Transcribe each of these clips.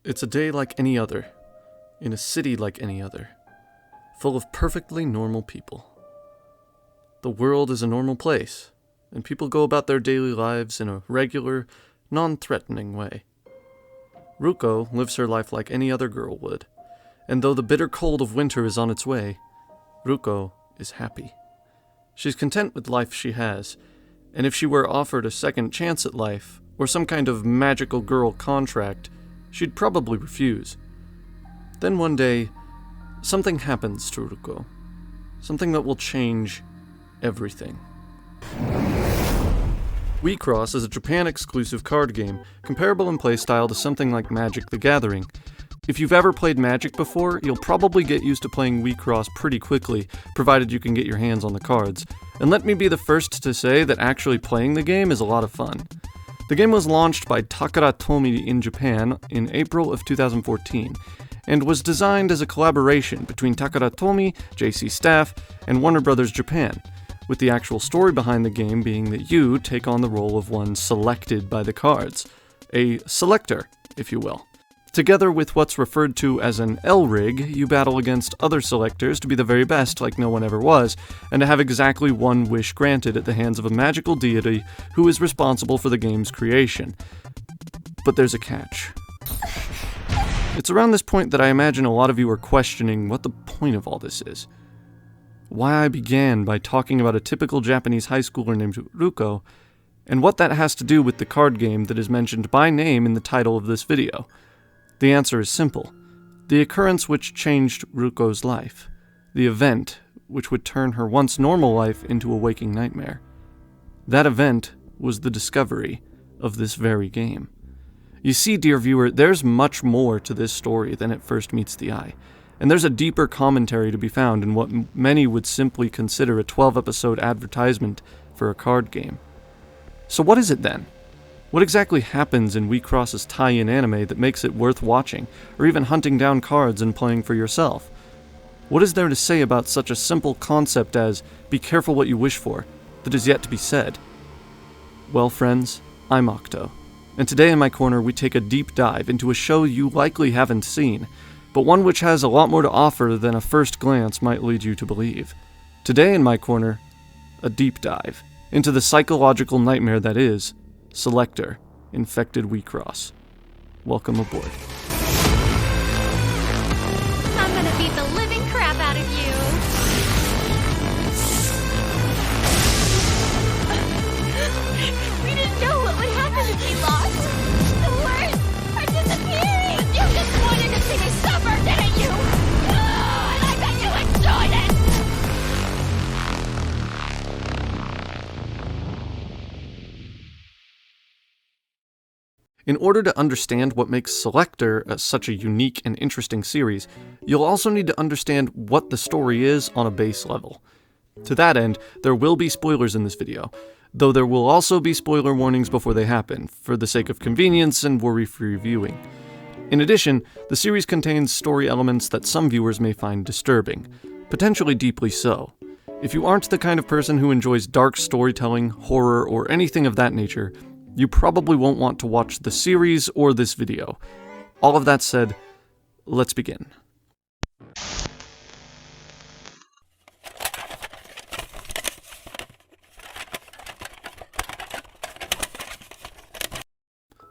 It's a day like any other, in a city like any other, full of perfectly normal people. The world is a normal place, and people go about their daily lives in a regular, non-threatening way. Ruko lives her life like any other girl would, and though the bitter cold of winter is on its way, Ruko is happy. She's content with life she has, and if she were offered a second chance at life, or some kind of magical girl contract, she'd probably refuse. Then one day, something happens to Ruko. Something that will change everything. Wixoss is a Japan-exclusive card game, comparable in playstyle to something like Magic the Gathering. If you've ever played Magic before, you'll probably get used to playing Wixoss pretty quickly, provided you can get your hands on the cards. And let me be the first to say that actually playing the game is a lot of fun. The game was launched by Takara Tomy in Japan in April of 2014, and was designed as a collaboration between Takara Tomy, JC Staff, and Warner Bros. Japan, with the actual story behind the game being that you take on the role of one selected by the cards, a selector, if you will. Together with what's referred to as an L-rig, you battle against other selectors to be the very best like no one ever was, and to have exactly one wish granted at the hands of a magical deity who is responsible for the game's creation. But there's a catch. It's around this point that I imagine a lot of you are questioning what the point of all this is. Why I began by talking about a typical Japanese high schooler named Ruko, and what that has to do with the card game that is mentioned by name in the title of this video. The answer is simple. The occurrence which changed Ruko's life. The event which would turn her once normal life into a waking nightmare. That event was the discovery of this very game. You see, dear viewer, there's much more to this story than it first meets the eye. And there's a deeper commentary to be found in what many would simply consider a 12-episode advertisement for a card game. So what is it then? What exactly happens in Wixoss's tie-in anime that makes it worth watching, or even hunting down cards and playing for yourself? What is there to say about such a simple concept as, be careful what you wish for, that is yet to be said? Well, friends, I'm Octo, and today in my corner we take a deep dive into a show you likely haven't seen, but one which has a lot more to offer than a first glance might lead you to believe. Today in my corner, a deep dive into the psychological nightmare that is Selector, infected Wixoss. Welcome aboard. I'm gonna beat the living crap out of you! We didn't know what would happen if we lost! The worst are disappearing! You just wanted to see me suffer, didn't you? Oh, and I bet you enjoyed it! In order to understand what makes Selector such a unique and interesting series, you'll also need to understand what the story is on a base level. To that end, there will be spoilers in this video, though there will also be spoiler warnings before they happen, for the sake of convenience and worry-free viewing. In addition, the series contains story elements that some viewers may find disturbing, potentially deeply so. If you aren't the kind of person who enjoys dark storytelling, horror, or anything of that nature, you probably won't want to watch the series or this video. All of that said, let's begin.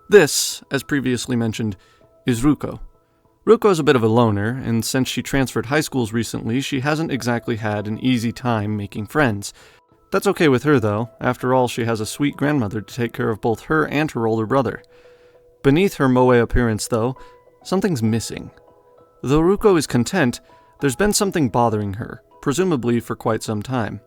This, as previously mentioned, is Ruko. Ruko is a bit of a loner, and since she transferred high schools recently, she hasn't exactly had an easy time making friends. That's okay with her, though. After all, she has a sweet grandmother to take care of both her and her older brother. Beneath her moe appearance, though, something's missing. Though Ruko is content, there's been something bothering her, presumably for quite some time.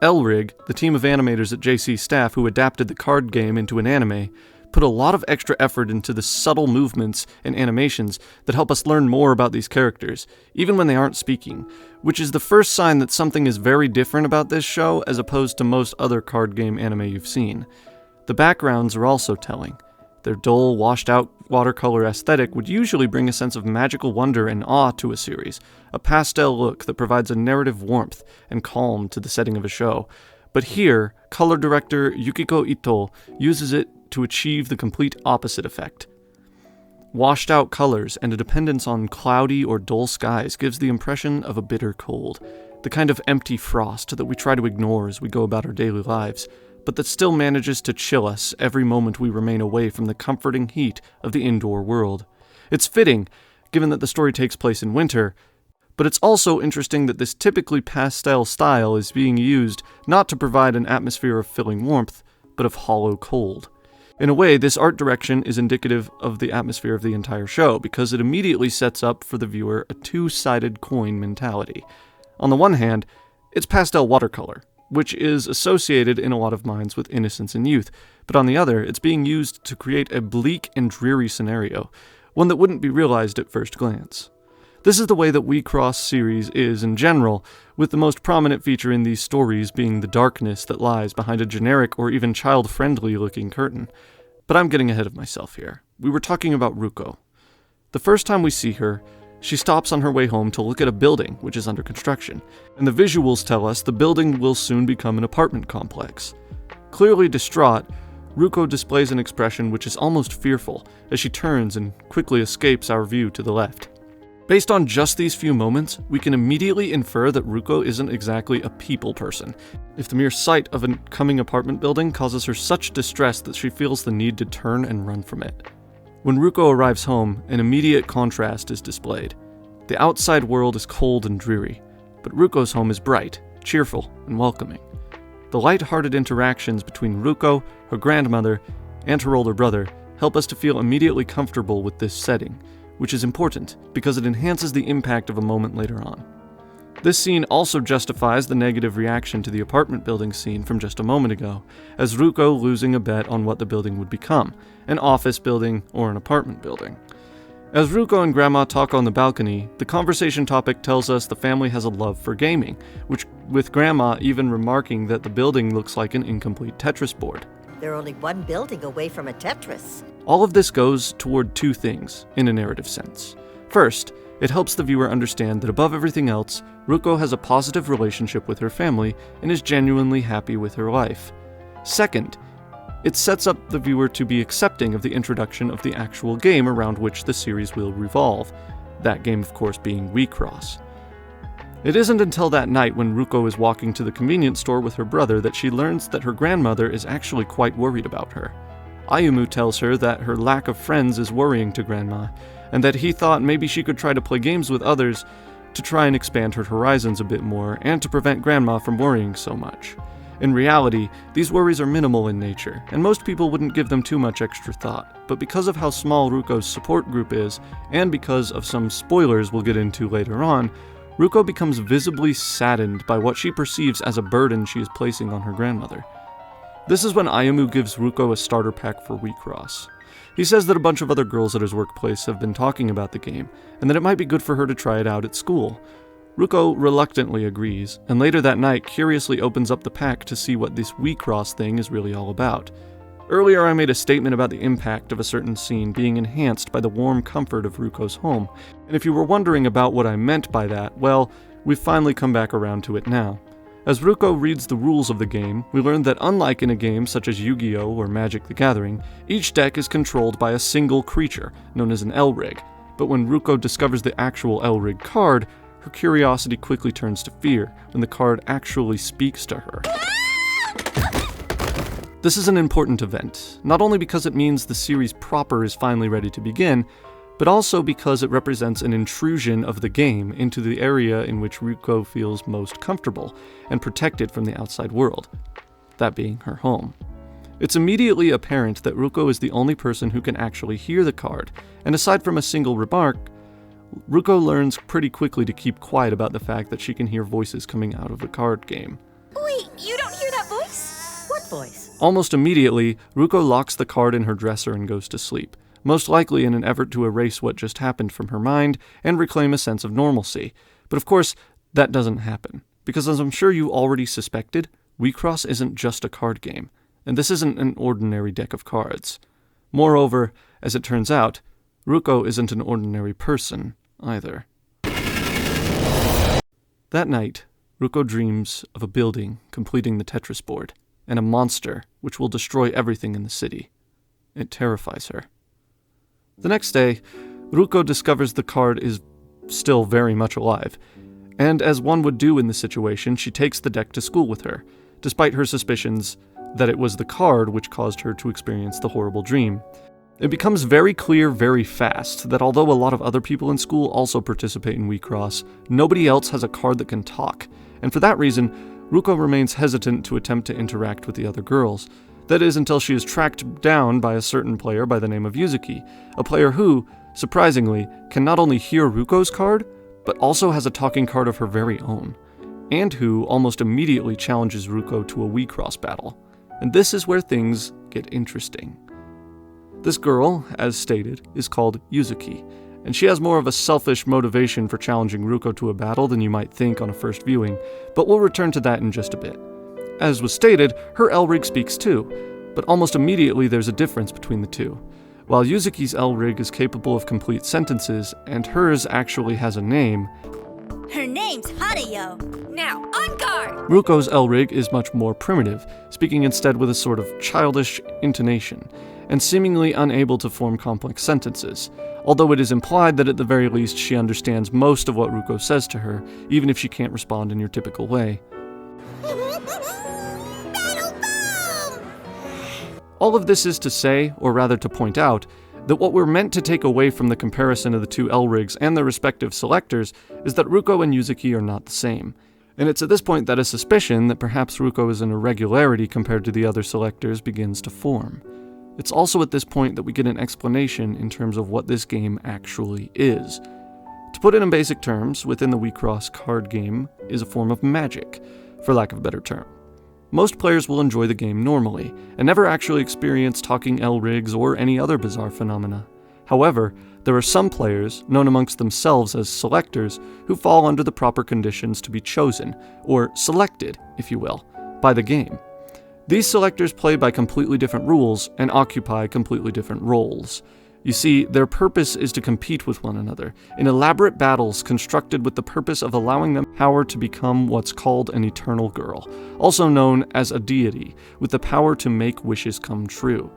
L-Rig, the team of animators at JC Staff who adapted the card game into an anime, put a lot of extra effort into the subtle movements and animations that help us learn more about these characters, even when they aren't speaking, which is the first sign that something is very different about this show as opposed to most other card game anime you've seen. The backgrounds are also telling. Their dull, washed-out watercolor aesthetic would usually bring a sense of magical wonder and awe to a series, a pastel look that provides a narrative warmth and calm to the setting of a show. But here, color director Yukiko Ito uses it to achieve the complete opposite effect. Washed out colors and a dependence on cloudy or dull skies gives the impression of a bitter cold, the kind of empty frost that we try to ignore as we go about our daily lives, but that still manages to chill us every moment we remain away from the comforting heat of the indoor world. It's fitting, given that the story takes place in winter, but it's also interesting that this typically pastel style is being used not to provide an atmosphere of filling warmth, but of hollow cold. In a way, this art direction is indicative of the atmosphere of the entire show, because it immediately sets up for the viewer a two-sided coin mentality. On the one hand, it's pastel watercolor, which is associated in a lot of minds with innocence and youth, but on the other, it's being used to create a bleak and dreary scenario, one that wouldn't be realized at first glance. This is the way that Wixoss series is in general, with the most prominent feature in these stories being the darkness that lies behind a generic or even child-friendly looking curtain. But I'm getting ahead of myself here. We were talking about Ruko. The first time we see her, she stops on her way home to look at a building which is under construction, and the visuals tell us the building will soon become an apartment complex. Clearly distraught, Ruko displays an expression which is almost fearful as she turns and quickly escapes our view to the left. Based on just these few moments, we can immediately infer that Ruko isn't exactly a people person, if the mere sight of a coming apartment building causes her such distress that she feels the need to turn and run from it. When Ruko arrives home, an immediate contrast is displayed. The outside world is cold and dreary, but Ruko's home is bright, cheerful, and welcoming. The light-hearted interactions between Ruko, her grandmother, and her older brother help us to feel immediately comfortable with this setting, which is important because it enhances the impact of a moment later on. This scene also justifies the negative reaction to the apartment building scene from just a moment ago, as Ruko losing a bet on what the building would become, an office building or an apartment building. As Ruko and Grandma talk on the balcony, the conversation topic tells us the family has a love for gaming, with Grandma even remarking that the building looks like an incomplete Tetris board. They're only one building away from a Tetris. All of this goes toward two things, in a narrative sense. First, it helps the viewer understand that above everything else, Ruko has a positive relationship with her family and is genuinely happy with her life. Second, it sets up the viewer to be accepting of the introduction of the actual game around which the series will revolve, that game of course being Wixoss. It isn't until that night when Ruko is walking to the convenience store with her brother that she learns that her grandmother is actually quite worried about her. Ayumu tells her that her lack of friends is worrying to Grandma, and that he thought maybe she could try to play games with others to try and expand her horizons a bit more and to prevent Grandma from worrying so much. In reality, these worries are minimal in nature, and most people wouldn't give them too much extra thought, but because of how small Ruko's support group is, and because of some spoilers we'll get into later on, Ruko becomes visibly saddened by what she perceives as a burden she is placing on her grandmother. This is when Ayumu gives Ruko a starter pack for Wixoss. He says that a bunch of other girls at his workplace have been talking about the game, and that it might be good for her to try it out at school. Ruko reluctantly agrees, and later that night curiously opens up the pack to see what this Wixoss thing is really all about. Earlier I made a statement about the impact of a certain scene being enhanced by the warm comfort of Ruko's home, and if you were wondering about what I meant by that, well, we've finally come back around to it now. As Ruko reads the rules of the game, we learn that unlike in a game such as Yu-Gi-Oh! Or Magic the Gathering, each deck is controlled by a single creature, known as an L-Rig, but when Ruko discovers the actual L-Rig card, her curiosity quickly turns to fear when the card actually speaks to her. This is an important event, not only because it means the series proper is finally ready to begin, but also because it represents an intrusion of the game into the area in which Ruko feels most comfortable and protected from the outside world, that being her home. It's immediately apparent that Ruko is the only person who can actually hear the card, and aside from a single remark, Ruko learns pretty quickly to keep quiet about the fact that she can hear voices coming out of the card game. Wait, you don't hear that voice? What voice? Almost immediately, Ruko locks the card in her dresser and goes to sleep, most likely in an effort to erase what just happened from her mind and reclaim a sense of normalcy. But of course, that doesn't happen, because as I'm sure you already suspected, Wixoss isn't just a card game, and this isn't an ordinary deck of cards. Moreover, as it turns out, Ruko isn't an ordinary person either. That night, Ruko dreams of a building completing the Tetris board, and a monster which will destroy everything in the city. It terrifies her. The next day, Ruko discovers the card is still very much alive, and as one would do in this situation, she takes the deck to school with her, despite her suspicions that it was the card which caused her to experience the horrible dream. It becomes very clear very fast that although a lot of other people in school also participate in Wixoss, nobody else has a card that can talk, and for that reason, Ruko remains hesitant to attempt to interact with the other girls. That is, until she is tracked down by a certain player by the name of Yuzuki, a player who, surprisingly, can not only hear Ruko's card, but also has a talking card of her very own, and who almost immediately challenges Ruko to a Wixoss battle. And this is where things get interesting. This girl, as stated, is called Yuzuki, and she has more of a selfish motivation for challenging Ruko to a battle than you might think on a first viewing, but we'll return to that in just a bit. As was stated, her L-Rig speaks too, but almost immediately there's a difference between the two. While Yuzuki's L-Rig is capable of complete sentences, and hers actually has a name, her name's Hanayo. Now, on guard! Ruko's L-Rig is much more primitive, speaking instead with a sort of childish intonation, and seemingly unable to form complex sentences, although it is implied that at the very least she understands most of what Ruko says to her, even if she can't respond in your typical way. All of this is to say, or rather to point out, that what we're meant to take away from the comparison of the two L-Rigs and their respective selectors is that Ruko and Yuzuki are not the same. And it's at this point that a suspicion that perhaps Ruko is an irregularity compared to the other selectors begins to form. It's also at this point that we get an explanation in terms of what this game actually is. To put it in basic terms, within the Wixoss card game is a form of magic, for lack of a better term. Most players will enjoy the game normally, and never actually experience talking L-Rigs or any other bizarre phenomena. However, there are some players, known amongst themselves as selectors, who fall under the proper conditions to be chosen, or selected, if you will, by the game. These selectors play by completely different rules and occupy completely different roles. You see, their purpose is to compete with one another, in elaborate battles constructed with the purpose of allowing them power to become what's called an eternal girl, also known as a deity, with the power to make wishes come true.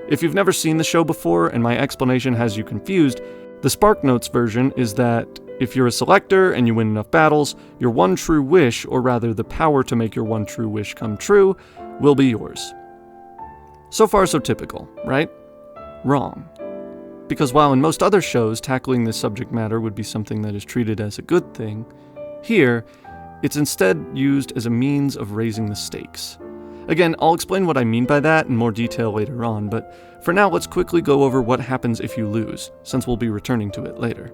If you've never seen the show before and my explanation has you confused, the SparkNotes version is that if you're a selector and you win enough battles, your one true wish, or rather the power to make your one true wish come true, will be yours. So far so typical, right? Wrong. Because while in most other shows tackling this subject matter would be something that is treated as a good thing, here, it's instead used as a means of raising the stakes. Again, I'll explain what I mean by that in more detail later on, but for now let's quickly go over what happens if you lose, since we'll be returning to it later.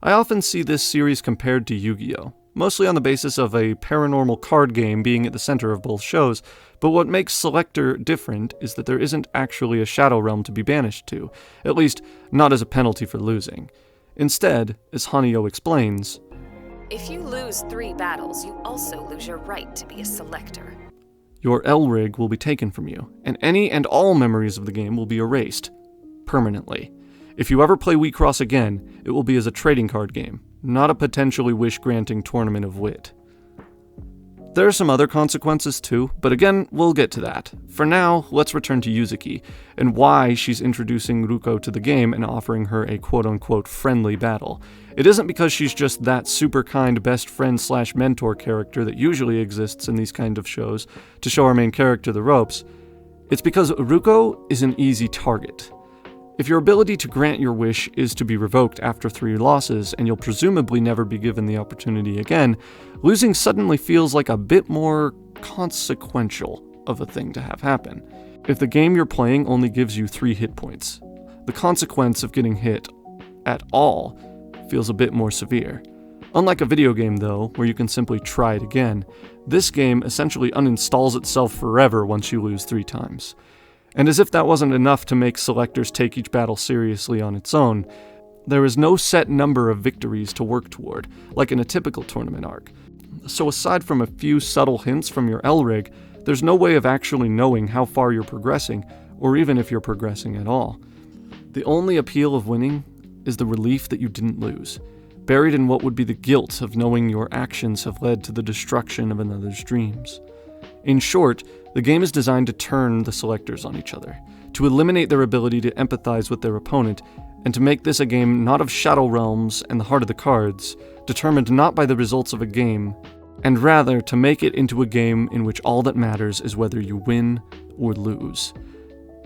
I often see this series compared to Yu-Gi-Oh!, mostly on the basis of a paranormal card game being at the center of both shows, but what makes Selector different is that there isn't actually a Shadow Realm to be banished to, at least not as a penalty for losing. Instead, as Hanayo explains, if you lose 3 battles, you also lose your right to be a selector. Your L-Rig will be taken from you, and any and all memories of the game will be erased, permanently. If you ever play Wixoss again, it will be as a trading card game, not a potentially wish-granting tournament of wit. There are some other consequences too, but again, we'll get to that. For now, let's return to Yuzuki, and why she's introducing Ruko to the game and offering her a quote-unquote friendly battle. It isn't because she's just that super kind best friend/mentor character that usually exists in these kind of shows to show our main character the ropes. It's because Ruko is an easy target. If your ability to grant your wish is to be revoked after 3 losses, and you'll presumably never be given the opportunity again, losing suddenly feels like a bit more consequential of a thing to have happen. If the game you're playing only gives you 3 hit points, the consequence of getting hit at all feels a bit more severe. Unlike a video game though, where you can simply try it again, this game essentially uninstalls itself forever once you lose 3 times. And as if that wasn't enough to make selectors take each battle seriously on its own, there is no set number of victories to work toward, like in a typical tournament arc. So aside from a few subtle hints from your L-Rig, there's no way of actually knowing how far you're progressing, or even if you're progressing at all. The only appeal of winning is the relief that you didn't lose, buried in what would be the guilt of knowing your actions have led to the destruction of another's dreams. In short, the game is designed to turn the selectors on each other, to eliminate their ability to empathize with their opponent, and to make this a game not of Shadow Realms and the heart of the cards, determined not by the results of a game, and rather to make it into a game in which all that matters is whether you win or lose.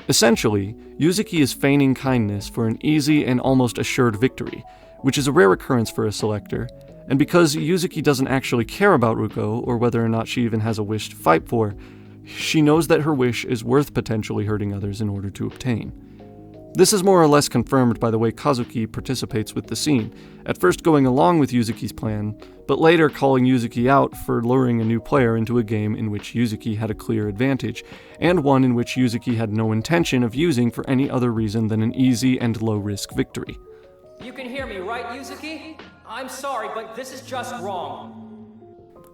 Essentially, Yuzuki is feigning kindness for an easy and almost assured victory, which is a rare occurrence for a selector, and because Yuzuki doesn't actually care about Ruko or whether or not she even has a wish to fight for, she knows that her wish is worth potentially hurting others in order to obtain. This is more or less confirmed by the way Kazuki participates with the scene, at first going along with Yuzuki's plan, but later calling Yuzuki out for luring a new player into a game in which Yuzuki had a clear advantage, and one in which Yuzuki had no intention of using for any other reason than an easy and low-risk victory. You can hear me, right, Yuzuki? I'm sorry, but this is just wrong.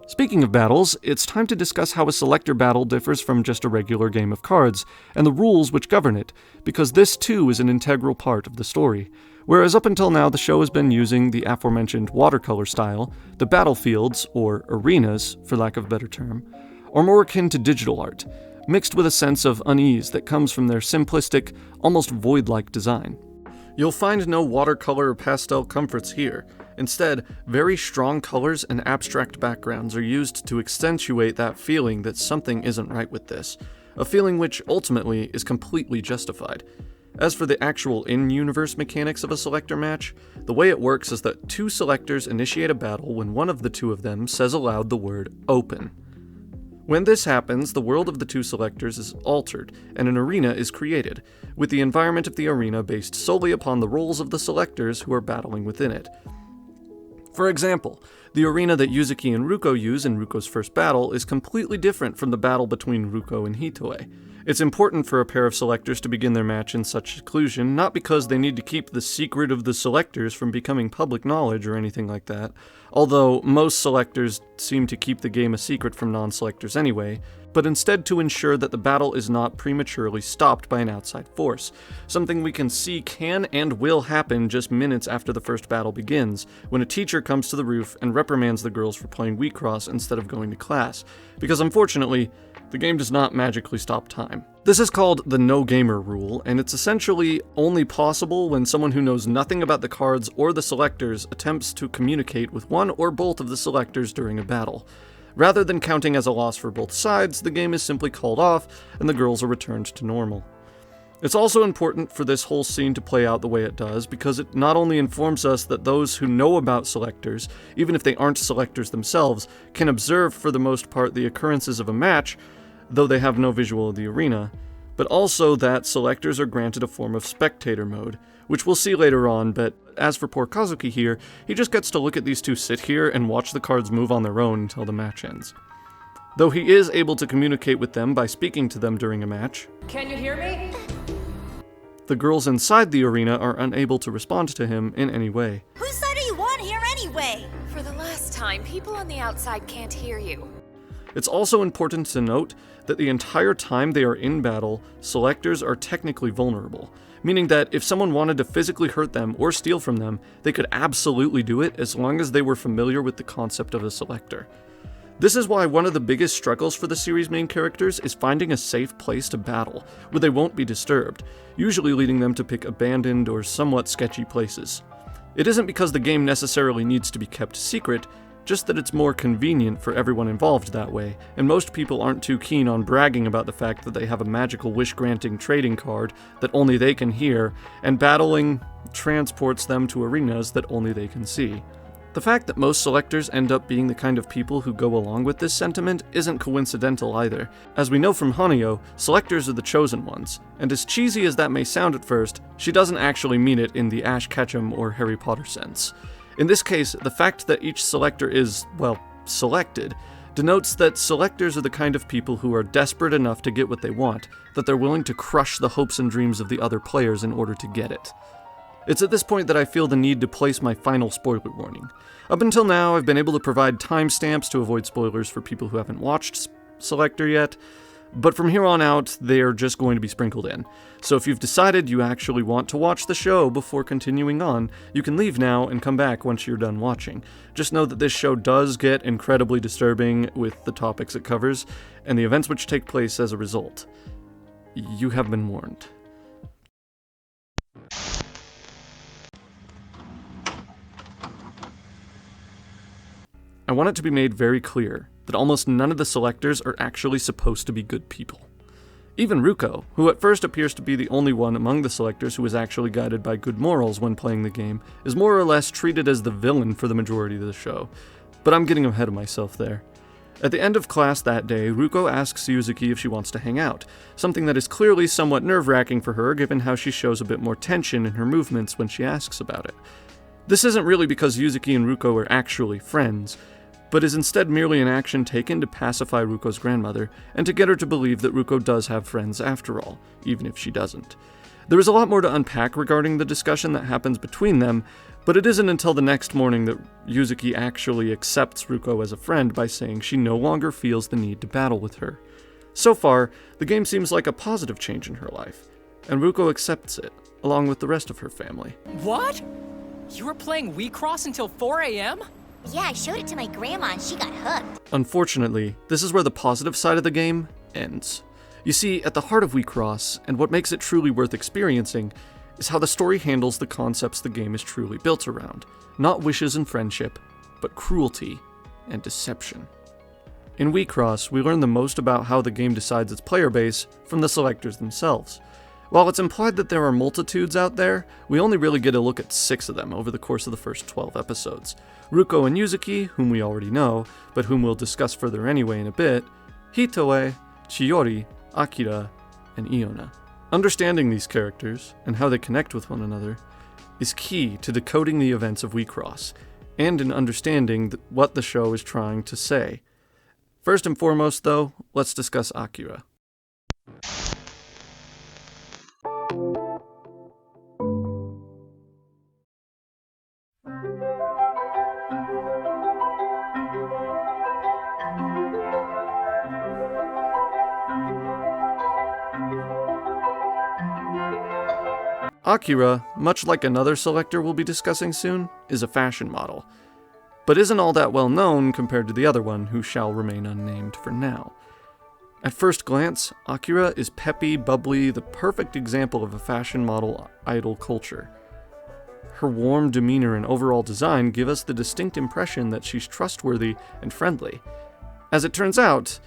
Speaking of battles, it's time to discuss how a selector battle differs from just a regular game of cards, and the rules which govern it, because this too is an integral part of the story. Whereas up until now the show has been using the aforementioned watercolor style, the battlefields, or arenas, for lack of a better term, are more akin to digital art, mixed with a sense of unease that comes from their simplistic, almost void-like design. You'll find no watercolor or pastel comforts here. Instead, very strong colors and abstract backgrounds are used to accentuate that feeling that something isn't right with this, a feeling which ultimately is completely justified. As for the actual in-universe mechanics of a selector match, the way it works is that two selectors initiate a battle when one of the two of them says aloud the word open. When this happens, the world of the two selectors is altered, and an arena is created, with the environment of the arena based solely upon the roles of the selectors who are battling within it. For example, the arena that Yuzuki and Ruko use in Ruko's first battle is completely different from the battle between Ruko and Hitoe. It's important for a pair of selectors to begin their match in such seclusion, not because they need to keep the secret of the selectors from becoming public knowledge or anything like that, although most selectors seem to keep the game a secret from non-selectors anyway, but instead to ensure that the battle is not prematurely stopped by an outside force, something we can see can and will happen just minutes after the first battle begins, when a teacher comes to the roof and reprimands the girls for playing Wixoss instead of going to class, because unfortunately, the game does not magically stop time. This is called the no gamer rule, and it's essentially only possible when someone who knows nothing about the cards or the selectors attempts to communicate with one or both of the selectors during a battle. Rather than counting as a loss for both sides, the game is simply called off, and the girls are returned to normal. It's also important for this whole scene to play out the way it does, because it not only informs us that those who know about selectors, even if they aren't selectors themselves, can observe for the most part the occurrences of a match, though they have no visual of the arena, but also that selectors are granted a form of spectator mode, which we'll see later on, but as for poor Kazuki here, he just gets to look at these two sit here and watch the cards move on their own until the match ends. Though he is able to communicate with them by speaking to them during a match, Can you hear me? the girls inside the arena are unable to respond to him in any way. Whose side are you on here anyway? For the last time, people on the outside can't hear you. It's also important to note that the entire time they are in battle, selectors are technically vulnerable, meaning that if someone wanted to physically hurt them or steal from them, they could absolutely do it as long as they were familiar with the concept of a selector. This is why one of the biggest struggles for the series' main characters is finding a safe place to battle, where they won't be disturbed, usually leading them to pick abandoned or somewhat sketchy places. It isn't because the game necessarily needs to be kept secret, just that it's more convenient for everyone involved that way, and most people aren't too keen on bragging about the fact that they have a magical wish-granting trading card that only they can hear, and battling transports them to arenas that only they can see. The fact that most selectors end up being the kind of people who go along with this sentiment isn't coincidental either. As we know from Hanyo, selectors are the chosen ones, and as cheesy as that may sound at first, she doesn't actually mean it in the Ash Ketchum or Harry Potter sense. In this case, the fact that each selector is, well, selected, denotes that selectors are the kind of people who are desperate enough to get what they want, that they're willing to crush the hopes and dreams of the other players in order to get it. It's at this point that I feel the need to place my final spoiler warning. Up until now, I've been able to provide timestamps to avoid spoilers for people who haven't watched Selector yet, but from here on out, they are just going to be sprinkled in. So if you've decided you actually want to watch the show before continuing on, you can leave now and come back once you're done watching. Just know that this show does get incredibly disturbing with the topics it covers, and the events which take place as a result. You have been warned. want it to be made very clear that almost none of the Selectors are actually supposed to be good people. Even Ruko, who at first appears to be the only one among the Selectors who is actually guided by good morals when playing the game, is more or less treated as the villain for the majority of the show. But I'm getting ahead of myself there. At the end of class that day, Ruko asks Yuzuki if she wants to hang out, something that is clearly somewhat nerve-wracking for her given how she shows a bit more tension in her movements when she asks about it. This isn't really because Yuzuki and Ruko are actually friends, but is instead merely an action taken to pacify Ruko's grandmother and to get her to believe that Ruko does have friends after all, even if she doesn't. There is a lot more to unpack regarding the discussion that happens between them, but it isn't until the next morning that Yuzuki actually accepts Ruko as a friend by saying she no longer feels the need to battle with her. So far, the game seems like a positive change in her life, and Ruko accepts it, along with the rest of her family. What? You were playing Wixoss until 4 a.m.? Yeah, I showed it to my grandma and she got hooked. Unfortunately, this is where the positive side of the game ends. You see, at the heart of Wixoss, and what makes it truly worth experiencing, is how the story handles the concepts the game is truly built around. Not wishes and friendship, but cruelty and deception. In Wixoss, we learn the most about how the game decides its player base from the Selectors themselves. While it's implied that there are multitudes out there, we only really get a look at 6 of them over the course of the first 12 episodes. Ruko and Yuzuki, whom we already know, but whom we'll discuss further anyway in a bit, Hitoe, Chiyori, Akira, and Iona. Understanding these characters, and how they connect with one another, is key to decoding the events of Wixoss, and in understanding what the show is trying to say. First and foremost, though, let's discuss Akira. Akira, much like another Selector we'll be discussing soon, is a fashion model, but isn't all that well known compared to the other one, who shall remain unnamed for now. At first glance, Akira is peppy, bubbly, the perfect example of a fashion model idol culture. Her warm demeanor and overall design give us the distinct impression that she's trustworthy and friendly. As it turns out,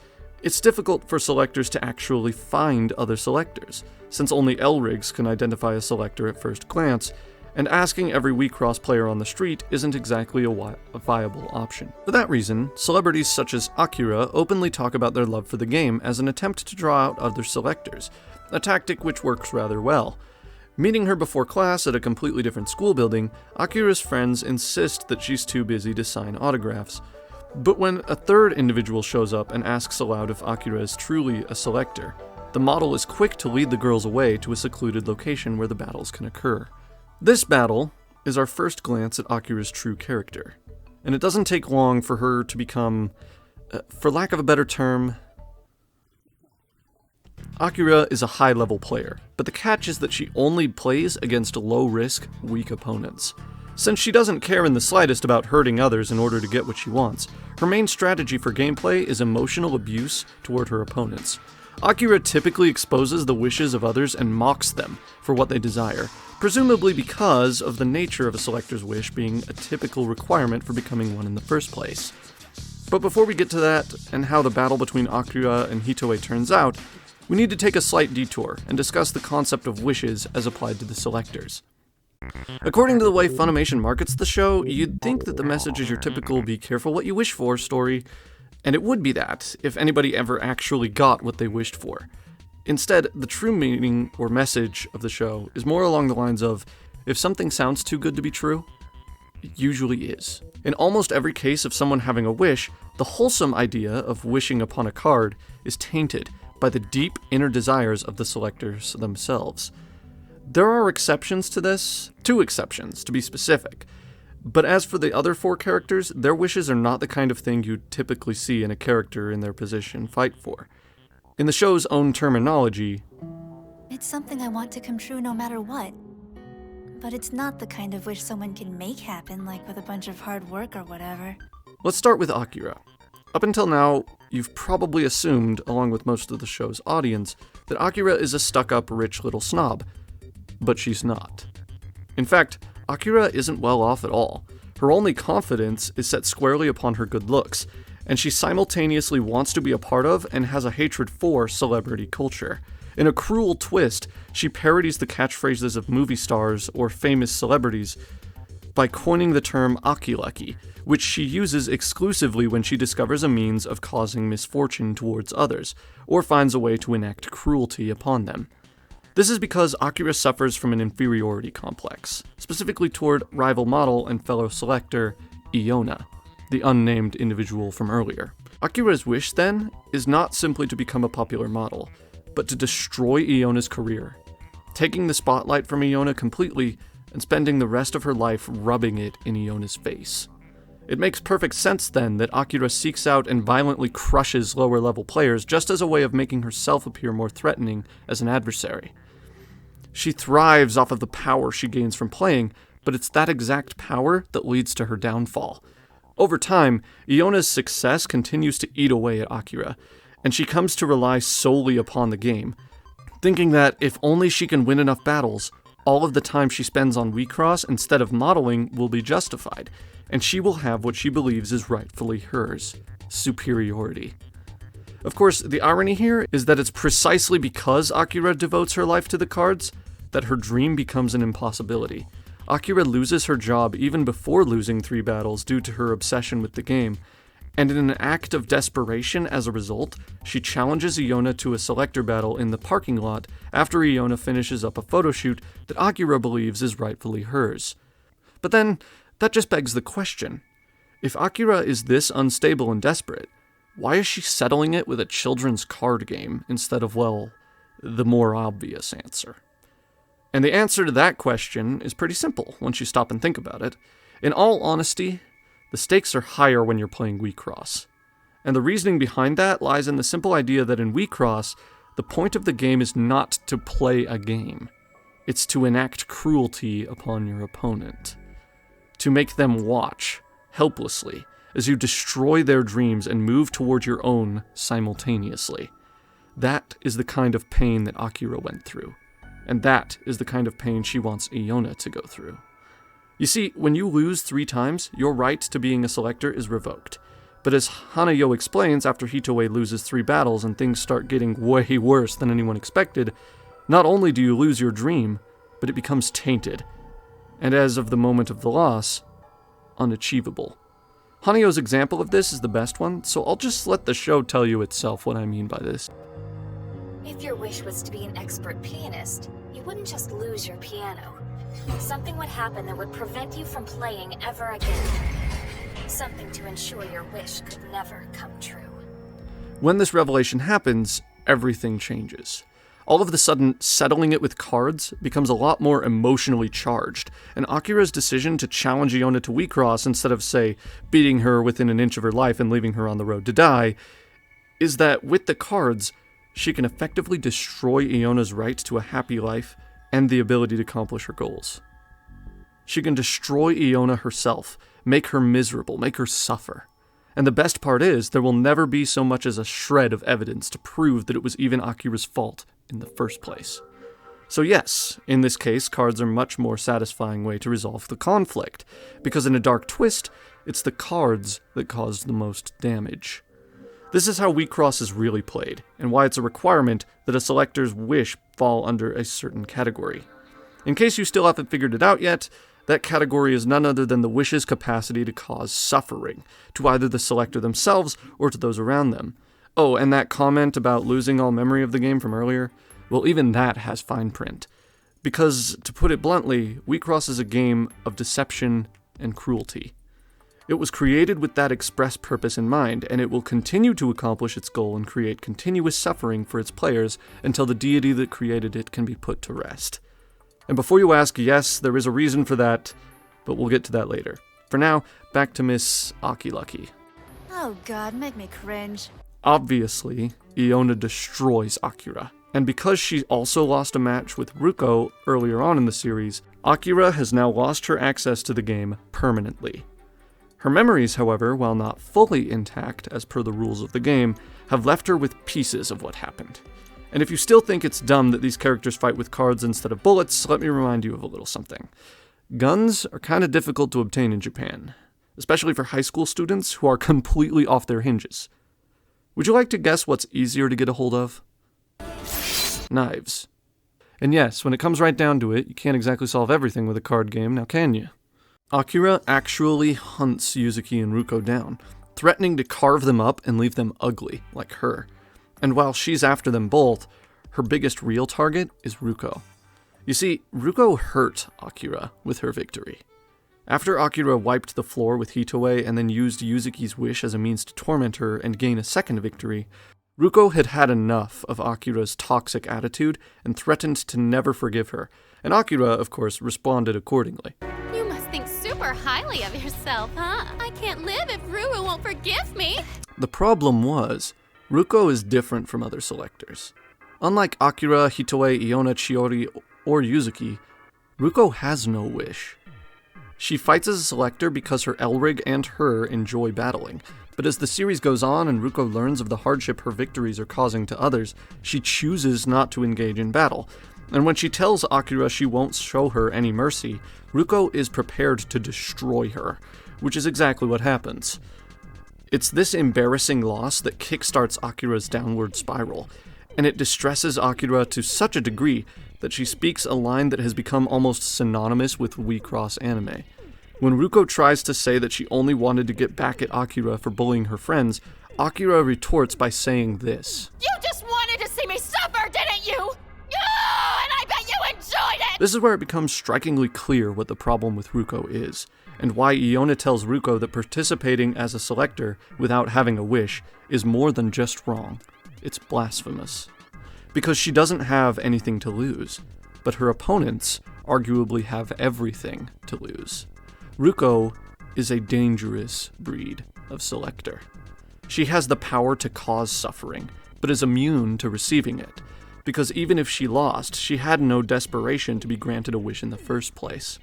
it's difficult for Selectors to actually find other Selectors, since only L-Rigs can identify a Selector at first glance, and asking every Wixoss player on the street isn't exactly a viable option. For that reason, celebrities such as Akira openly talk about their love for the game as an attempt to draw out other Selectors, a tactic which works rather well. Meeting her before class at a completely different school building, Akira's friends insist that she's too busy to sign autographs. But when a third individual shows up and asks aloud if Akira is truly a Selector, the model is quick to lead the girls away to a secluded location where the battles can occur. This battle is our first glance at Akira's true character, and it doesn't take long for her to become, for lack of a better term, Akira is a high-level player, but the catch is that she only plays against low-risk, weak opponents. Since she doesn't care in the slightest about hurting others in order to get what she wants, her main strategy for gameplay is emotional abuse toward her opponents. Akira typically exposes the wishes of others and mocks them for what they desire, presumably because of the nature of a Selector's wish being a typical requirement for becoming one in the first place. But before we get to that, and how the battle between Akira and Hitoe turns out, we need to take a slight detour and discuss the concept of wishes as applied to the Selectors. According to the way Funimation markets the show, you'd think that the message is your typical be careful what you wish for story, and it would be that if anybody ever actually got what they wished for. Instead, the true meaning or message of the show is more along the lines of, if something sounds too good to be true, it usually is. In almost every case of someone having a wish, the wholesome idea of wishing upon a card is tainted by the deep inner desires of the Selectors themselves. There are exceptions to this, 2 exceptions to be specific, but as for the other 4 characters, their wishes are not the kind of thing you'd typically see in a character in their position fight for. In the show's own terminology, it's something I want to come true no matter what. But it's not the kind of wish someone can make happen, like with a bunch of hard work or whatever. Let's start with Akira. Up until now, you've probably assumed, along with most of the show's audience, that Akira is a stuck-up rich little snob. But she's not. In fact, Akira isn't well off at all. Her only confidence is set squarely upon her good looks, and she simultaneously wants to be a part of and has a hatred for celebrity culture. In a cruel twist, she parodies the catchphrases of movie stars or famous celebrities by coining the term Aki-lucky, which she uses exclusively when she discovers a means of causing misfortune towards others, or finds a way to enact cruelty upon them. This is because Akira suffers from an inferiority complex, specifically toward rival model and fellow selector Iona, the unnamed individual from earlier. Akira's wish, then, is not simply to become a popular model, but to destroy Iona's career, taking the spotlight from Iona completely and spending the rest of her life rubbing it in Iona's face. It makes perfect sense, then, that Akira seeks out and violently crushes lower-level players just as a way of making herself appear more threatening as an adversary. She thrives off of the power she gains from playing, but it's that exact power that leads to her downfall. Over time, Iona's success continues to eat away at Akira, and she comes to rely solely upon the game, thinking that if only she can win enough battles, all of the time she spends on Wixoss instead of modeling will be justified, and she will have what she believes is rightfully hers: superiority. Of course, the irony here is that it's precisely because Akira devotes her life to the cards that her dream becomes an impossibility. Akira loses her job even before losing 3 battles due to her obsession with the game, and in an act of desperation as a result, she challenges Iona to a selector battle in the parking lot after Iona finishes up a photoshoot that Akira believes is rightfully hers. But then, that just begs the question. If Akira is this unstable and desperate, why is she settling it with a children's card game instead of, well, the more obvious answer? And the answer to that question is pretty simple once you stop and think about it. In all honesty, the stakes are higher when you're playing Wixoss. And the reasoning behind that lies in the simple idea that in Wixoss, the point of the game is not to play a game. It's to enact cruelty upon your opponent. To make them watch, helplessly, as you destroy their dreams and move toward your own simultaneously. That is the kind of pain that Akira went through. And that is the kind of pain she wants Iona to go through. You see, when you lose 3 times, your right to being a selector is revoked. But as Hanayo explains after Hitoe loses 3 battles and things start getting way worse than anyone expected, not only do you lose your dream, but it becomes tainted. And as of the moment of the loss, unachievable. Hanayo's example of this is the best one, so I'll just let the show tell you itself what I mean by this. If your wish was to be an expert pianist, you wouldn't just lose your piano. Something would happen that would prevent you from playing ever again. Something to ensure your wish could never come true. When this revelation happens, everything changes. All of a sudden, settling it with cards becomes a lot more emotionally charged, and Akira's decision to challenge Iona to Wixoss instead of, say, beating her within an inch of her life and leaving her on the road to die, is that with the cards, she can effectively destroy Iona's right to a happy life and the ability to accomplish her goals. She can destroy Iona herself, make her miserable, make her suffer. And the best part is, there will never be so much as a shred of evidence to prove that it was even Akira's fault in the first place. So yes, in this case, cards are a much more satisfying way to resolve the conflict, because in a dark twist, it's the cards that caused the most damage. This is how Wixoss is really played, and why it's a requirement that a selector's wish fall under a certain category. In case you still haven't figured it out yet, that category is none other than the wish's capacity to cause suffering, to either the selector themselves or to those around them. Oh, and that comment about losing all memory of the game from earlier? Well, even that has fine print. Because, to put it bluntly, Wixoss is a game of deception and cruelty. It was created with that express purpose in mind, and it will continue to accomplish its goal and create continuous suffering for its players until the deity that created it can be put to rest. And before you ask, yes, there is a reason for that, but we'll get to that later. For now, back to Miss Aki-lucky. Oh god, make me cringe. Obviously, Iona destroys Akira, and because she also lost a match with Ruko earlier on in the series, Akira has now lost her access to the game permanently. Her memories, however, while not fully intact as per the rules of the game, have left her with pieces of what happened. And if you still think it's dumb that these characters fight with cards instead of bullets, let me remind you of a little something. Guns are kind of difficult to obtain in Japan, especially for high school students who are completely off their hinges. Would you like to guess what's easier to get a hold of? Knives. And yes, when it comes right down to it, you can't exactly solve everything with a card game, now can you? Akira actually hunts Yuzuki and Ruko down, threatening to carve them up and leave them ugly, like her. And while she's after them both, her biggest real target is Ruko. You see, Ruko hurt Akira with her victory. After Akira wiped the floor with Hitoe and then used Yuzuki's wish as a means to torment her and gain a second victory, Ruko had had enough of Akira's toxic attitude and threatened to never forgive her, and Akira, of course, responded accordingly. You must think super highly of yourself, huh? I can't live if Ruru won't forgive me. The problem was, Ruko is different from other selectors. Unlike Akira, Hitoe, Iona, Chiori, or Yuzuki, Ruko has no wish. She fights as a selector because her Elrig and her enjoy battling, but as the series goes on and Ruko learns of the hardship her victories are causing to others, she chooses not to engage in battle. And when she tells Akira she won't show her any mercy, Ruko is prepared to destroy her, which is exactly what happens. It's this embarrassing loss that kickstarts Akira's downward spiral, and it distresses Akira to such a degree that she speaks a line that has become almost synonymous with Wixoss anime. When Ruko tries to say that she only wanted to get back at Akira for bullying her friends, Akira retorts by saying this. You just wanted to see me suffer, didn't you? Oh, and I bet you enjoyed it! This is where it becomes strikingly clear what the problem with Ruko is, and why Iona tells Ruko that participating as a selector without having a wish is more than just wrong. It's blasphemous. Because she doesn't have anything to lose, but her opponents arguably have everything to lose. Ruko is a dangerous breed of selector. She has the power to cause suffering, but is immune to receiving it, because even if she lost, she had no desperation to be granted a wish in the first place.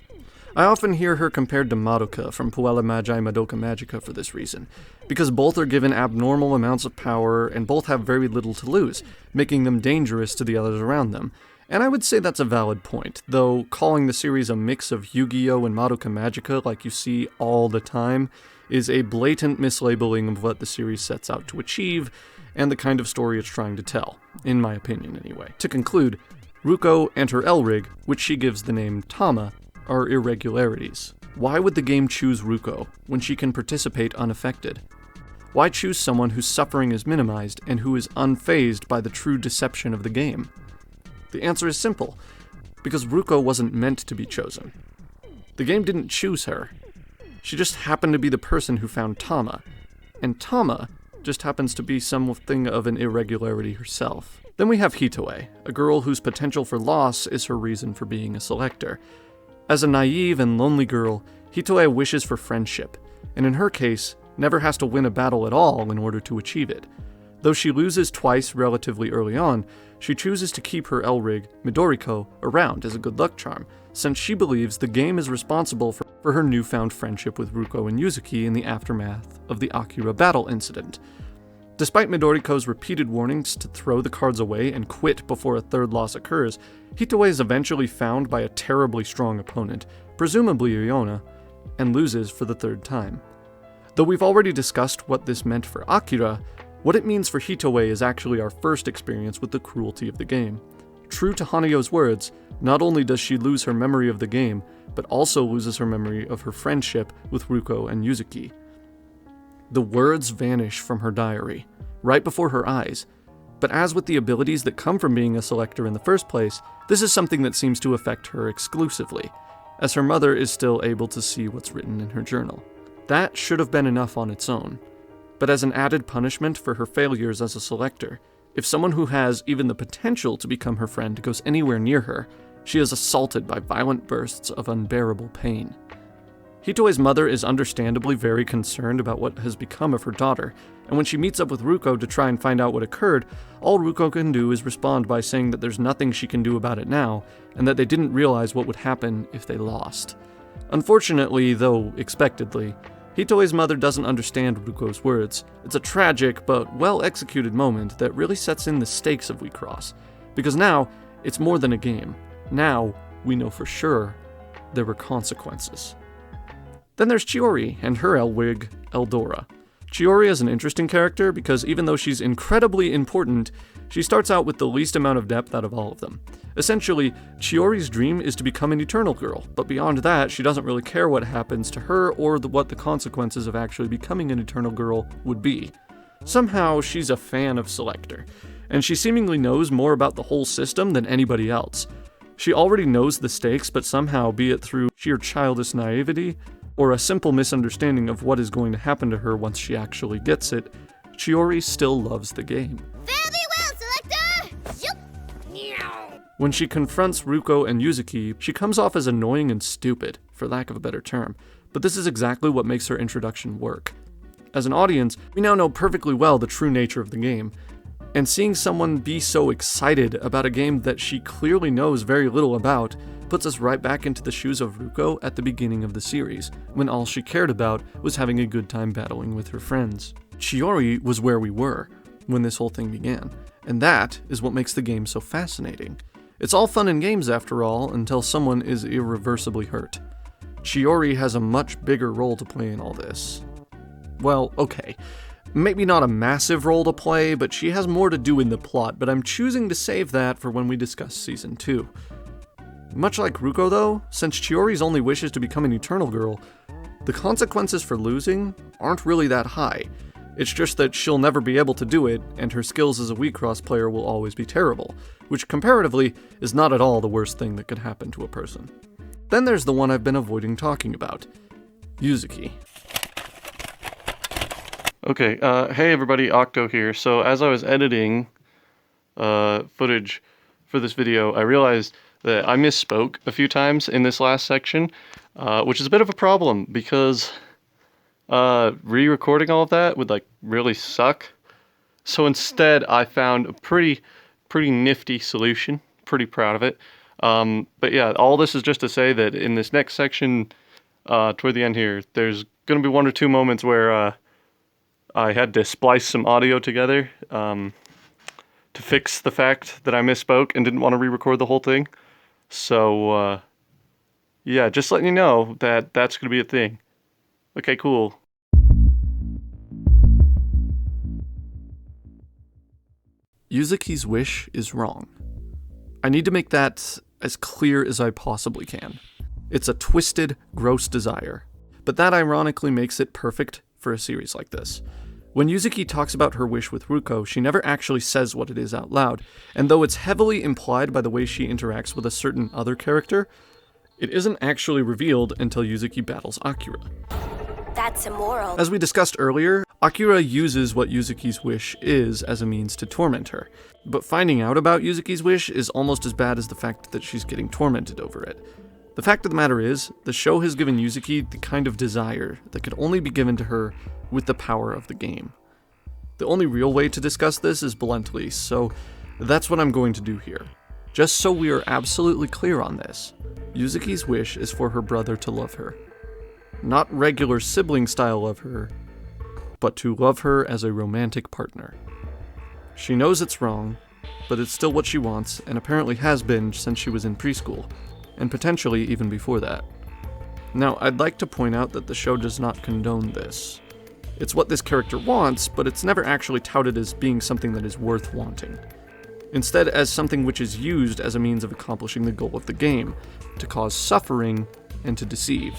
I often hear her compared to Madoka from Puella Magi Madoka Magica for this reason, because both are given abnormal amounts of power and both have very little to lose, making them dangerous to the others around them. And I would say that's a valid point, though calling the series a mix of Yu-Gi-Oh! And Madoka Magica like you see all the time is a blatant mislabeling of what the series sets out to achieve and the kind of story it's trying to tell, in my opinion anyway. To conclude, Ruko and her Elrig, which she gives the name Tama, are irregularities. Why would the game choose Ruko when she can participate unaffected? Why choose someone whose suffering is minimized and who is unfazed by the true deception of the game? The answer is simple, because Ruko wasn't meant to be chosen. The game didn't choose her. She just happened to be the person who found Tama, and Tama just happens to be something of an irregularity herself. Then we have Hitoe, a girl whose potential for loss is her reason for being a selector. As a naive and lonely girl, Hitoe wishes for friendship, and in her case, never has to win a battle at all in order to achieve it. Though she loses twice relatively early on, she chooses to keep her Elrig, Midoriko, around as a good luck charm, since she believes the game is responsible for her newfound friendship with Ruko and Yuzuki in the aftermath of the Akira battle incident. Despite Midoriko's repeated warnings to throw the cards away and quit before a third loss occurs, Hitoe is eventually found by a terribly strong opponent, presumably Iona, and loses for the third time. Though we've already discussed what this meant for Akira, what it means for Hitoe is actually our first experience with the cruelty of the game. True to Hanayo's words, not only does she lose her memory of the game, but also loses her memory of her friendship with Ruko and Yuzuki. The words vanish from her diary, right before her eyes, but as with the abilities that come from being a selector in the first place, this is something that seems to affect her exclusively, as her mother is still able to see what's written in her journal. That should have been enough on its own, but as an added punishment for her failures as a selector, if someone who has even the potential to become her friend goes anywhere near her, she is assaulted by violent bursts of unbearable pain. Hitoe's mother is understandably very concerned about what has become of her daughter, and when she meets up with Ruko to try and find out what occurred, all Ruko can do is respond by saying that there's nothing she can do about it now, and that they didn't realize what would happen if they lost. Unfortunately, though expectedly, Hitoe's mother doesn't understand Ruko's words. It's a tragic but well-executed moment that really sets in the stakes of Wixoss, because now, it's more than a game. Now, we know for sure there were consequences. Then there's Chiori and her Elwig, Eldora. Chiori is an interesting character because even though she's incredibly important, she starts out with the least amount of depth out of all of them. Essentially, Chiori's dream is to become an Eternal Girl, but beyond that, she doesn't really care what happens to her or what the consequences of actually becoming an Eternal Girl would be. Somehow, she's a fan of Selector, and she seemingly knows more about the whole system than anybody else. She already knows the stakes, but somehow, be it through sheer childish naivety, or a simple misunderstanding of what is going to happen to her once she actually gets it, Chiori still loves the game. Fare thee well, Selector! Yup! When she confronts Ruko and Yuzuki, she comes off as annoying and stupid, for lack of a better term, but this is exactly what makes her introduction work. As an audience, we now know perfectly well the true nature of the game, and seeing someone be so excited about a game that she clearly knows very little about puts us right back into the shoes of Ruko at the beginning of the series, when all she cared about was having a good time battling with her friends. Chiori was where we were when this whole thing began, and that is what makes the game so fascinating. It's all fun and games after all, until someone is irreversibly hurt. Chiori has a much bigger role to play in all this. Well, okay. Maybe not a massive role to play, but she has more to do in the plot, but I'm choosing to save that for when we discuss Season 2. Much like Ruko though, since Chiori's only wish is to become an Eternal Girl, the consequences for losing aren't really that high. It's just that she'll never be able to do it, and her skills as a Wixoss player will always be terrible, which comparatively is not at all the worst thing that could happen to a person. Then there's the one I've been avoiding talking about, Yuzuki. Okay, hey everybody, Octo here. So as I was editing footage for this video, I realized that I misspoke a few times in this last section, which is a bit of a problem because re-recording all of that would like really suck. So instead, I found a pretty nifty solution. Pretty proud of it. But yeah, all this is just to say that in this next section, toward the end here, there's gonna be one or two moments where I had to splice some audio together to fix the fact that I misspoke and didn't want to re-record the whole thing. So, yeah, just letting you know that that's going to be a thing. Okay, cool. Yuzuki's wish is wrong. I need to make that as clear as I possibly can. It's a twisted, gross desire. But that ironically makes it perfect for a series like this. When Yuzuki talks about her wish with Ruko, she never actually says what it is out loud, and though it's heavily implied by the way she interacts with a certain other character, it isn't actually revealed until Yuzuki battles Akira. That's immoral. As we discussed earlier, Akira uses what Yuzuki's wish is as a means to torment her, but finding out about Yuzuki's wish is almost as bad as the fact that she's getting tormented over it. The fact of the matter is, the show has given Yuzuki the kind of desire that could only be given to her with the power of the game. The only real way to discuss this is bluntly, so that's what I'm going to do here. Just so we are absolutely clear on this, Yuzuki's wish is for her brother to love her. Not regular sibling style love her, but to love her as a romantic partner. She knows it's wrong, but it's still what she wants, and apparently has been since she was in preschool, and potentially even before that. Now, I'd like to point out that the show does not condone this. It's what this character wants, but it's never actually touted as being something that is worth wanting. Instead, as something which is used as a means of accomplishing the goal of the game, to cause suffering and to deceive.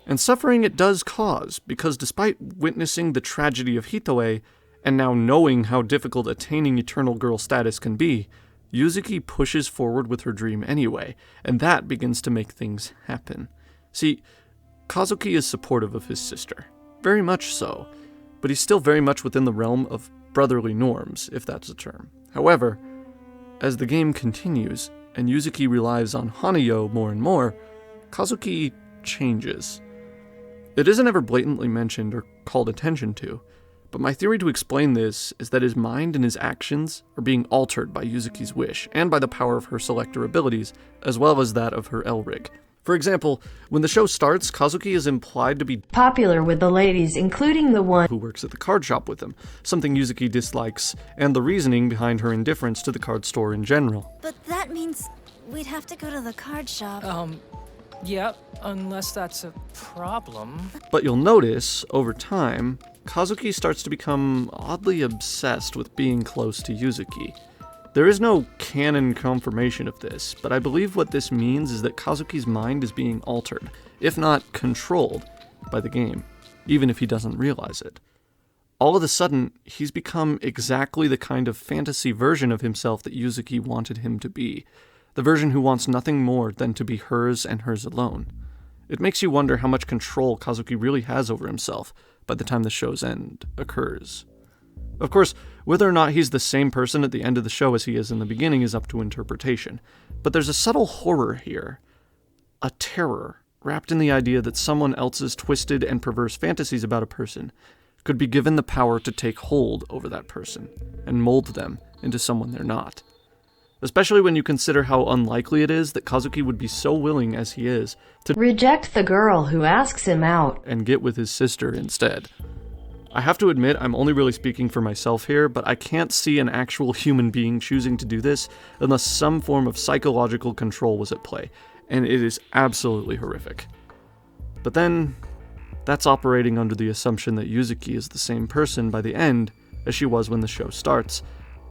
And suffering it does cause, because despite witnessing the tragedy of Hitoe, and now knowing how difficult attaining Eternal Girl status can be, Yuzuki pushes forward with her dream anyway, and that begins to make things happen. See, Kazuki is supportive of his sister. Very much so, but he's still very much within the realm of brotherly norms, if that's a term. However, as the game continues, and Yuzuki relies on Hanayo more and more, Kazuki changes. It isn't ever blatantly mentioned or called attention to, but my theory to explain this is that his mind and his actions are being altered by Yuzuki's wish, and by the power of her Selector abilities, as well as that of her Elrig. For example, when the show starts, Kazuki is implied to be popular with the ladies, including the one who works at the card shop with him, something Yuzuki dislikes, and the reasoning behind her indifference to the card store in general. But that means we'd have to go to the card shop. Yeah, unless that's a problem. But you'll notice, over time, Kazuki starts to become oddly obsessed with being close to Yuzuki. There is no canon confirmation of this, but I believe what this means is that Kazuki's mind is being altered, if not controlled, by the game, even if he doesn't realize it. All of a sudden, he's become exactly the kind of fantasy version of himself that Yuzuki wanted him to be, the version who wants nothing more than to be hers and hers alone. It makes you wonder how much control Kazuki really has over himself by the time the show's end occurs. Of course, whether or not he's the same person at the end of the show as he is in the beginning is up to interpretation, but there's a subtle horror here, a terror wrapped in the idea that someone else's twisted and perverse fantasies about a person could be given the power to take hold over that person and mold them into someone they're not. Especially when you consider how unlikely it is that Kazuki would be so willing as he is to reject the girl who asks him out and get with his sister instead. I have to admit, I'm only really speaking for myself here, but I can't see an actual human being choosing to do this unless some form of psychological control was at play, and it is absolutely horrific. But then, that's operating under the assumption that Yuzuki is the same person by the end as she was when the show starts,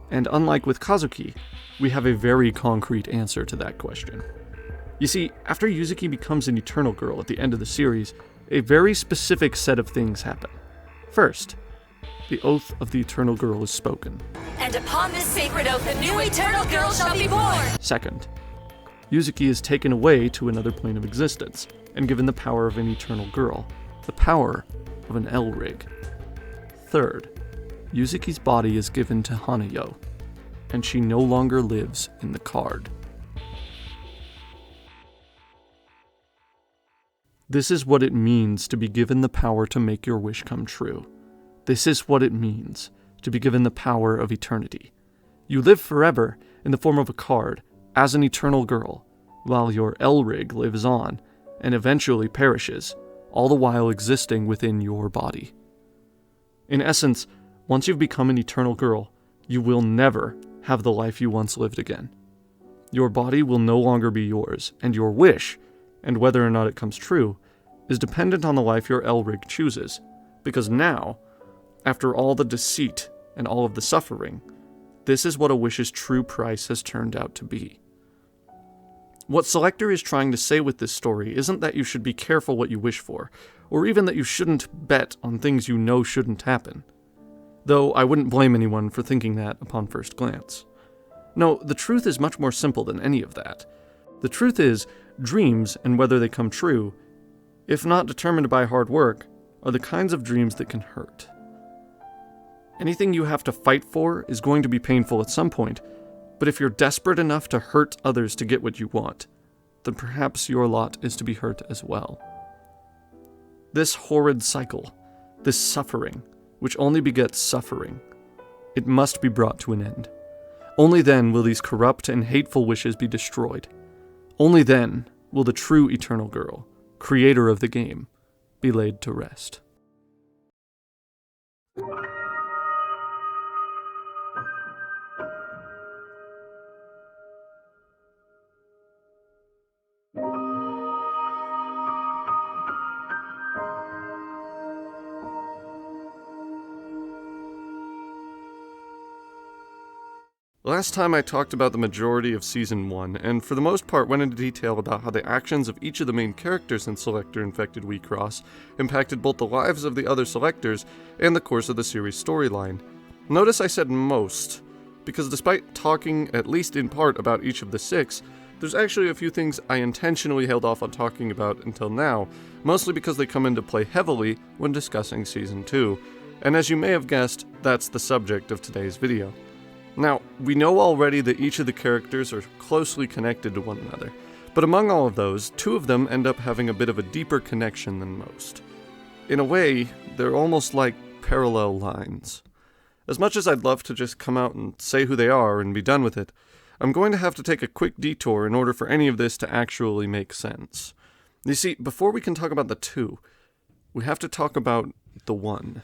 and unlike with Kazuki, we have a very concrete answer to that question. You see, after Yuzuki becomes an Eternal Girl at the end of the series, a very specific set of things happen. First, the oath of the Eternal Girl is spoken. And upon this sacred oath, a new Eternal Girl shall be born! Second, Yuzuki is taken away to another plane of existence and given the power of an Eternal Girl, the power of an L-Rig. Third, Yuzuki's body is given to Hanayo, and she no longer lives in the card. This is what it means to be given the power to make your wish come true. This is what it means to be given the power of eternity. You live forever in the form of a card, as an Eternal Girl, while your L-Rig lives on, and eventually perishes, all the while existing within your body. In essence, once you've become an Eternal Girl, you will never have the life you once lived again. Your body will no longer be yours, and your wish, and whether or not it comes true, is dependent on the life your L-Rig chooses, because now, after all the deceit and all of the suffering, this is what a wish's true price has turned out to be. What Selector is trying to say with this story isn't that you should be careful what you wish for, or even that you shouldn't bet on things you know shouldn't happen. Though I wouldn't blame anyone for thinking that upon first glance. No, the truth is much more simple than any of that. The truth is, dreams, and whether they come true, if not determined by hard work, are the kinds of dreams that can hurt. Anything you have to fight for is going to be painful at some point, but if you're desperate enough to hurt others to get what you want, then perhaps your lot is to be hurt as well. This horrid cycle, this suffering, which only begets suffering, it must be brought to an end. Only then will these corrupt and hateful wishes be destroyed. Only then will the true Eternal Girl, creator of the game, be laid to rest. Last time I talked about the majority of Season 1, and for the most part went into detail about how the actions of each of the main characters in Selector Infected Wixoss impacted both the lives of the other Selectors and the course of the series' storyline. Notice I said most, because despite talking at least in part about each of the 6, there's actually a few things I intentionally held off on talking about until now, mostly because they come into play heavily when discussing Season 2, and as you may have guessed, that's the subject of today's video. Now, we know already that each of the characters are closely connected to one another, but among all of those, 2 of them end up having a bit of a deeper connection than most. In a way, they're almost like parallel lines. As much as I'd love to just come out and say who they are and be done with it, I'm going to have to take a quick detour in order for any of this to actually make sense. You see, before we can talk about the 2, we have to talk about the 1.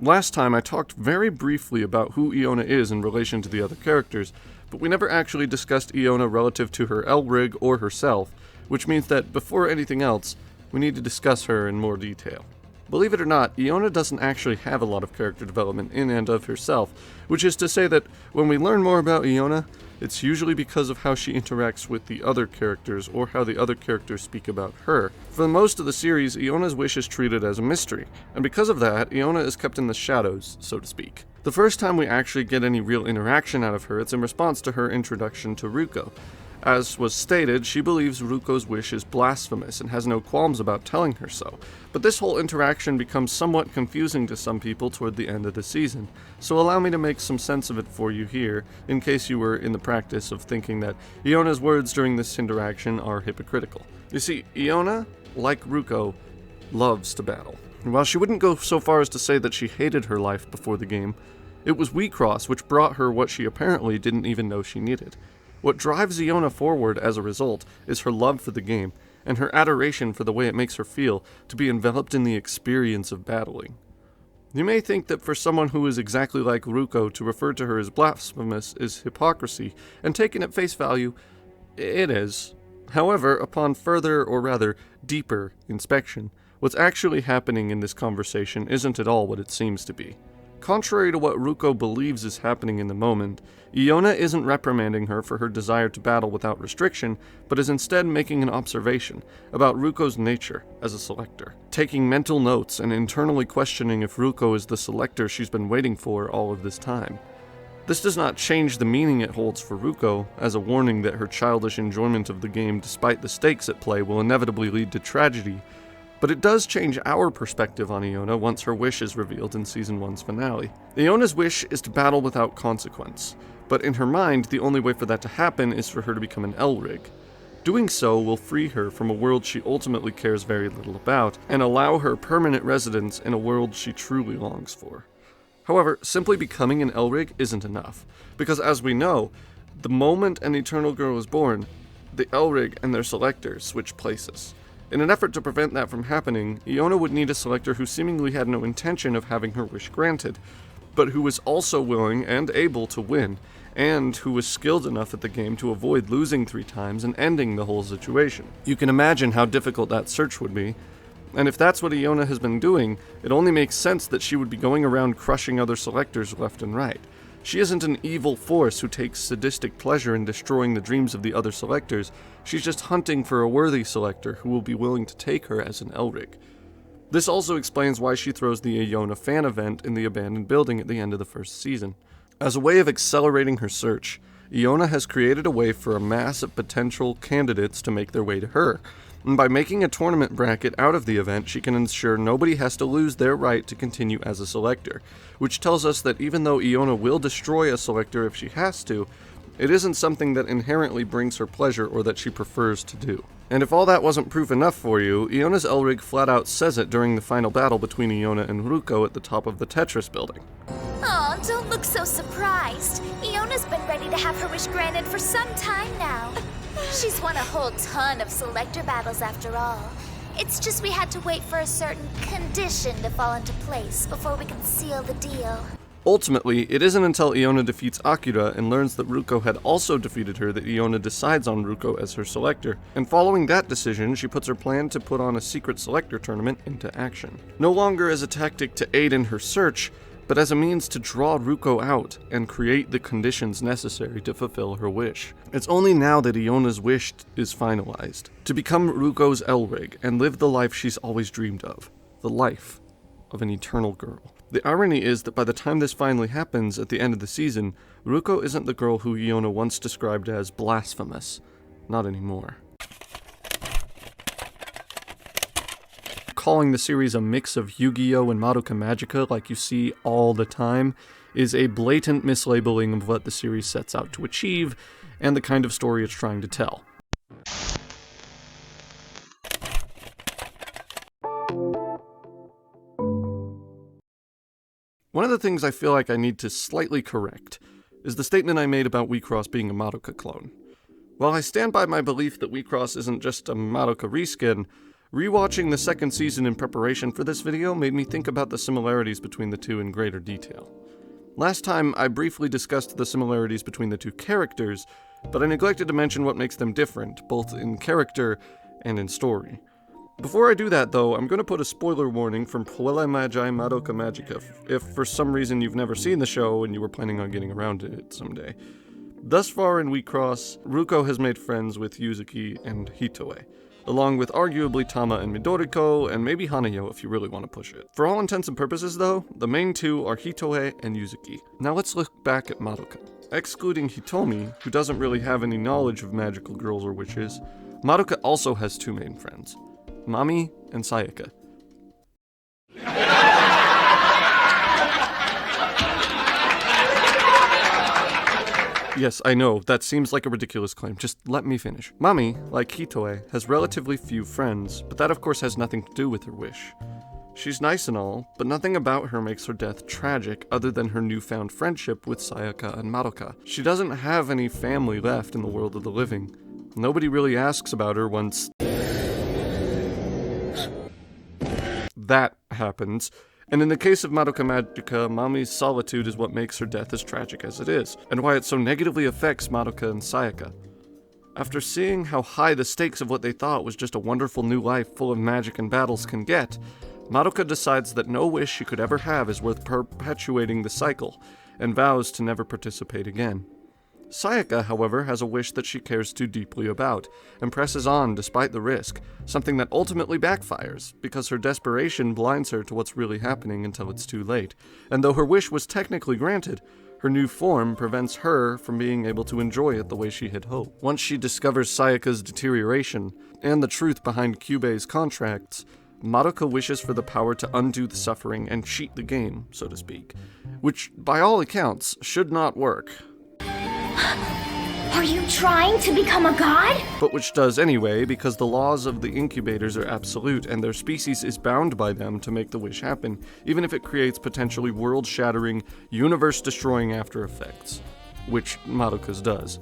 Last time I talked very briefly about who Iona is in relation to the other characters, but we never actually discussed Iona relative to her L-rig or herself, which means that before anything else, we need to discuss her in more detail. Believe it or not, Iona doesn't actually have a lot of character development in and of herself, which is to say that when we learn more about Iona, it's usually because of how she interacts with the other characters or how the other characters speak about her. For most of the series, Iona's wish is treated as a mystery, and because of that, Iona is kept in the shadows, so to speak. The first time we actually get any real interaction out of her, it's in response to her introduction to Ruko. As was stated, she believes Ruko's wish is blasphemous and has no qualms about telling her so, but this whole interaction becomes somewhat confusing to some people toward the end of the season, so allow me to make some sense of it for you here, in case you were in the practice of thinking that Iona's words during this interaction are hypocritical. You see, Iona, like Ruko, loves to battle. And while she wouldn't go so far as to say that she hated her life before the game, it was Wixoss which brought her what she apparently didn't even know she needed. What drives Iona forward as a result is her love for the game, and her adoration for the way it makes her feel to be enveloped in the experience of battling. You may think that for someone who is exactly like Ruko, to refer to her as blasphemous is hypocrisy, and taken at face value, it is. However, upon further, or rather, deeper inspection, what's actually happening in this conversation isn't at all what it seems to be. Contrary to what Ruko believes is happening in the moment, Iona isn't reprimanding her for her desire to battle without restriction, but is instead making an observation about Ruko's nature as a selector, taking mental notes and internally questioning if Ruko is the selector she's been waiting for all of this time. This does not change the meaning it holds for Ruko, as a warning that her childish enjoyment of the game despite the stakes at play will inevitably lead to tragedy, but it does change our perspective on Iona once her wish is revealed in Season 1's finale. Iona's wish is to battle without consequence, but in her mind, the only way for that to happen is for her to become an L-rig. Doing so will free her from a world she ultimately cares very little about, and allow her permanent residence in a world she truly longs for. However, simply becoming an L-rig isn't enough, because as we know, the moment an Eternal Girl is born, the L-rig and their selectors switch places. In an effort to prevent that from happening, Iona would need a selector who seemingly had no intention of having her wish granted, but who was also willing and able to win, and who was skilled enough at the game to avoid losing 3 times and ending the whole situation. You can imagine how difficult that search would be, and if that's what Iona has been doing, it only makes sense that she would be going around crushing other selectors left and right. She isn't an evil force who takes sadistic pleasure in destroying the dreams of the other selectors. She's just hunting for a worthy selector who will be willing to take her as an L-rig. This also explains why she throws the Iona fan event in the abandoned building at the end of the first season. As a way of accelerating her search, Iona has created a way for a mass of potential candidates to make their way to her. And by making a tournament bracket out of the event, she can ensure nobody has to lose their right to continue as a selector, which tells us that even though Iona will destroy a selector if she has to, it isn't something that inherently brings her pleasure or that she prefers to do. And if all that wasn't proof enough for you, Iona's L-rig flat out says it during the final battle between Iona and Ruko at the top of the Tetris building. Oh, don't look so surprised. Iona's been ready to have her wish granted for some time now. She's won a whole ton of selector battles after all. It's just we had to wait for a certain condition to fall into place before we can seal the deal. Ultimately, it isn't until Iona defeats Akira and learns that Ruko had also defeated her that Iona decides on Ruko as her selector, and following that decision, she puts her plan to put on a secret selector tournament into action. No longer as a tactic to aid in her search, but as a means to draw Ruko out and create the conditions necessary to fulfill her wish. It's only now that Iona's wish is finalized, to become Ruko's L-rig and live the life she's always dreamed of, the life of an eternal girl. The irony is that by the time this finally happens at the end of the season, Ruko isn't the girl who Iona once described as blasphemous. Not anymore. Calling the series a mix of Yu-Gi-Oh! And Madoka Magica like you see all the time is a blatant mislabeling of what the series sets out to achieve and the kind of story it's trying to tell. One of the things I feel like I need to slightly correct is the statement I made about Wixoss being a Madoka clone. While I stand by my belief that Wixoss isn't just a Madoka reskin, Rewatching the second season in preparation for this video made me think about the similarities between the two in greater detail. Last time, I briefly discussed the similarities between the two characters, but I neglected to mention what makes them different, both in character and in story. Before I do that, though, I'm going to put a spoiler warning from Puella Magi Madoka Magica, if for some reason you've never seen the show and you were planning on getting around to it someday. Thus far in Wixoss, Ruko has made friends with Yuzuki and Hitoe, along with arguably Tama and Midoriko, and maybe Hanayo if you really want to push it. For all intents and purposes, though, the main two are Hitoe and Yuzuki. Now let's look back at Madoka. Excluding Hitomi, who doesn't really have any knowledge of magical girls or witches, Madoka also has two main friends, Mami and Sayaka. Yes, I know, that seems like a ridiculous claim. Just let me finish. Mami, like Hitoe, has relatively few friends, but that of course has nothing to do with her wish. She's nice and all, but nothing about her makes her death tragic other than her newfound friendship with Sayaka and Madoka. She doesn't have any family left in the world of the living. Nobody really asks about her once that happens. And in the case of Madoka Magica, Mami's solitude is what makes her death as tragic as it is, and why it so negatively affects Madoka and Sayaka. After seeing how high the stakes of what they thought was just a wonderful new life full of magic and battles can get, Madoka decides that no wish she could ever have is worth perpetuating the cycle, and vows to never participate again. Sayaka, however, has a wish that she cares too deeply about, and presses on despite the risk, something that ultimately backfires, because her desperation blinds her to what's really happening until it's too late. And though her wish was technically granted, her new form prevents her from being able to enjoy it the way she had hoped. Once she discovers Sayaka's deterioration, and the truth behind Kyubei's contracts, Madoka wishes for the power to undo the suffering and cheat the game, so to speak, which, by all accounts, should not work. Are you trying to become a god? But which does anyway, because the laws of the incubators are absolute, and their species is bound by them to make the wish happen, even if it creates potentially world-shattering, universe-destroying after effects, which Madoka's does.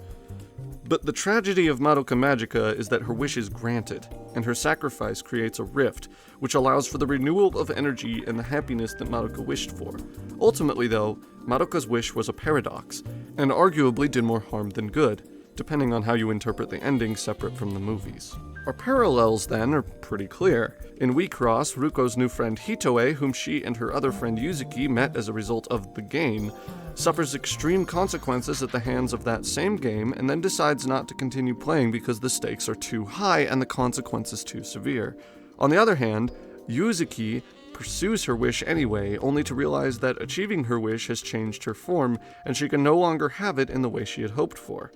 But the tragedy of Madoka Magica is that her wish is granted, and her sacrifice creates a rift, which allows for the renewal of energy and the happiness that Madoka wished for. Ultimately, though, Madoka's wish was a paradox, and arguably did more harm than good, depending on how you interpret the ending separate from the movies. Our parallels, then, are pretty clear. In Wixoss, Ruko's new friend Hitoe, whom she and her other friend Yuzuki met as a result of the game, suffers extreme consequences at the hands of that same game and then decides not to continue playing because the stakes are too high and the consequences too severe. On the other hand, Yuzuki pursues her wish anyway, only to realize that achieving her wish has changed her form and she can no longer have it in the way she had hoped for.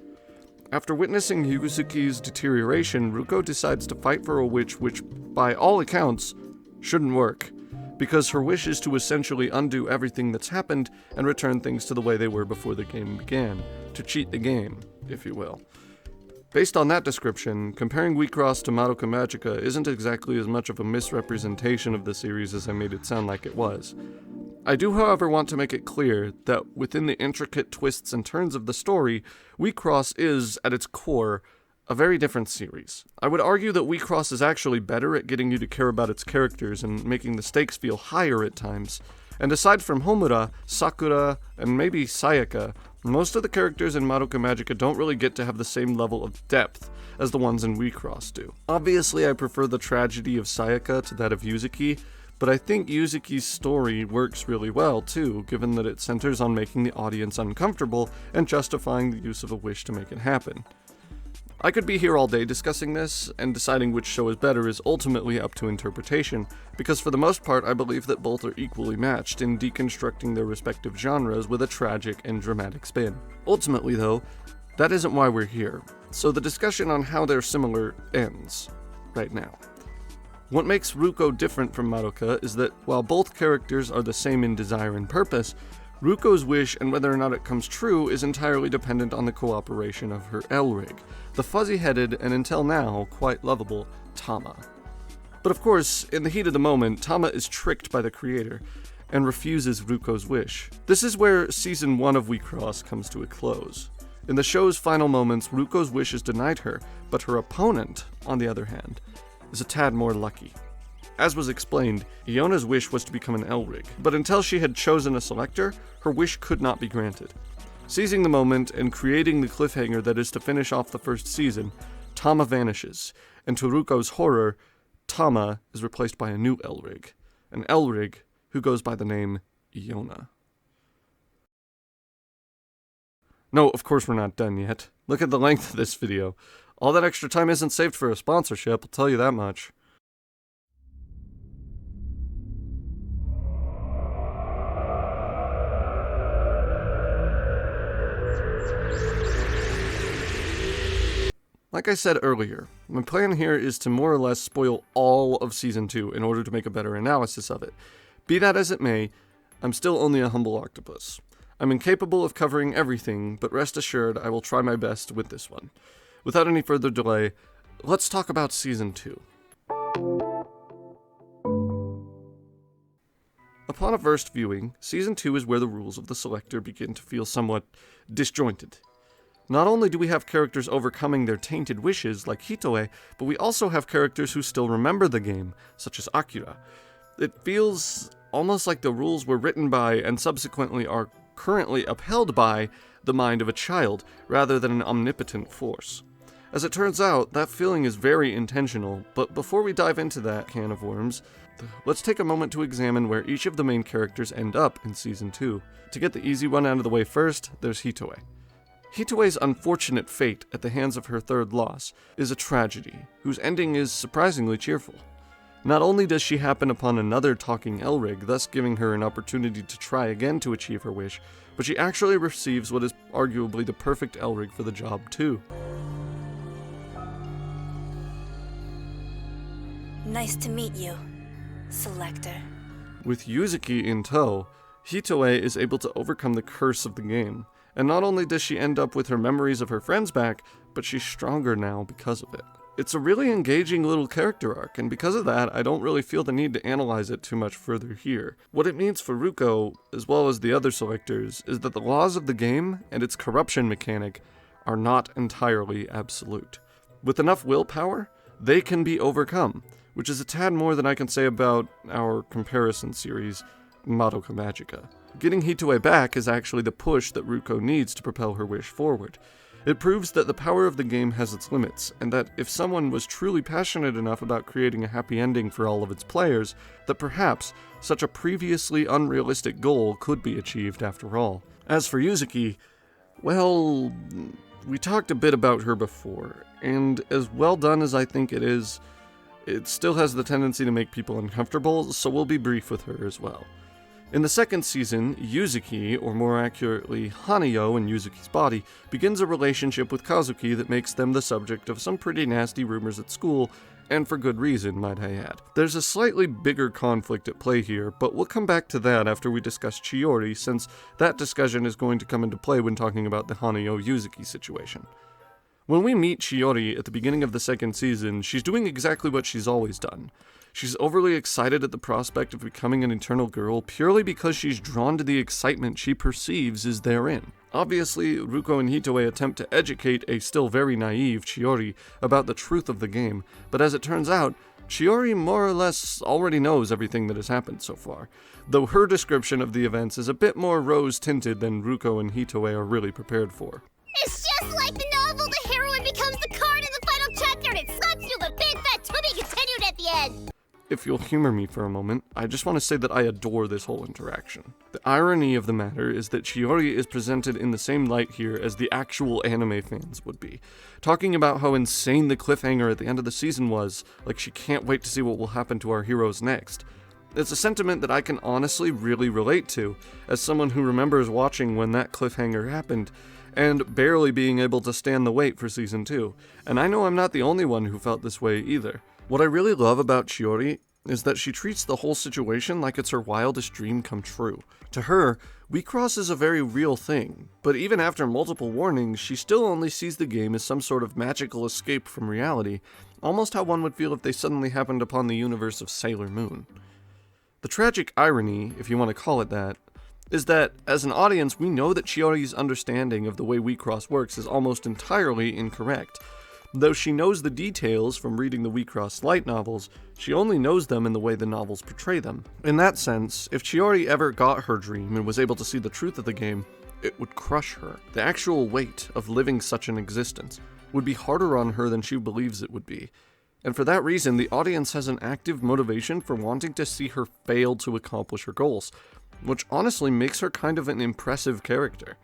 After witnessing Yuzuki's deterioration, Ruko decides to fight for a wish which, by all accounts, shouldn't work, because her wish is to essentially undo everything that's happened and return things to the way they were before the game began, to cheat the game, if you will. Based on that description, comparing Wixoss to Madoka Magica isn't exactly as much of a misrepresentation of the series as I made it sound like it was. I do, however, want to make it clear that within the intricate twists and turns of the story, Wixoss is, at its core, a very different series. I would argue that Wixoss is actually better at getting you to care about its characters and making the stakes feel higher at times. And aside from Homura, Sakura, and maybe Sayaka, most of the characters in Madoka Magica don't really get to have the same level of depth as the ones in Wixoss do. Obviously, I prefer the tragedy of Sayaka to that of Yuzuki, but I think Yuzuki's story works really well too, given that it centers on making the audience uncomfortable and justifying the use of a wish to make it happen. I could be here all day discussing this, and deciding which show is better is ultimately up to interpretation, because for the most part I believe that both are equally matched in deconstructing their respective genres with a tragic and dramatic spin. Ultimately though, that isn't why we're here, so the discussion on how they're similar ends right now. What makes Ruko different from Madoka is that while both characters are the same in desire and purpose, Ruko's wish and whether or not it comes true is entirely dependent on the cooperation of her Elrig, the fuzzy-headed and until now quite lovable Tama. But of course, in the heat of the moment, Tama is tricked by the creator and refuses Ruko's wish. This is where Season 1 of Wixoss comes to a close. In the show's final moments, Ruko's wish is denied her, but her opponent, on the other hand, is a tad more lucky. As was explained, Iona's wish was to become an Elrig, but until she had chosen a selector, her wish could not be granted. Seizing the moment and creating the cliffhanger that is to finish off the first season, Tama vanishes, and to Ruko's horror, Tama is replaced by a new Elrig, an Elrig who goes by the name Iona. No, of course we're not done yet. Look at the length of this video. All that extra time isn't saved for a sponsorship, I'll tell you that much. Like I said earlier, my plan here is to more or less spoil all of Season 2 in order to make a better analysis of it. Be that as it may, I'm still only a humble octopus. I'm incapable of covering everything, but rest assured I will try my best with this one. Without any further delay, let's talk about Season 2. Upon a first viewing, Season 2 is where the rules of the Selector begin to feel somewhat disjointed. Not only do we have characters overcoming their tainted wishes, like Hitoe, but we also have characters who still remember the game, such as Akira. It feels almost like the rules were written by, and subsequently are currently upheld by, the mind of a child, rather than an omnipotent force. As it turns out, that feeling is very intentional, but before we dive into that can of worms, let's take a moment to examine where each of the main characters end up in Season 2. To get the easy one out of the way first, there's Hitoe. Hitoe's unfortunate fate at the hands of her third loss is a tragedy, whose ending is surprisingly cheerful. Not only does she happen upon another talking Elrig, thus giving her an opportunity to try again to achieve her wish, but she actually receives what is arguably the perfect Elrig for the job too. Nice to meet you, Selector. With Yuzuki in tow, Hitoe is able to overcome the curse of the game. And not only does she end up with her memories of her friends back, but she's stronger now because of it. It's a really engaging little character arc, and because of that, I don't really feel the need to analyze it too much further here. What it means for Ruko, as well as the other selectors, is that the laws of the game and its corruption mechanic are not entirely absolute. With enough willpower, they can be overcome, which is a tad more than I can say about our comparison series, Madoka Magica. Getting Hitoe back is actually the push that Ruko needs to propel her wish forward. It proves that the power of the game has its limits, and that if someone was truly passionate enough about creating a happy ending for all of its players, that perhaps such a previously unrealistic goal could be achieved after all. As for Yuzuki, well, we talked a bit about her before, and as well done as I think it is, it still has the tendency to make people uncomfortable, so we'll be brief with her as well. In the second season, Yuzuki, or more accurately, Hanayo in Yuzuki's body, begins a relationship with Kazuki that makes them the subject of some pretty nasty rumors at school, and for good reason, might I add. There's a slightly bigger conflict at play here, but we'll come back to that after we discuss Chiyori, since that discussion is going to come into play when talking about the Hanayo-Yuzuki situation. When we meet Chiyori at the beginning of the second season, she's doing exactly what she's always done. She's overly excited at the prospect of becoming an eternal girl purely because she's drawn to the excitement she perceives is therein. Obviously, Ruko and Hitoe attempt to educate a still very naive Chiyori about the truth of the game, but as it turns out, Chiyori more or less already knows everything that has happened so far, though her description of the events is a bit more rose-tinted than Ruko and Hitoe are really prepared for. It's just like the novel, the heroine becomes the card in the final chapter and it slaps you the big fat to be continued at the end. If you'll humor me for a moment, I just want to say that I adore this whole interaction. The irony of the matter is that Chiyori is presented in the same light here as the actual anime fans would be, talking about how insane the cliffhanger at the end of the season was, like she can't wait to see what will happen to our heroes next. It's a sentiment that I can honestly really relate to, as someone who remembers watching when that cliffhanger happened, and barely being able to stand the wait for Season 2, and I know I'm not the only one who felt this way either. What I really love about Chiyori is that she treats the whole situation like it's her wildest dream come true. To her, Wixoss is a very real thing, but even after multiple warnings, she still only sees the game as some sort of magical escape from reality, almost how one would feel if they suddenly happened upon the universe of Sailor Moon. The tragic irony, if you want to call it that, is that, as an audience, we know that Chiyori's understanding of the way Wixoss works is almost entirely incorrect. Though she knows the details from reading the Wixoss light novels, she only knows them in the way the novels portray them. In that sense, if Chiori ever got her dream and was able to see the truth of the game, it would crush her. The actual weight of living such an existence would be harder on her than she believes it would be. And for that reason, the audience has an active motivation for wanting to see her fail to accomplish her goals, which honestly makes her kind of an impressive character.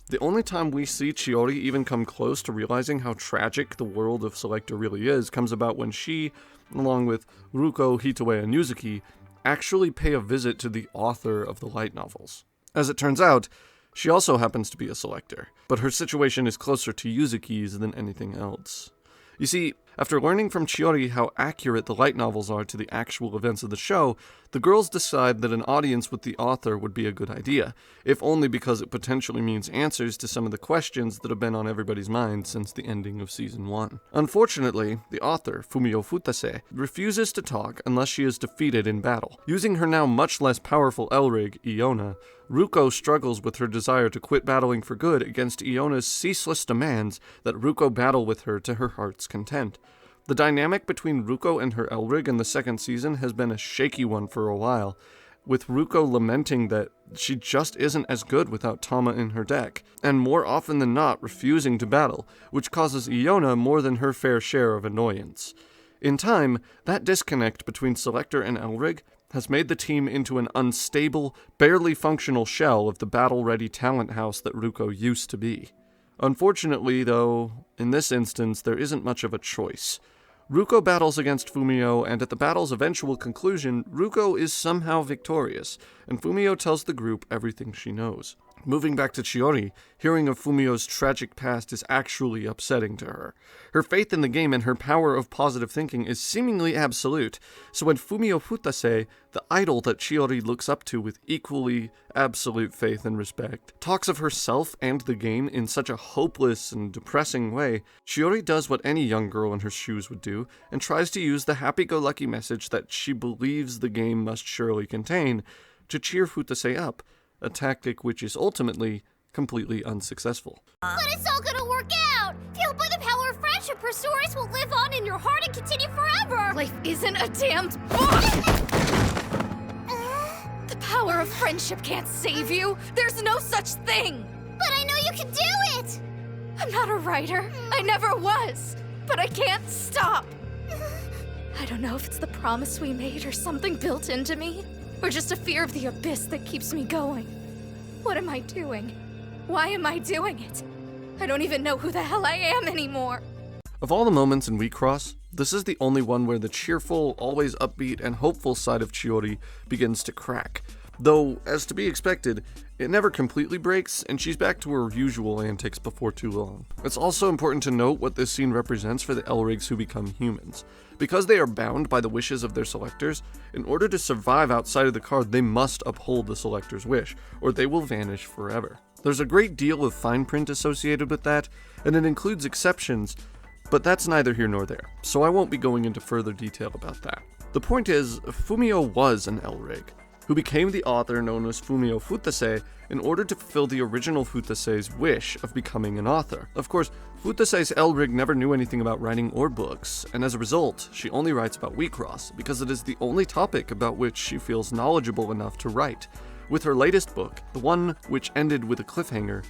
The only time we see Chiori even come close to realizing how tragic the world of Selector really is comes about when she, along with Ruko, Hitoe, and Yuzuki, actually pay a visit to the author of the light novels. As it turns out, she also happens to be a Selector, but her situation is closer to Yuzuki's than anything else. You see, after learning from Chiori how accurate the light novels are to the actual events of the show, the girls decide that an audience with the author would be a good idea, if only because it potentially means answers to some of the questions that have been on everybody's mind since the ending of Season 1. Unfortunately, the author, Fumio Futase, refuses to talk unless she is defeated in battle. Using her now much less powerful Elrig, Iona, Ruko struggles with her desire to quit battling for good against Iona's ceaseless demands that Ruko battle with her to her heart's content. The dynamic between Ruko and her Elrig in the second season has been a shaky one for a while, with Ruko lamenting that she just isn't as good without Tama in her deck, and more often than not refusing to battle, which causes Iona more than her fair share of annoyance. In time, that disconnect between Selector and Elrig has made the team into an unstable, barely functional shell of the battle-ready talent house that Ruko used to be. Unfortunately, though, in this instance, there isn't much of a choice. Ruko battles against Fumio, and at the battle's eventual conclusion, Ruko is somehow victorious, and Fumio tells the group everything she knows. Moving back to Chiori, hearing of Fumio's tragic past is actually upsetting to her. Her faith in the game and her power of positive thinking is seemingly absolute, so when Fumio Futase, the idol that Chiori looks up to with equally absolute faith and respect, talks of herself and the game in such a hopeless and depressing way, Chiori does what any young girl in her shoes would do, and tries to use the happy-go-lucky message that she believes the game must surely contain to cheer Futase up, a tactic which is ultimately completely unsuccessful. But it's all gonna work out! Fueled by the power of friendship, her stories will live on in your heart and continue forever! Life isn't a damned book! The power of friendship can't save you! There's no such thing! But I know you can do it! I'm not a writer. I never was. But I can't stop. I don't know if it's the promise we made or something built into me, or just a fear of the abyss that keeps me going. What am I doing? Why am I doing it? I don't even know who the hell I am anymore. Of all the moments in Wixoss, this is the only one where the cheerful, always upbeat, and hopeful side of Chiori begins to crack. Though, as to be expected, it never completely breaks, and she's back to her usual antics before too long. It's also important to note what this scene represents for the Elrigs who become humans. Because they are bound by the wishes of their selectors, in order to survive outside of the card, they must uphold the selector's wish, or they will vanish forever. There's a great deal of fine print associated with that, and it includes exceptions, but that's neither here nor there, so I won't be going into further detail about that. The point is, Fumio was an Elrig, who became the author known as Fumio Futase in order to fulfill the original Futase's wish of becoming an author. Of course, Futase's Elrig never knew anything about writing or books, and as a result, she only writes about Wixoss because it is the only topic about which she feels knowledgeable enough to write. With her latest book, the one which ended with a cliffhanger,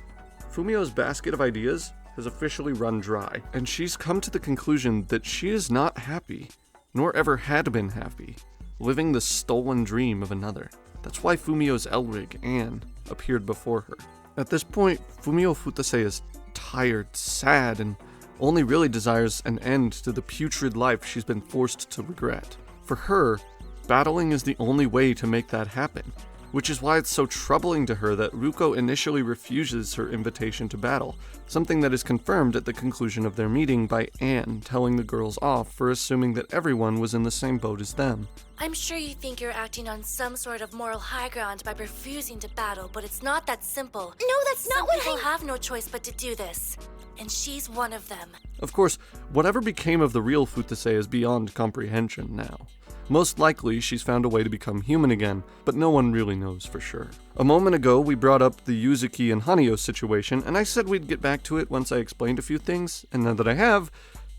Fumio's basket of ideas has officially run dry, and she's come to the conclusion that she is not happy, nor ever had been happy, living the stolen dream of another. That's why Fumio's Elrig, Anne, appeared before her. At this point, Fumio Futase is tired, sad, and only really desires an end to the putrid life she's been forced to regret. For her, battling is the only way to make that happen, which is why it's so troubling to her that Ruko initially refuses her invitation to battle, something that is confirmed at the conclusion of their meeting by Anne telling the girls off for assuming that everyone was in the same boat as them. I'm sure you think you're acting on some sort of moral high ground by refusing to battle, but it's not that simple. No, that's not what Some people have no choice but to do this, and she's one of them. Of course, whatever became of the real Futase is beyond comprehension now. Most likely, she's found a way to become human again, but no one really knows for sure. A moment ago, we brought up the Yuzuki and Hanyo situation, and I said we'd get back to it once I explained a few things, and now that I have,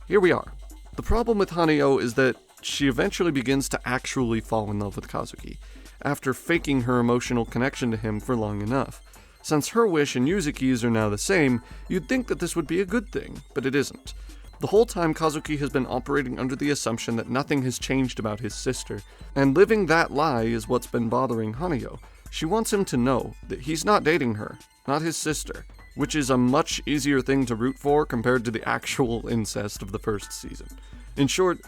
here we are. The problem with Hanyo is that she eventually begins to actually fall in love with Kazuki, after faking her emotional connection to him for long enough. Since her wish and Yuzuki's are now the same, you'd think that this would be a good thing, but it isn't. The whole time Kazuki has been operating under the assumption that nothing has changed about his sister, and living that lie is what's been bothering Hanyo. She wants him to know that he's not dating her, not his sister, which is a much easier thing to root for compared to the actual incest of the first season. In short,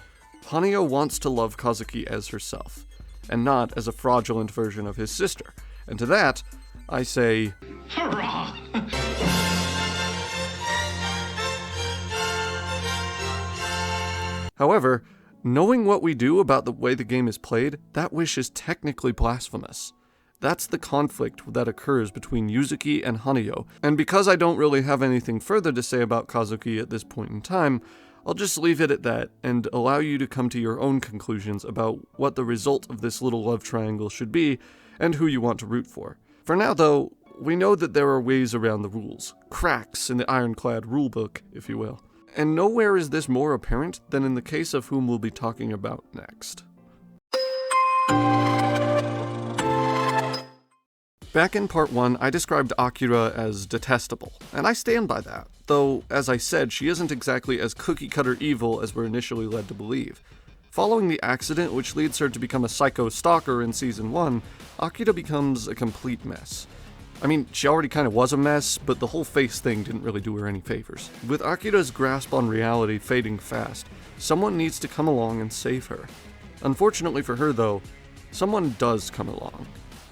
Hanyo wants to love Kazuki as herself, and not as a fraudulent version of his sister. And to that, I say, hurrah! However, knowing what we do about the way the game is played, that wish is technically blasphemous. That's the conflict that occurs between Yuzuki and Hanyo, and because I don't really have anything further to say about Kazuki at this point in time, I'll just leave it at that and allow you to come to your own conclusions about what the result of this little love triangle should be and who you want to root for. For now though, we know that there are ways around the rules, cracks in the ironclad rulebook, if you will. And nowhere is this more apparent than in the case of whom we'll be talking about next. Back in part 1, I described Akira as detestable, and I stand by that, though, as I said, she isn't exactly as cookie-cutter evil as we're initially led to believe. Following the accident which leads her to become a psycho stalker in Season 1, Akira becomes a complete mess. I mean, she already kind of was a mess, but the whole face thing didn't really do her any favors. With Akira's grasp on reality fading fast, someone needs to come along and save her. Unfortunately for her, though, someone does come along.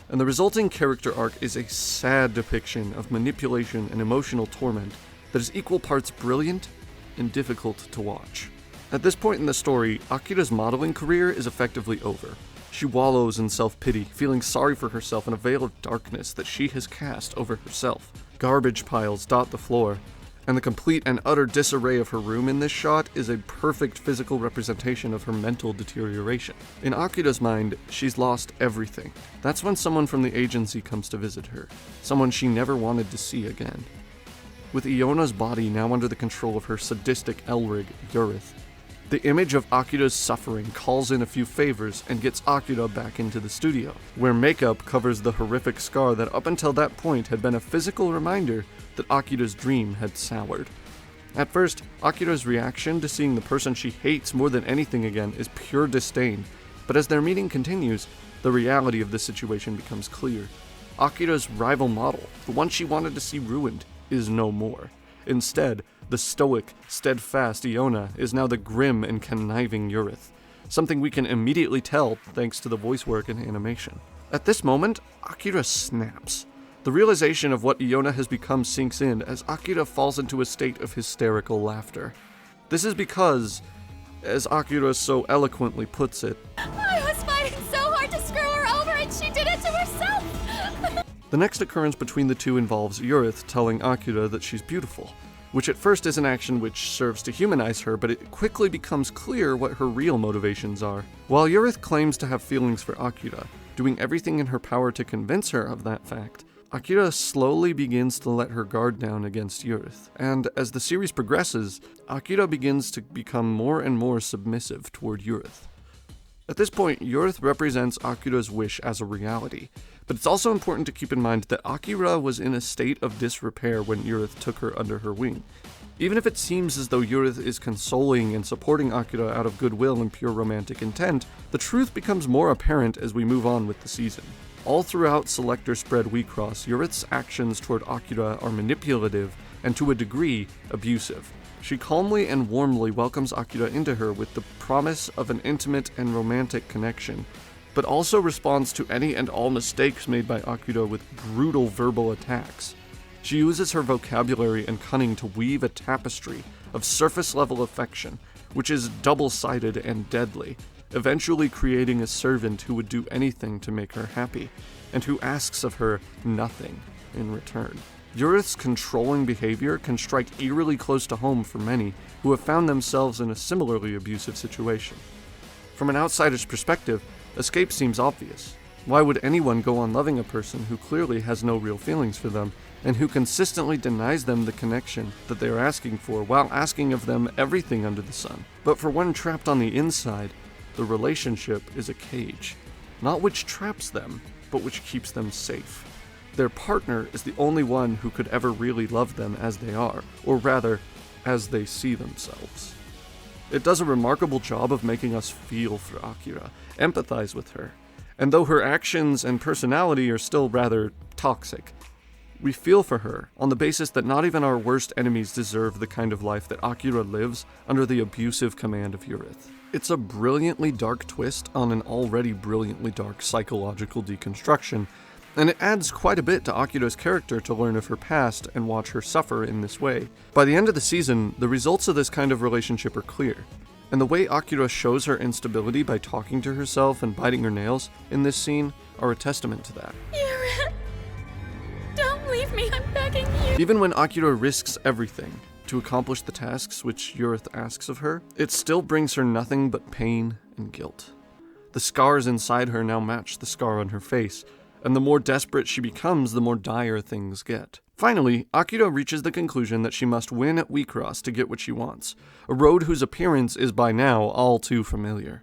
And the resulting character arc is a sad depiction of manipulation and emotional torment that is equal parts brilliant and difficult to watch. At this point in the story, Akira's modeling career is effectively over. She wallows in self-pity, feeling sorry for herself in a veil of darkness that she has cast over herself. Garbage piles dot the floor, and the complete and utter disarray of her room in this shot is a perfect physical representation of her mental deterioration. In Akira's mind, she's lost everything. That's when someone from the agency comes to visit her, someone she never wanted to see again. With Iona's body now under the control of her sadistic Elrig, Urith, the image of Akira's suffering calls in a few favors and gets Akira back into the studio, where makeup covers the horrific scar that up until that point had been a physical reminder that Akira's dream had soured. At first, Akira's reaction to seeing the person she hates more than anything again is pure disdain, but as their meeting continues, the reality of the situation becomes clear. Akira's rival model, the one she wanted to see ruined, is no more. Instead, the stoic, steadfast Iona is now the grim and conniving Urith, something we can immediately tell thanks to the voice work and animation. At this moment, Akira snaps. The realization of what Iona has become sinks in as Akira falls into a state of hysterical laughter. This is because, as Akira so eloquently puts it, I was fighting so hard to screw her over and she did it to herself! The next occurrence between the two involves Urith telling Akira that she's beautiful, which at first is an action which serves to humanize her, but it quickly becomes clear what her real motivations are. While Urith claims to have feelings for Akira, doing everything in her power to convince her of that fact, Akira slowly begins to let her guard down against Urith, and as the series progresses, Akira begins to become more and more submissive toward Urith. At this point, Urith represents Akira's wish as a reality, but it's also important to keep in mind that Akira was in a state of disrepair when Urith took her under her wing. Even if it seems as though Urith is consoling and supporting Akira out of goodwill and pure romantic intent, the truth becomes more apparent as we move on with the season. All throughout Selector Spread Wixoss, Urith's actions toward Akira are manipulative and to a degree, abusive. She calmly and warmly welcomes Akira into her with the promise of an intimate and romantic connection, but also responds to any and all mistakes made by Akira with brutal verbal attacks. She uses her vocabulary and cunning to weave a tapestry of surface-level affection, which is double-sided and deadly, eventually creating a servant who would do anything to make her happy, and who asks of her nothing in return. Urith's controlling behavior can strike eerily close to home for many who have found themselves in a similarly abusive situation. From an outsider's perspective, escape seems obvious. Why would anyone go on loving a person who clearly has no real feelings for them, and who consistently denies them the connection that they are asking for while asking of them everything under the sun? But for one trapped on the inside, the relationship is a cage, not which traps them, but which keeps them safe. Their partner is the only one who could ever really love them as they are, or rather, as they see themselves. It does a remarkable job of making us feel for Akira, empathize with her, and though her actions and personality are still rather toxic, we feel for her on the basis that not even our worst enemies deserve the kind of life that Akira lives under the abusive command of Urith. It's a brilliantly dark twist on an already brilliantly dark psychological deconstruction, and it adds quite a bit to Akira's character to learn of her past and watch her suffer in this way. By the end of the season, the results of this kind of relationship are clear, and the way Akira shows her instability by talking to herself and biting her nails in this scene are a testament to that. Urith, don't leave me, I'm begging you. Even when Akira risks everything to accomplish the tasks which Urith asks of her, it still brings her nothing but pain and guilt. The scars inside her now match the scar on her face, and the more desperate she becomes, the more dire things get. Finally, Akira reaches the conclusion that she must win at Wixoss to get what she wants, a road whose appearance is by now all too familiar.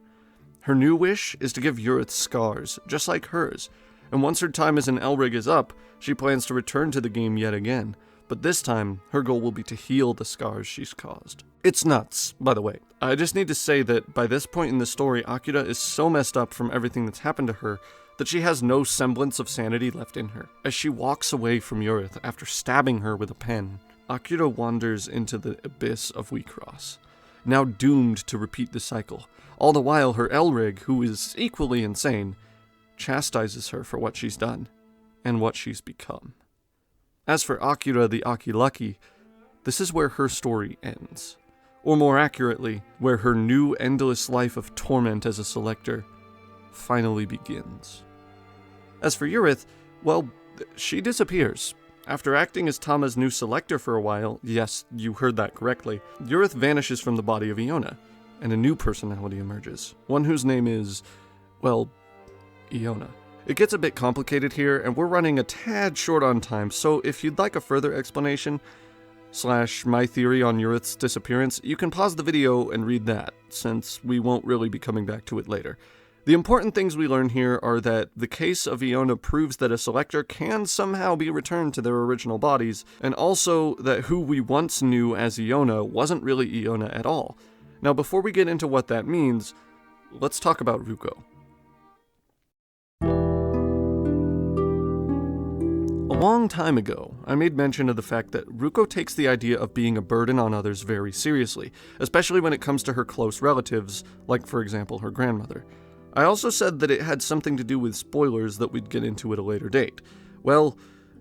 Her new wish is to give Urith scars, just like hers, and once her time as an Elrig is up, she plans to return to the game yet again, but this time, her goal will be to heal the scars she's caused. It's nuts, by the way. I just need to say that by this point in the story, Akira is so messed up from everything that's happened to her that she has no semblance of sanity left in her. As she walks away from Urith after stabbing her with a pen, Akira wanders into the abyss of Wixoss, now doomed to repeat the cycle. All the while, her Elrig, who is equally insane, chastises her for what she's done and what she's become. As for Akira the Aki-Lucky, this is where her story ends. Or more accurately, where her new endless life of torment as a selector finally begins. As for Urith, well, she disappears. After acting as Tama's new selector for a while, yes, you heard that correctly, Urith vanishes from the body of Iona, and a new personality emerges. One whose name is, well, Iona. It gets a bit complicated here, and we're running a tad short on time, so if you'd like a further explanation, / my theory on Urith's disappearance, you can pause the video and read that, since we won't really be coming back to it later. The important things we learn here are that the case of Iona proves that a selector can somehow be returned to their original bodies, and also that who we once knew as Iona wasn't really Iona at all. Now before we get into what that means, let's talk about Ruko. A long time ago, I made mention of the fact that Ruko takes the idea of being a burden on others very seriously, especially when it comes to her close relatives, like for example her grandmother. I also said that it had something to do with spoilers that we'd get into at a later date. Well,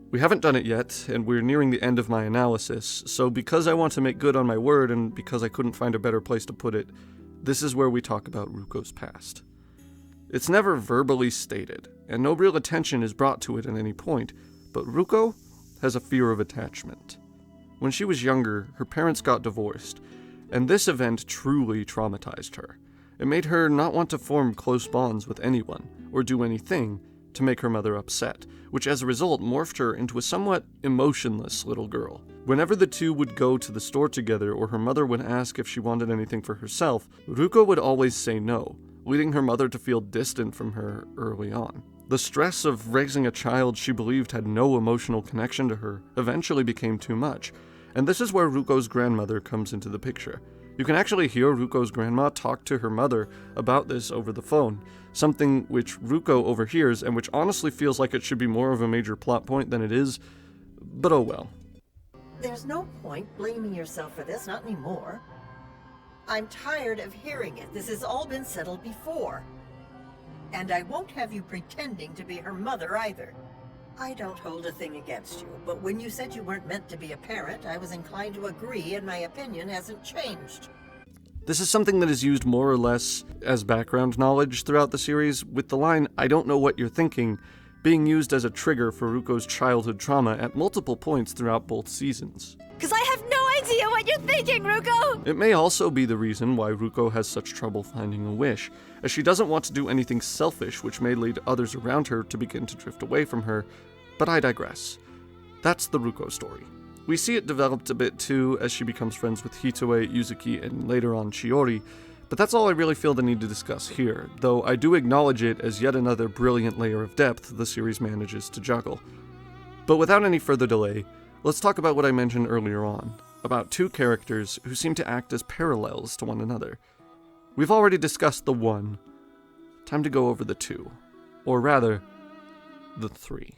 we haven't done it yet, and we're nearing the end of my analysis, so because I want to make good on my word and because I couldn't find a better place to put it, this is where we talk about Ruko's past. It's never verbally stated, and no real attention is brought to it at any point, but Ruko has a fear of attachment. When she was younger, her parents got divorced, and this event truly traumatized her. It made her not want to form close bonds with anyone, or do anything to make her mother upset, which as a result morphed her into a somewhat emotionless little girl. Whenever the two would go to the store together or her mother would ask if she wanted anything for herself, Ruko would always say no, leading her mother to feel distant from her early on. The stress of raising a child she believed had no emotional connection to her eventually became too much, and this is where Ruko's grandmother comes into the picture. You can actually hear Ruko's grandma talk to her mother about this over the phone, something which Ruko overhears and which honestly feels like it should be more of a major plot point than it is, but oh well. There's no point blaming yourself for this, not anymore. I'm tired of hearing it. This has all been settled before. And I won't have you pretending to be her mother either. I don't hold a thing against you, but when you said you weren't meant to be a parent, I was inclined to agree, and my opinion hasn't changed. This is something that is used more or less as background knowledge throughout the series, with the line, "I don't know what you're thinking," being used as a trigger for Ruko's childhood trauma at multiple points throughout both seasons. Because I have no idea what you're thinking, Ruko! It may also be the reason why Ruko has such trouble finding a wish, as she doesn't want to do anything selfish which may lead others around her to begin to drift away from her, but I digress. That's the Ruko story. We see it developed a bit too as she becomes friends with Hitoe, Yuzuki, and later on Shiori, but that's all I really feel the need to discuss here, though I do acknowledge it as yet another brilliant layer of depth the series manages to juggle. But without any further delay, let's talk about what I mentioned earlier on, about two characters who seem to act as parallels to one another. We've already discussed the one. Time to go over the two. Or rather, the three.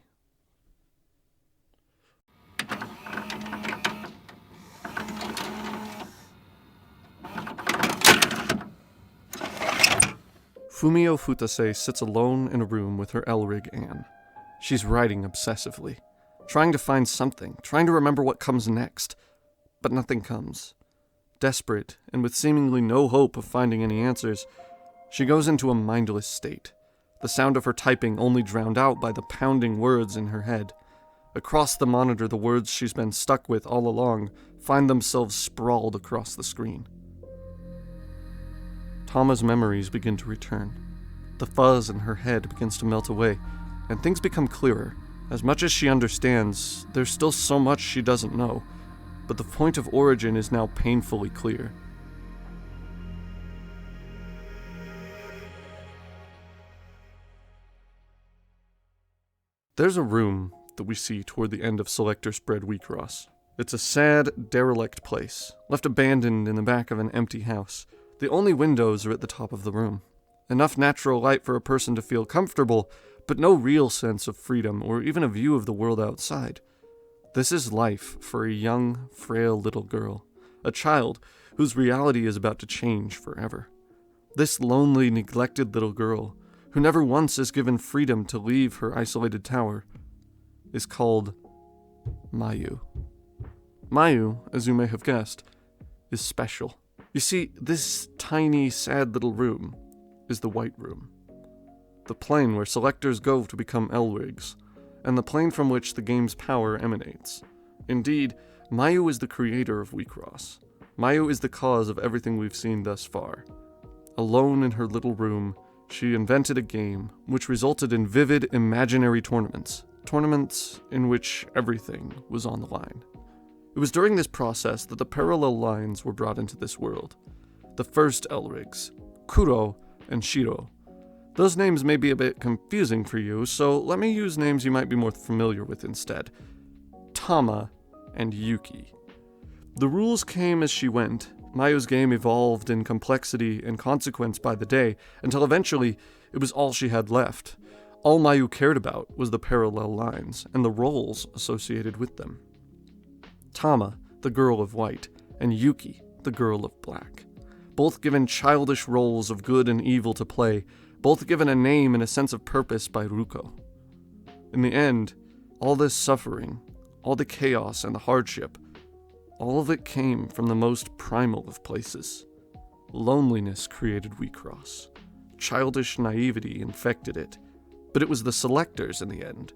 Fumio Futase sits alone in a room with her Elrig Anne. She's writing obsessively, trying to find something, trying to remember what comes next. But nothing comes. Desperate, and with seemingly no hope of finding any answers, she goes into a mindless state, the sound of her typing only drowned out by the pounding words in her head. Across the monitor, the words she's been stuck with all along find themselves sprawled across the screen. Tama's memories begin to return. The fuzz in her head begins to melt away, and things become clearer. As much as she understands, there's still so much she doesn't know, but the point of origin is now painfully clear. There's a room that we see toward the end of Selector Spread Wixoss. It's a sad, derelict place, left abandoned in the back of an empty house. The only windows are at the top of the room. Enough natural light for a person to feel comfortable, but no real sense of freedom or even a view of the world outside. This is life for a young, frail little girl, a child whose reality is about to change forever. This lonely, neglected little girl, who never once is given freedom to leave her isolated tower, is called Mayu. Mayu, as you may have guessed, is special. You see, this tiny, sad little room is the White Room. The plane where selectors go to become Elrigs, and the plane from which the game's power emanates. Indeed, Mayu is the creator of Wixoss. Mayu is the cause of everything we've seen thus far. Alone in her little room, she invented a game which resulted in vivid, imaginary tournaments. Tournaments in which everything was on the line. It was during this process that the parallel lines were brought into this world. The first Elrigs, Kuro and Shiro. Those names may be a bit confusing for you, so let me use names you might be more familiar with instead. Tama and Yuki. The rules came as she went. Mayu's game evolved in complexity and consequence by the day, until eventually it was all she had left. All Mayu cared about was the parallel lines, and the roles associated with them. Tama, the girl of white, and Yuki, the girl of black. Both given childish roles of good and evil to play, both given a name and a sense of purpose by Ruko. In the end, all this suffering, all the chaos and the hardship, all of it came from the most primal of places. Loneliness created Wixoss. Childish naivety infected it, but it was the Selectors in the end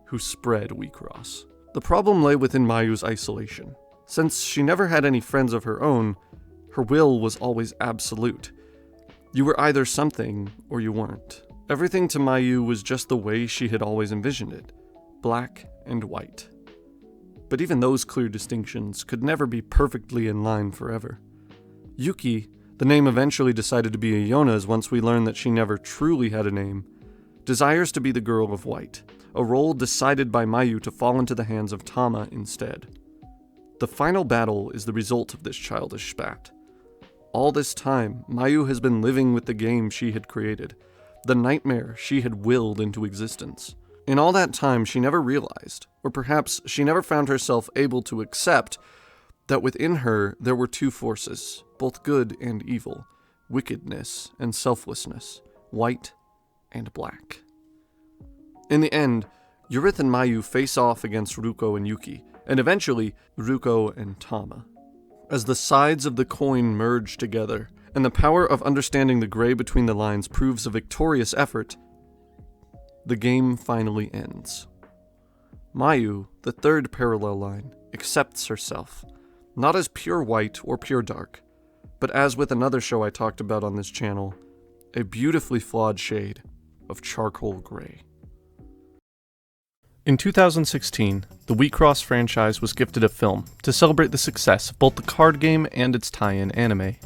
who spread Wixoss. The problem lay within Mayu's isolation. Since she never had any friends of her own, her will was always absolute. You were either something or you weren't. Everything to Mayu was just the way she had always envisioned it, black and white. But even those clear distinctions could never be perfectly in line forever. Yuki, the name eventually decided to be Iona's once we learned that she never truly had a name, desires to be the girl of white, a role decided by Mayu to fall into the hands of Tama instead. The final battle is the result of this childish spat. All this time, Mayu has been living with the game she had created, the nightmare she had willed into existence. In all that time, she never realized, or perhaps she never found herself able to accept, that within her there were two forces, both good and evil, wickedness and selflessness, white and black. In the end, Urith and Mayu face off against Ruko and Yuki, and eventually, Ruko and Tama. As the sides of the coin merge together, and the power of understanding the gray between the lines proves a victorious effort, the game finally ends. Mayu, the third parallel line, accepts herself, Not as pure white or pure dark, but as with another show I talked about on this channel, a beautifully flawed shade of charcoal gray. In 2016, the Wixoss franchise was gifted a film to celebrate the success of both the card game and its tie-in anime.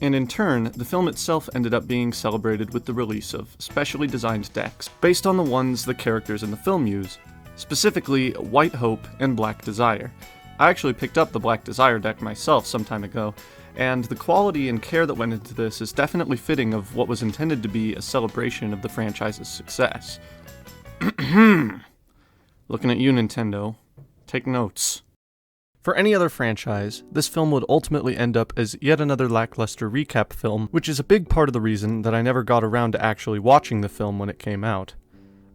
And in turn, the film itself ended up being celebrated with the release of specially designed decks based on the ones the characters in the film use, specifically White Hope and Black Desire. I actually picked up the Black Desire deck myself some time ago, and the quality and care that went into this is definitely fitting of what was intended to be a celebration of the franchise's success. Looking at you, Nintendo. Take notes. For any other franchise, this film would ultimately end up as yet another lackluster recap film, which is a big part of the reason that I never got around to actually watching the film when it came out.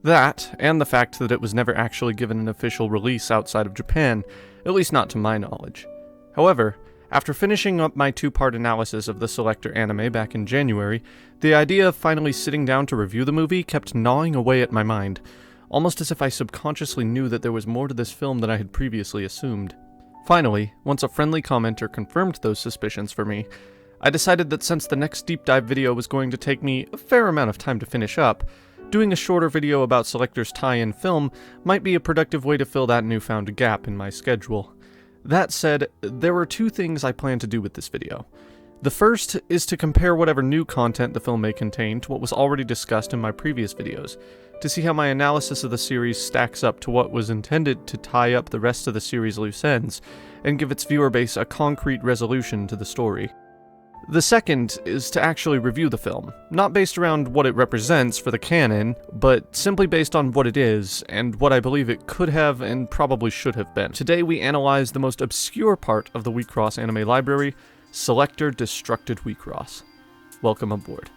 That, and the fact that it was never actually given an official release outside of Japan, at least not to my knowledge. However, after finishing up my 2-part analysis of the Selector anime back in January, the idea of finally sitting down to review the movie kept gnawing away at my mind, almost as if I subconsciously knew that there was more to this film than I had previously assumed. Finally, once a friendly commenter confirmed those suspicions for me, I decided that since the next deep dive video was going to take me a fair amount of time to finish up, doing a shorter video about Selector's tie-in film might be a productive way to fill that newfound gap in my schedule. That said, there were 2 things I plan to do with this video. The first is to compare whatever new content the film may contain to what was already discussed in my previous videos, to see how my analysis of the series stacks up to what was intended to tie up the rest of the series' loose ends, and give its viewer base a concrete resolution to the story. The second is to actually review the film, not based around what it represents for the canon, but simply based on what it is, and what I believe it could have and probably should have been. Today we analyze the most obscure part of the Wixoss anime library, Selector Destructed Wixoss. Welcome aboard.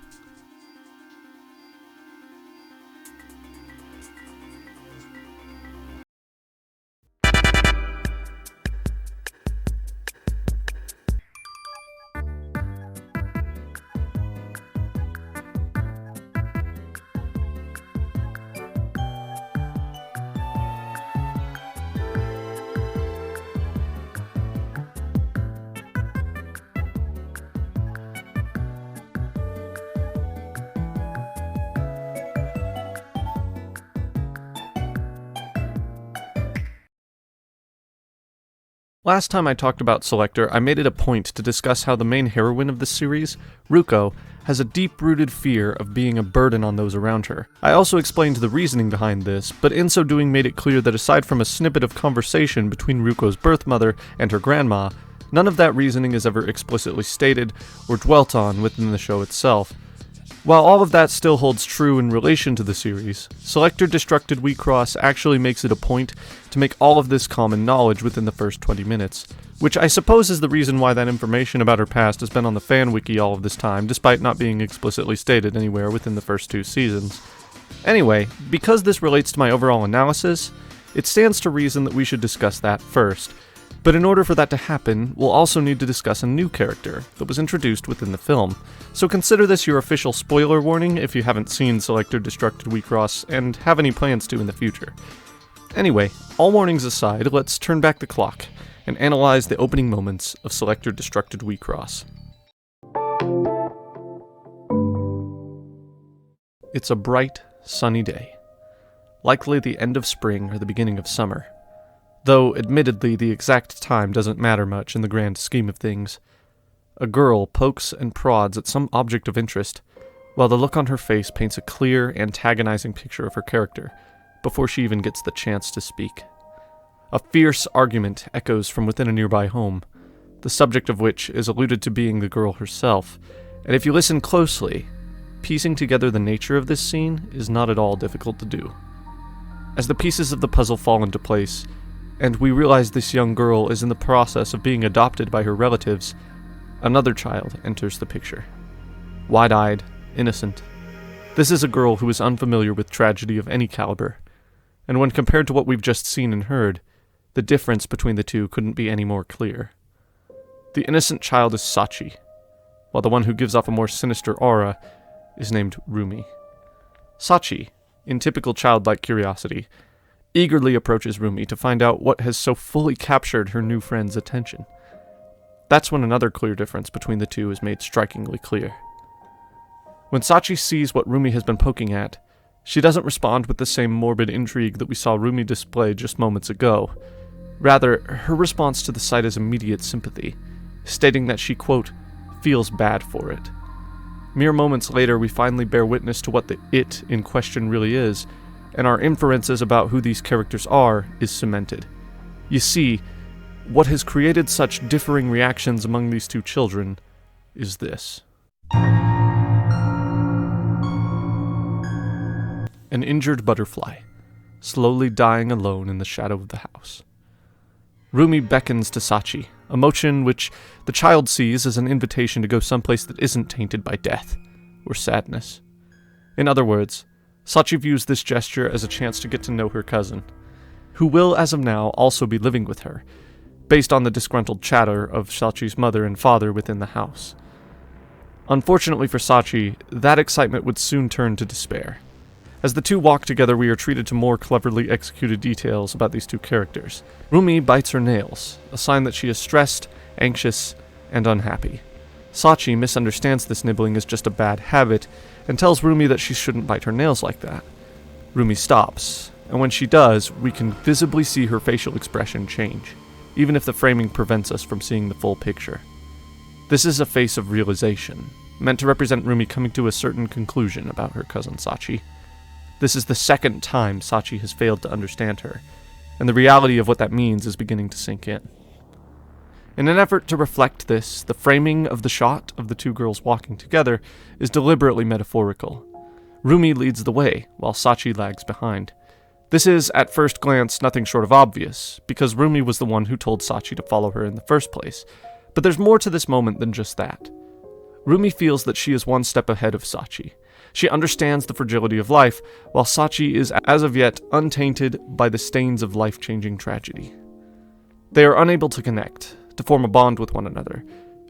Last time I talked about Selector, I made it a point to discuss how the main heroine of the series, Ruko, has a deep-rooted fear of being a burden on those around her. I also explained the reasoning behind this, but in so doing made it clear that aside from a snippet of conversation between Ruko's birth mother and her grandma, none of that reasoning is ever explicitly stated or dwelt on within the show itself. While all of that still holds true in relation to the series, Selector Destructed Wixoss actually makes it a point to make all of this common knowledge within the first 20 minutes, which I suppose is the reason why that information about her past has been on the fan wiki all of this time, despite not being explicitly stated anywhere within the first 2 seasons. Anyway, because this relates to my overall analysis, it stands to reason that we should discuss that first. But in order for that to happen, we'll also need to discuss a new character that was introduced within the film, so consider this your official spoiler warning if you haven't seen Selector Destructed Wixoss and have any plans to in the future. Anyway, all warnings aside, let's turn back the clock and analyze the opening moments of Selector Destructed Wixoss. It's a bright, sunny day, likely the end of spring or the beginning of summer. Though, admittedly, the exact time doesn't matter much in the grand scheme of things. A girl pokes and prods at some object of interest, while the look on her face paints a clear, antagonizing picture of her character, before she even gets the chance to speak. A fierce argument echoes from within a nearby home, the subject of which is alluded to being the girl herself, and if you listen closely, piecing together the nature of this scene is not at all difficult to do. As the pieces of the puzzle fall into place, and we realize this young girl is in the process of being adopted by her relatives, another child enters the picture. Wide-eyed, innocent. This is a girl who is unfamiliar with tragedy of any caliber, and when compared to what we've just seen and heard, the difference between the two couldn't be any more clear. The innocent child is Sachi, while the one who gives off a more sinister aura is named Rumi. Sachi, in typical childlike curiosity, eagerly approaches Rumi to find out what has so fully captured her new friend's attention. That's when another clear difference between the two is made strikingly clear. When Sachi sees what Rumi has been poking at, she doesn't respond with the same morbid intrigue that we saw Rumi display just moments ago. Rather, her response to the sight is immediate sympathy, stating that she, quote, feels bad for it. Mere moments later, we finally bear witness to what the it in question really is, and our inferences about who these characters are is cemented. You see, what has created such differing reactions among these two children is this. An injured butterfly, slowly dying alone in the shadow of the house. Rumi beckons to Sachi, a motion which the child sees as an invitation to go someplace that isn't tainted by death or sadness. In other words, Sachi views this gesture as a chance to get to know her cousin, who will, as of now, also be living with her, based on the disgruntled chatter of Sachi's mother and father within the house. Unfortunately for Sachi, that excitement would soon turn to despair. As the two walk together, we are treated to more cleverly executed details about these two characters. Rumi bites her nails, a sign that she is stressed, anxious, and unhappy. Sachi misunderstands this nibbling as just a bad habit, and tells Rumi that she shouldn't bite her nails like that. Rumi stops, and when she does, we can visibly see her facial expression change, even if the framing prevents us from seeing the full picture. This is a face of realization, meant to represent Rumi coming to a certain conclusion about her cousin Sachi. This is the second time Sachi has failed to understand her, and the reality of what that means is beginning to sink in. In an effort to reflect this, the framing of the shot of the two girls walking together is deliberately metaphorical. Rumi leads the way, while Sachi lags behind. This is, at first glance, nothing short of obvious, because Rumi was the one who told Sachi to follow her in the first place, but there's more to this moment than just that. Rumi feels that she is one step ahead of Sachi. She understands the fragility of life, while Sachi is as of yet untainted by the stains of life-changing tragedy. They are unable to connect, to form a bond with one another,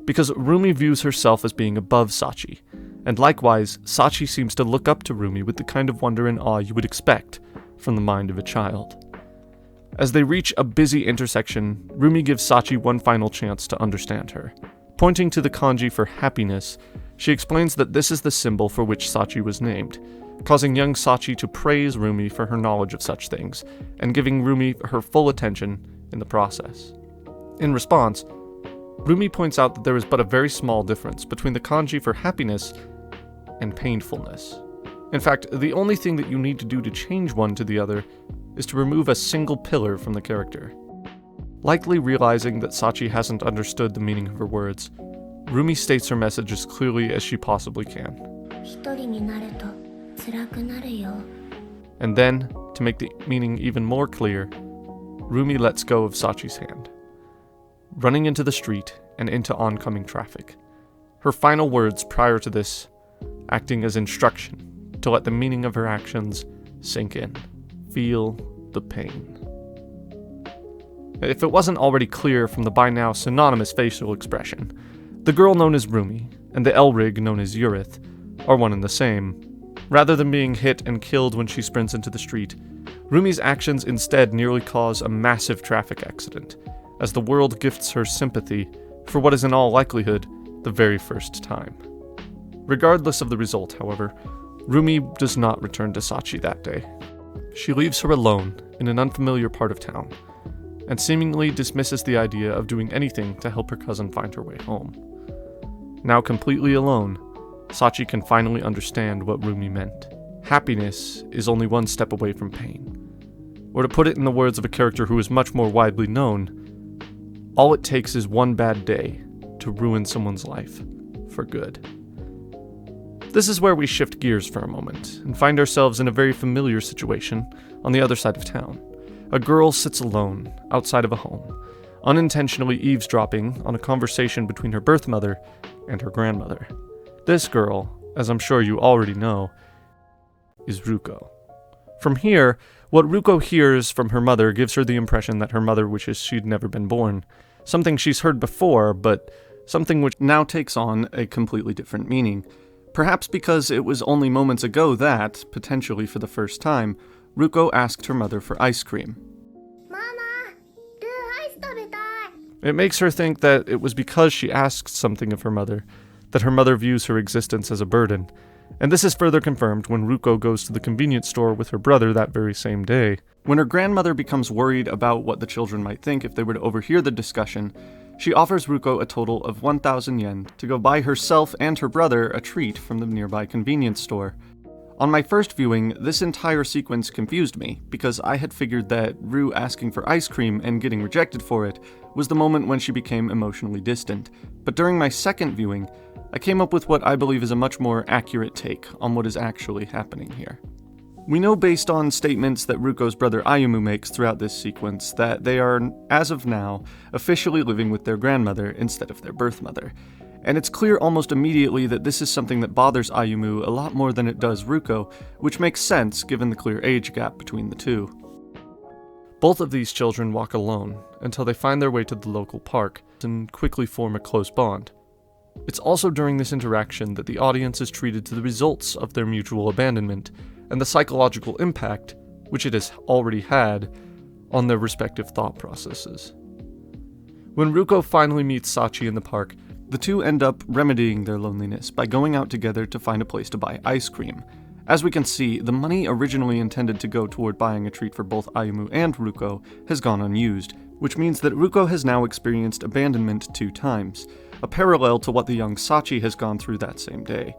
because Rumi views herself as being above Sachi, and likewise, Sachi seems to look up to Rumi with the kind of wonder and awe you would expect from the mind of a child. As they reach a busy intersection, Rumi gives Sachi one final chance to understand her. Pointing to the kanji for happiness, she explains that this is the symbol for which Sachi was named, causing young Sachi to praise Rumi for her knowledge of such things, and giving Rumi her full attention in the process. In response, Rumi points out that there is but a very small difference between the kanji for happiness and painfulness. In fact, the only thing that you need to do to change one to the other is to remove a single pillar from the character. Likely realizing that Sachi hasn't understood the meaning of her words, Rumi states her message as clearly as she possibly can. And then, to make the meaning even more clear, Rumi lets go of Sachi's hand, running into the street and into oncoming traffic. Her final words prior to this acting as instruction to let the meaning of her actions sink in. Feel the pain. If it wasn't already clear from the by now synonymous facial expression, the girl known as Rumi and the L-rig known as Urith are one and the same. Rather than being hit and killed when she sprints into the street, Rumi's actions instead nearly cause a massive traffic accident, as the world gifts her sympathy for what is in all likelihood the very first time. Regardless of the result, however, Rumi does not return to Sachi that day. She leaves her alone in an unfamiliar part of town, and seemingly dismisses the idea of doing anything to help her cousin find her way home. Now completely alone, Sachi can finally understand what Rumi meant. Happiness is only one step away from pain. Or to put it in the words of a character who is much more widely known, all it takes is one bad day to ruin someone's life for good. This is where we shift gears for a moment, and find ourselves in a very familiar situation on the other side of town. A girl sits alone, outside of a home, unintentionally eavesdropping on a conversation between her birth mother and her grandmother. This girl, as I'm sure you already know, is Ruko. From here, what Ruko hears from her mother gives her the impression that her mother wishes she'd never been born, something she's heard before, but something which now takes on a completely different meaning. Perhaps because it was only moments ago that, potentially for the first time, Ruko asked her mother for ice cream. It makes her think that it was because she asked something of her mother, that her mother views her existence as a burden. And this is further confirmed when Ruko goes to the convenience store with her brother that very same day. When her grandmother becomes worried about what the children might think if they were to overhear the discussion, she offers Ruko a total of 1,000 yen to go buy herself and her brother a treat from the nearby convenience store. On my first viewing, this entire sequence confused me, because I had figured that Ru asking for ice cream and getting rejected for it was the moment when she became emotionally distant. But during my second viewing, I came up with what I believe is a much more accurate take on what is actually happening here. We know based on statements that Ruko's brother Ayumu makes throughout this sequence that they are, as of now, officially living with their grandmother instead of their birth mother. And it's clear almost immediately that this is something that bothers Ayumu a lot more than it does Ruko, which makes sense given the clear age gap between the two. Both of these children walk alone until they find their way to the local park and quickly form a close bond. It's also during this interaction that the audience is treated to the results of their mutual abandonment and the psychological impact, which it has already had, on their respective thought processes. When Ruko finally meets Sachi in the park, the two end up remedying their loneliness by going out together to find a place to buy ice cream. As we can see, the money originally intended to go toward buying a treat for both Ayumu and Ruko has gone unused, which means that Ruko has now experienced abandonment 2 times, a parallel to what the young Sachi has gone through that same day.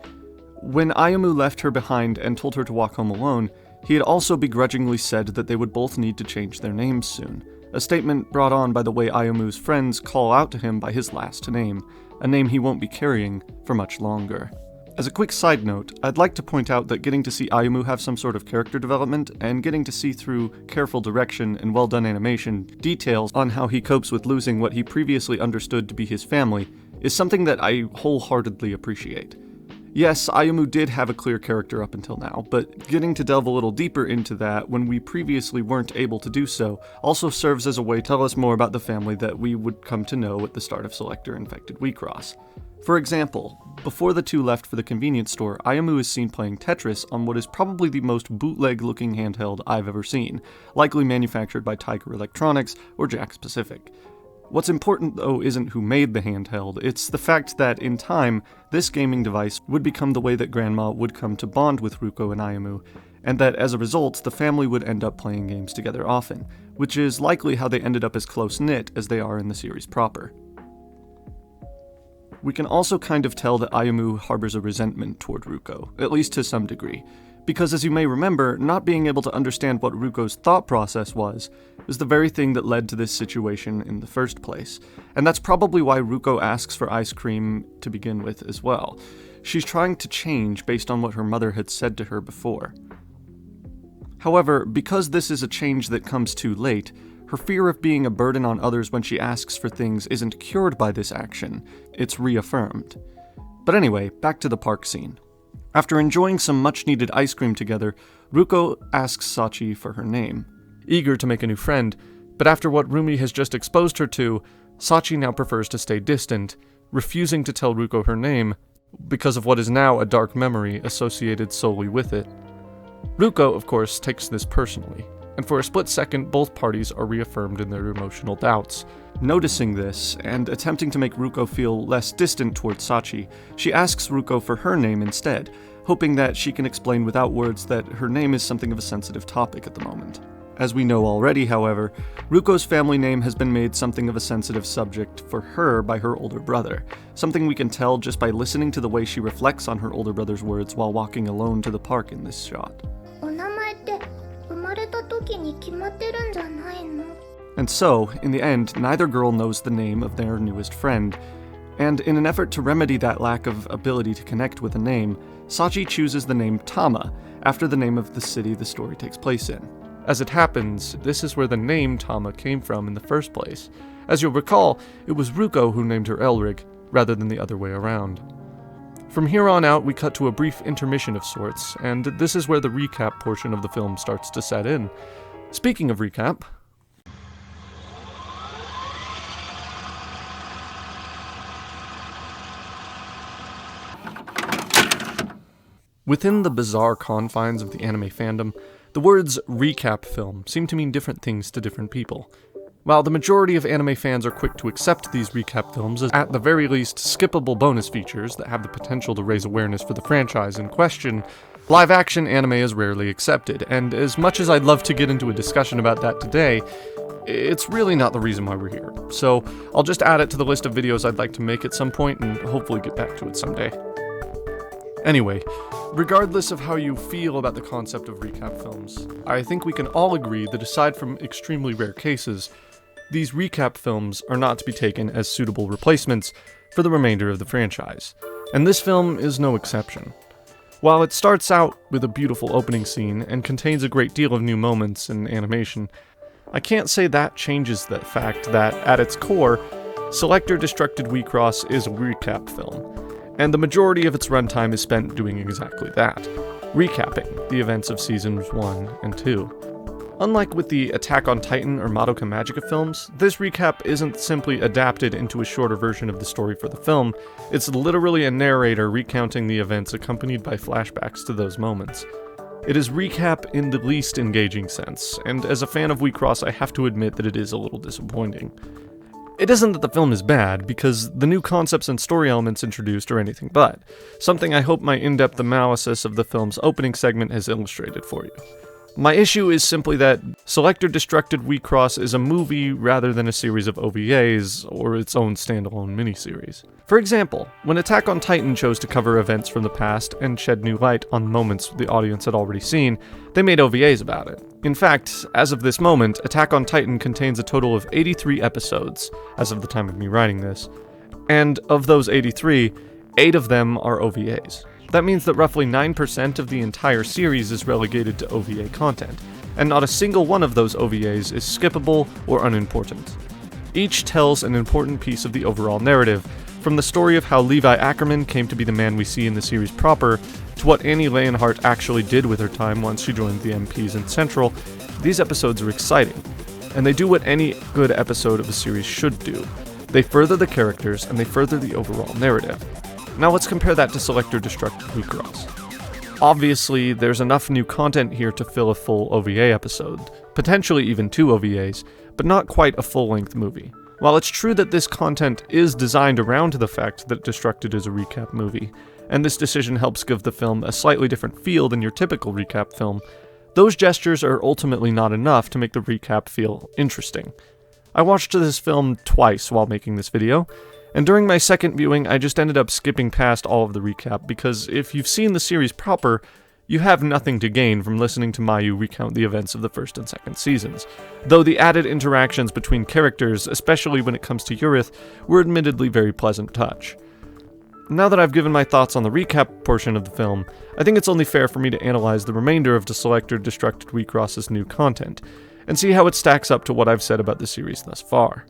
When Ayumu left her behind and told her to walk home alone, he had also begrudgingly said that they would both need to change their names soon, a statement brought on by the way Ayumu's friends call out to him by his last name, a name he won't be carrying for much longer. As a quick side note, I'd like to point out that getting to see Ayumu have some sort of character development, and getting to see through careful direction and well-done animation details on how he copes with losing what he previously understood to be his family, is something that I wholeheartedly appreciate. Yes, Ayumu did have a clear character up until now, but getting to delve a little deeper into that when we previously weren't able to do so also serves as a way to tell us more about the family that we would come to know at the start of Selector Infected Wixoss. For example, before the two left for the convenience store, Ayumu is seen playing Tetris on what is probably the most bootleg-looking handheld I've ever seen, likely manufactured by Tiger Electronics or Jakks Pacific. What's important, though, isn't who made the handheld, it's the fact that, in time, this gaming device would become the way that Grandma would come to bond with Ruko and Ayumu, and that, as a result, the family would end up playing games together often, which is likely how they ended up as close-knit as they are in the series proper. We can also kind of tell that Ayumu harbors a resentment toward Ruko, at least to some degree, because as you may remember, not being able to understand what Ruko's thought process was the very thing that led to this situation in the first place, and that's probably why Ruko asks for ice cream to begin with as well. She's trying to change based on what her mother had said to her before. However, because this is a change that comes too late, her fear of being a burden on others when she asks for things isn't cured by this action, it's reaffirmed. But anyway, back to the park scene. After enjoying some much-needed ice cream together, Ruko asks Sachi for her name, eager to make a new friend, but after what Rumi has just exposed her to, Sachi now prefers to stay distant, refusing to tell Ruko her name because of what is now a dark memory associated solely with it. Ruko, of course, takes this personally, and for a split second both parties are reaffirmed in their emotional doubts. Noticing this, and attempting to make Ruko feel less distant towards Sachi, she asks Ruko for her name instead, hoping that she can explain without words that her name is something of a sensitive topic at the moment. As we know already, however, Ruko's family name has been made something of a sensitive subject for her by her older brother, something we can tell just by listening to the way she reflects on her older brother's words while walking alone to the park in this shot. And so, in the end, neither girl knows the name of their newest friend, and in an effort to remedy that lack of ability to connect with a name, Sachi chooses the name Tama, after the name of the city the story takes place in. As it happens, this is where the name Tama came from in the first place. As you'll recall, it was Ruko who named her Elrig, rather than the other way around. From here on out, we cut to a brief intermission of sorts, and this is where the recap portion of the film starts to set in. Speaking of recap, within the bizarre confines of the anime fandom, the words recap film seem to mean different things to different people. While the majority of anime fans are quick to accept these recap films as at the very least skippable bonus features that have the potential to raise awareness for the franchise in question, live-action anime is rarely accepted, and as much as I'd love to get into a discussion about that today, it's really not the reason why we're here. So I'll just add it to the list of videos I'd like to make at some point and hopefully get back to it someday. Anyway, regardless of how you feel about the concept of recap films, I think we can all agree that aside from extremely rare cases, these recap films are not to be taken as suitable replacements for the remainder of the franchise, and this film is no exception. While it starts out with a beautiful opening scene and contains a great deal of new moments and animation, I can't say that changes the fact that, at its core, Selector Destructed Wixoss is a recap film, and the majority of its runtime is spent doing exactly that, recapping the events of Seasons 1 and 2. Unlike with the Attack on Titan or Madoka Magica films, this recap isn't simply adapted into a shorter version of the story for the film, it's literally a narrator recounting the events accompanied by flashbacks to those moments. It is recap in the least engaging sense, and as a fan of Wixoss, I have to admit that it is a little disappointing. It isn't that the film is bad, because the new concepts and story elements introduced are anything but, something I hope my in-depth analysis of the film's opening segment has illustrated for you. My issue is simply that Selector Destructed Wixoss is a movie rather than a series of OVAs or its own standalone miniseries. For example, when Attack on Titan chose to cover events from the past and shed new light on moments the audience had already seen, they made OVAs about it. In fact, as of this moment, Attack on Titan contains a total of 83 episodes, as of the time of me writing this, and of those 83, 8 of them are OVAs. That means that roughly 9% of the entire series is relegated to OVA content, and not a single one of those OVAs is skippable or unimportant. Each tells an important piece of the overall narrative, from the story of how Levi Ackerman came to be the man we see in the series proper, to what Annie Leonhardt actually did with her time once she joined the MPs in Central. These episodes are exciting, and they do what any good episode of a series should do. They further the characters, and they further the overall narrative. Now let's compare that to Selector Destructed Wixoss. Obviously, there's enough new content here to fill a full OVA episode, potentially even 2 OVAs, but not quite a full-length movie. While it's true that this content is designed around the fact that Destructed is a recap movie, and this decision helps give the film a slightly different feel than your typical recap film, those gestures are ultimately not enough to make the recap feel interesting. I watched this film twice while making this video, and during my second viewing, I just ended up skipping past all of the recap because if you've seen the series proper, you have nothing to gain from listening to Mayu recount the events of the first and second seasons, though the added interactions between characters, especially when it comes to Urith, were admittedly very pleasant touch. Now that I've given my thoughts on the recap portion of the film, I think it's only fair for me to analyze the remainder of the Selector Destructed Wixoss's new content, and see how it stacks up to what I've said about the series thus far.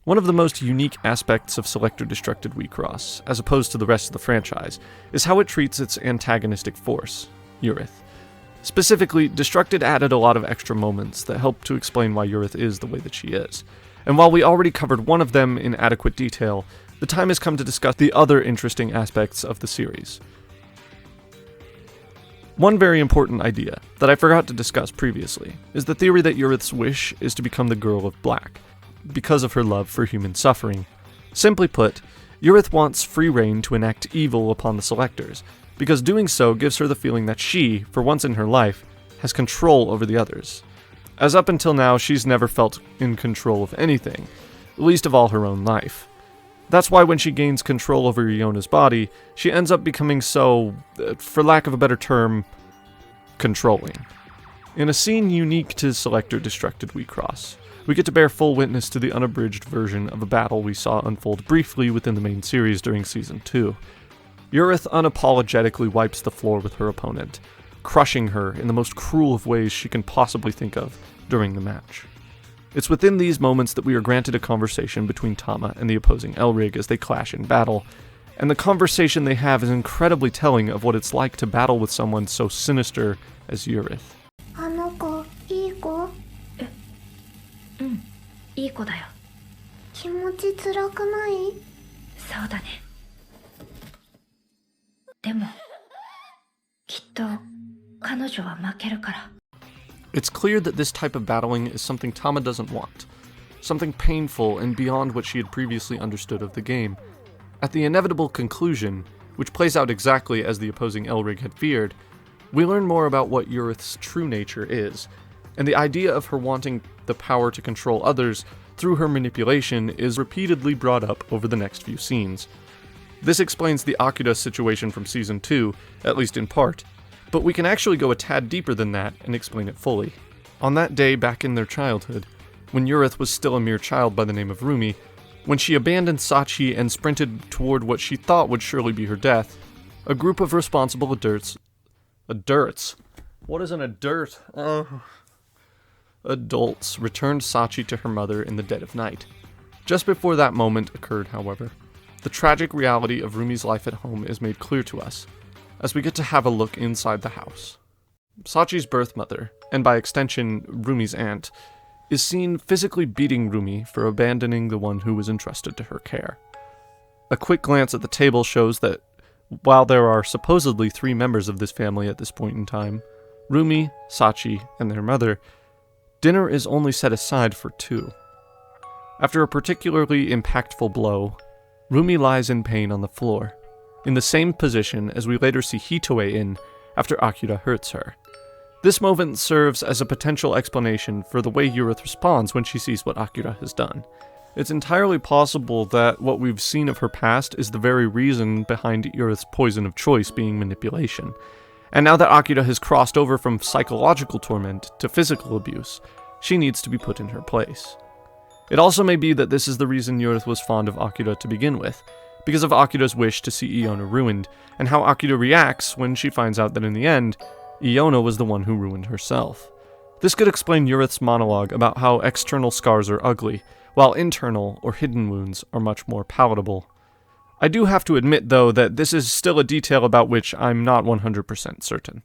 One of the most unique aspects of Selector Destructed Wixoss, as opposed to the rest of the franchise, is how it treats its antagonistic force, Urith. Specifically, Destructed added a lot of extra moments that help to explain why Urith is the way that she is. And while we already covered one of them in adequate detail, the time has come to discuss the other interesting aspects of the series. One very important idea, that I forgot to discuss previously, is the theory that Urith's wish is to become the Girl of Black, because of her love for human suffering. Simply put, Urith wants free reign to enact evil upon the Selectors, because doing so gives her the feeling that she, for once in her life, has control over the others. As up until now, she's never felt in control of anything, least of all her own life. That's why when she gains control over Iona's body, she ends up becoming so, for lack of a better term, controlling. In a scene unique to Selector Destructed Wixoss, we get to bear full witness to the unabridged version of a battle we saw unfold briefly within the main series during Season 2. Urith unapologetically wipes the floor with her opponent, crushing her in the most cruel of ways she can possibly think of during the match. It's within these moments that we are granted a conversation between Tama and the opposing Elrig as they clash in battle, and the conversation they have is incredibly telling of what it's like to battle with someone so sinister as Urith. いい子だよ。気持ち辛くない？そうだね。でもきっと彼女は負けるから。 It's clear that this type of battling is something Tama doesn't want. Something painful and beyond what she had previously understood of the game. At the inevitable conclusion, which plays out exactly as the opposing Elrig had feared, we learn more about what Urith's true nature is, and the idea of her wanting the power to control others through her manipulation is repeatedly brought up over the next few scenes. This explains the Akira situation from Season 2, at least in part, but we can actually go a tad deeper than that and explain it fully. On that day back in their childhood, when Urith was still a mere child by the name of Rumi, when she abandoned Sachi and sprinted toward what she thought would surely be her death, a group of responsible adults... What is an adult? Adults returned Sachi to her mother in the dead of night. Just before that moment occurred, however, the tragic reality of Rumi's life at home is made clear to us, as we get to have a look inside the house. Sachi's birth mother, and by extension Rumi's aunt, is seen physically beating Rumi for abandoning the one who was entrusted to her care. A quick glance at the table shows that while there are supposedly 3 members of this family at this point in time, Rumi, Sachi, and their mother, dinner is only set aside for 2. After a particularly impactful blow, Rumi lies in pain on the floor, in the same position as we later see Hitoe in after Akira hurts her. This moment serves as a potential explanation for the way Urith responds when she sees what Akira has done. It's entirely possible that what we've seen of her past is the very reason behind Urith's poison of choice being manipulation. And now that Akira has crossed over from psychological torment to physical abuse, she needs to be put in her place. It also may be that this is the reason Urith was fond of Akira to begin with, because of Akira's wish to see Iona ruined, and how Akira reacts when she finds out that in the end, Iona was the one who ruined herself. This could explain Urith's monologue about how external scars are ugly, while internal or hidden wounds are much more palatable. I do have to admit, though, that this is still a detail about which I'm not 100% certain.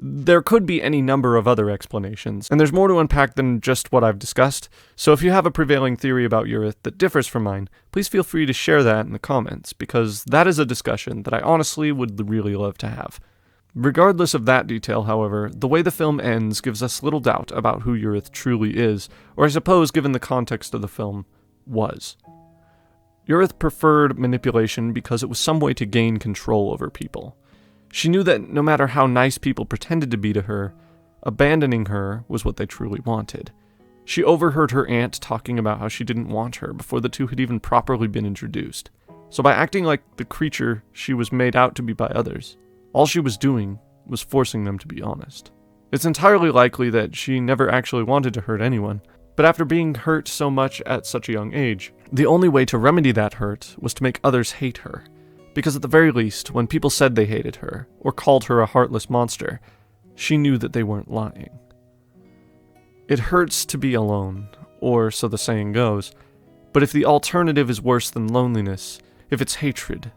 There could be any number of other explanations, and there's more to unpack than just what I've discussed, so if you have a prevailing theory about Urith that differs from mine, please feel free to share that in the comments, because that is a discussion that I honestly would really love to have. Regardless of that detail, however, the way the film ends gives us little doubt about who Urith truly is, or I suppose, given the context of the film, was. Urith preferred manipulation because it was some way to gain control over people. She knew that no matter how nice people pretended to be to her, abandoning her was what they truly wanted. She overheard her aunt talking about how she didn't want her before the two had even properly been introduced. So by acting like the creature she was made out to be by others, all she was doing was forcing them to be honest. It's entirely likely that she never actually wanted to hurt anyone, but after being hurt so much at such a young age, the only way to remedy that hurt was to make others hate her. Because at the very least, when people said they hated her, or called her a heartless monster, she knew that they weren't lying. It hurts to be alone, or so the saying goes, but if the alternative is worse than loneliness, if it's hatred,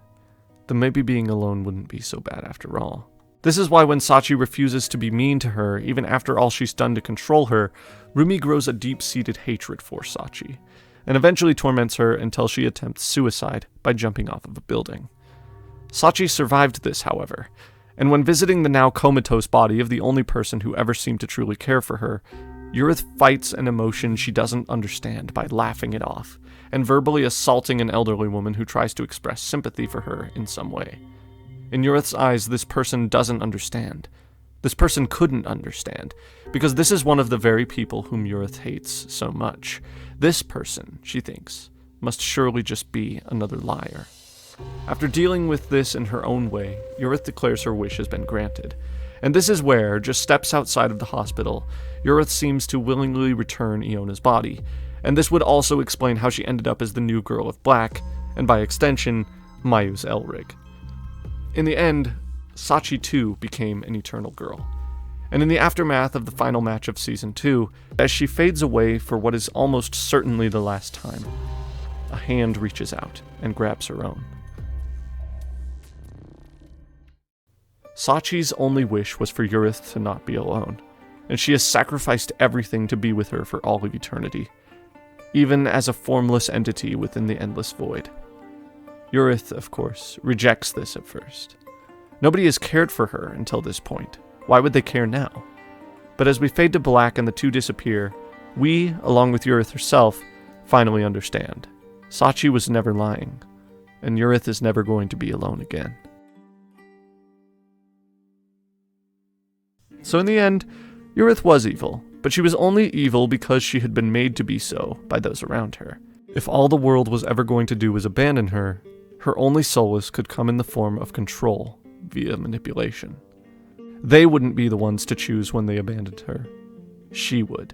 then maybe being alone wouldn't be so bad after all. This is why when Sachi refuses to be mean to her, even after all she's done to control her, Rumi grows a deep-seated hatred for Sachi, and eventually torments her until she attempts suicide by jumping off of a building. Sachi survived this, however, and when visiting the now comatose body of the only person who ever seemed to truly care for her, Urith fights an emotion she doesn't understand by laughing it off, and verbally assaulting an elderly woman who tries to express sympathy for her in some way. In Urith's eyes, this person doesn't understand. This person couldn't understand, because this is one of the very people whom Urith hates so much. This person, she thinks, must surely just be another liar. After dealing with this in her own way, Urith declares her wish has been granted. And this is where, just steps outside of the hospital, Urith seems to willingly return Iona's body. And this would also explain how she ended up as the new Girl of Black, and by extension, Mayu's Elrig. In the end, Sachi too became an eternal girl. And in the aftermath of the final match of Season 2, as she fades away for what is almost certainly the last time, a hand reaches out and grabs her own. Sachi's only wish was for Urith to not be alone, and she has sacrificed everything to be with her for all of eternity, even as a formless entity within the endless void. Urith, of course, rejects this at first. Nobody has cared for her until this point, Why would they care now? But as we fade to black and the two disappear, we, along with Urith herself, finally understand. Sachi was never lying, and Urith is never going to be alone again. So in the end, Urith was evil, but she was only evil because she had been made to be so by those around her. If all the world was ever going to do was abandon her, her only solace could come in the form of control via manipulation. They wouldn't be the ones to choose when they abandoned her. She would.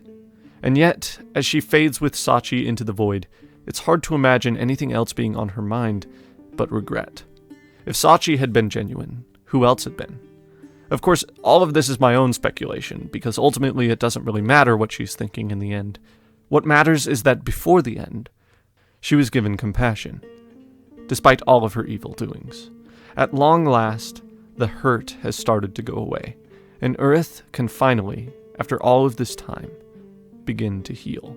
And yet, as she fades with Sachi into the void, it's hard to imagine anything else being on her mind but regret. If Sachi had been genuine, who else had been? Of course, all of this is my own speculation, because ultimately it doesn't really matter what she's thinking in the end. What matters is that before the end, she was given compassion, despite all of her evil doings. At long last, the hurt has started to go away, and Urith can finally, after all of this time, begin to heal.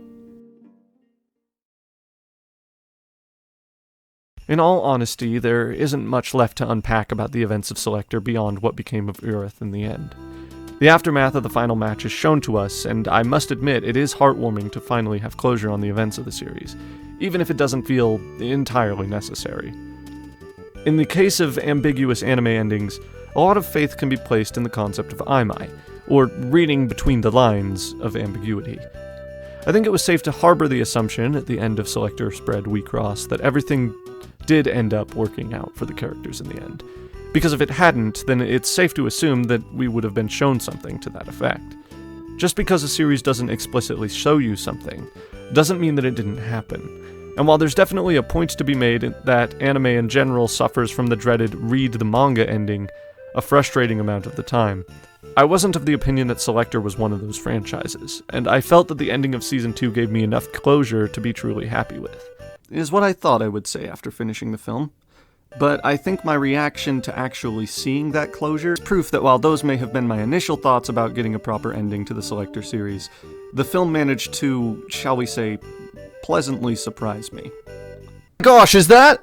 In all honesty, there isn't much left to unpack about the events of Selector beyond what became of Urith in the end. The aftermath of the final match is shown to us, and I must admit it is heartwarming to finally have closure on the events of the series, even if it doesn't feel entirely necessary. In the case of ambiguous anime endings, a lot of faith can be placed in the concept of aimai, or reading between the lines of ambiguity. I think it was safe to harbor the assumption at the end of Selector Spread Wixoss that everything did end up working out for the characters in the end. Because if it hadn't, then it's safe to assume that we would have been shown something to that effect. Just because a series doesn't explicitly show you something, doesn't mean that it didn't happen. And while there's definitely a point to be made that anime in general suffers from the dreaded read the manga ending a frustrating amount of the time, I wasn't of the opinion that Selector was one of those franchises, and I felt that the ending of Season 2 gave me enough closure to be truly happy with. Is what I thought I would say after finishing the film. But I think my reaction to actually seeing that closure is proof that while those may have been my initial thoughts about getting a proper ending to the Selector series, the film managed to, shall we say, pleasantly surprise me. Gosh, is that?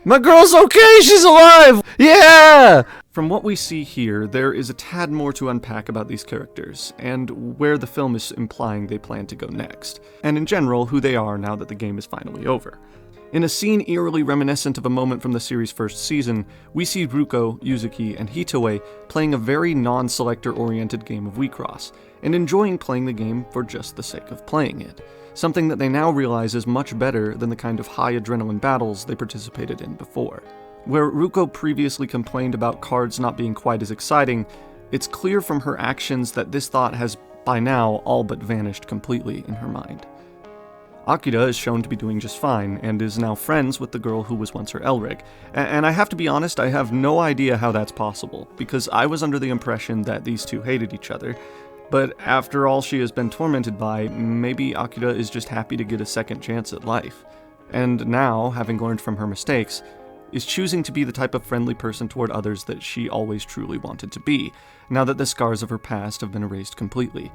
My girl's okay, she's alive! Yeah! From what we see here, there is a tad more to unpack about these characters, and where the film is implying they plan to go next, and in general, who they are now that the game is finally over. In a scene eerily reminiscent of a moment from the series' first season, we see Ruko, Yuzuki, and Hitoe playing a very non-selector-oriented game of Wixoss, and enjoying playing the game for just the sake of playing it, something that they now realize is much better than the kind of high-adrenaline battles they participated in before. Where Ruko previously complained about cards not being quite as exciting, it's clear from her actions that this thought has, by now, all but vanished completely in her mind. Akira is shown to be doing just fine, and is now friends with the girl who was once her Elrig. And I have to be honest, I have no idea how that's possible, because I was under the impression that these two hated each other. But after all she has been tormented by, maybe Akira is just happy to get a second chance at life. And now, having learned from her mistakes, is choosing to be the type of friendly person toward others that she always truly wanted to be, now that the scars of her past have been erased completely.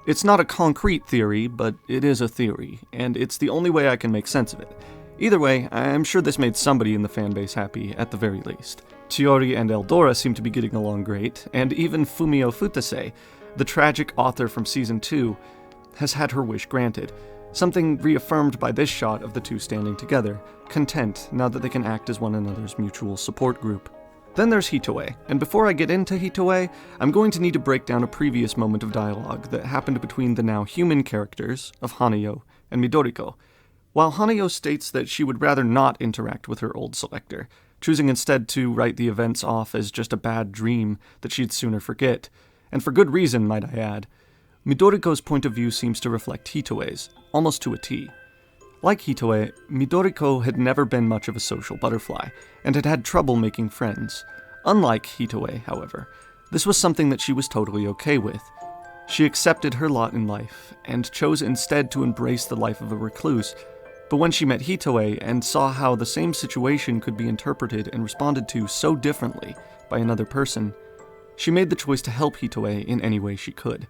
It's not a concrete theory, but it is a theory, and it's the only way I can make sense of it. Either way, I'm sure this made somebody in the fanbase happy, at the very least. Chiori and Eldora seem to be getting along great, and even Fumio Futase, the tragic author from Season 2, has had her wish granted, something reaffirmed by this shot of the two standing together, content now that they can act as one another's mutual support group. Then there's Hitoe, and before I get into Hitoe, I'm going to need to break down a previous moment of dialogue that happened between the now human characters of Hanayo and Midoriko. While Hanayo states that she would rather not interact with her old Selector, choosing instead to write the events off as just a bad dream that she'd sooner forget, and for good reason, might I add, Midoriko's point of view seems to reflect Hitoe's, almost to a T. Like Hitoe, Midoriko had never been much of a social butterfly, and had had trouble making friends. Unlike Hitoe, however, this was something that she was totally okay with. She accepted her lot in life, and chose instead to embrace the life of a recluse, but when she met Hitoe and saw how the same situation could be interpreted and responded to so differently by another person, she made the choice to help Hitoe in any way she could.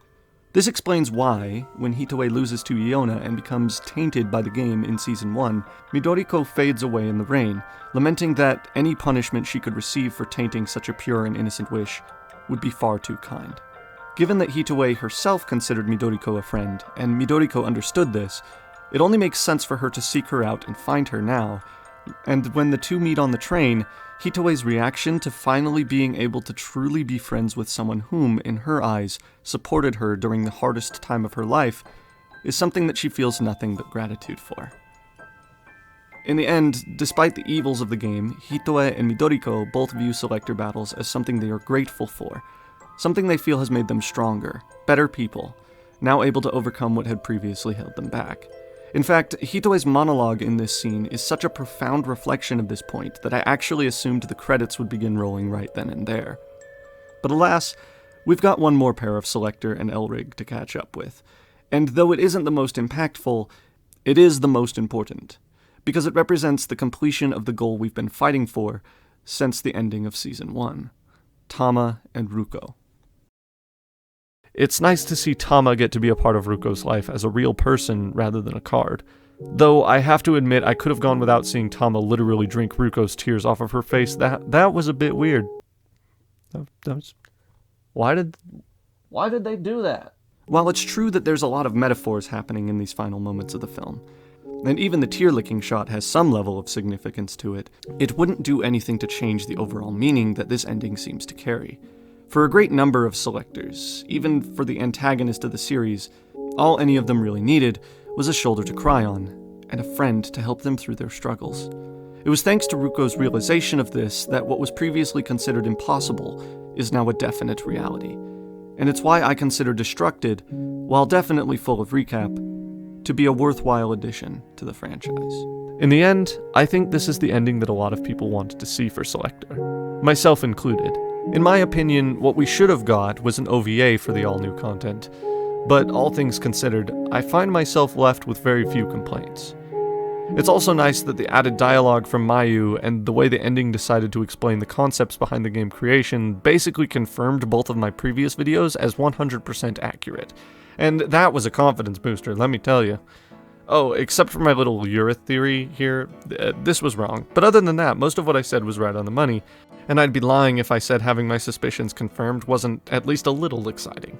This explains why, when Hitoe loses to Iona and becomes tainted by the game in Season 1, Midoriko fades away in the rain, lamenting that any punishment she could receive for tainting such a pure and innocent wish would be far too kind. Given that Hitoe herself considered Midoriko a friend, and Midoriko understood this, it only makes sense for her to seek her out and find her now, and when the two meet on the train, Hitoe's reaction to finally being able to truly be friends with someone whom, in her eyes, supported her during the hardest time of her life, is something that she feels nothing but gratitude for. In the end, despite the evils of the game, Hitoe and Midoriko both view Selector battles as something they are grateful for, something they feel has made them stronger, better people, now able to overcome what had previously held them back. In fact, Hitoe's monologue in this scene is such a profound reflection of this point that I actually assumed the credits would begin rolling right then and there. But alas, we've got one more pair of Selector and Elrig to catch up with, and though it isn't the most impactful, it is the most important, because it represents the completion of the goal we've been fighting for since the ending of Season 1, Tama and Ruko. It's nice to see Tama get to be a part of Ruko's life as a real person rather than a card. Though I have to admit I could have gone without seeing Tama literally drink Ruko's tears off of her face. That was a bit weird. Why did they do that? While it's true that there's a lot of metaphors happening in these final moments of the film, and even the tear-licking shot has some level of significance to it, it wouldn't do anything to change the overall meaning that this ending seems to carry. For a great number of Selectors, even for the antagonist of the series, all any of them really needed was a shoulder to cry on, and a friend to help them through their struggles. It was thanks to Ruko's realization of this that what was previously considered impossible is now a definite reality. And it's why I consider Destructed, while definitely full of recap, to be a worthwhile addition to the franchise. In the end, I think this is the ending that a lot of people wanted to see for Selector, myself included. In my opinion, what we should have got was an OVA for the all-new content, but all things considered, I find myself left with very few complaints. It's also nice that the added dialogue from Mayu and the way the ending decided to explain the concepts behind the game creation basically confirmed both of my previous videos as 100% accurate. And that was a confidence booster, let me tell you. Oh, except for my little Urith theory here, this was wrong. But other than that, most of what I said was right on the money, and I'd be lying if I said having my suspicions confirmed wasn't at least a little exciting.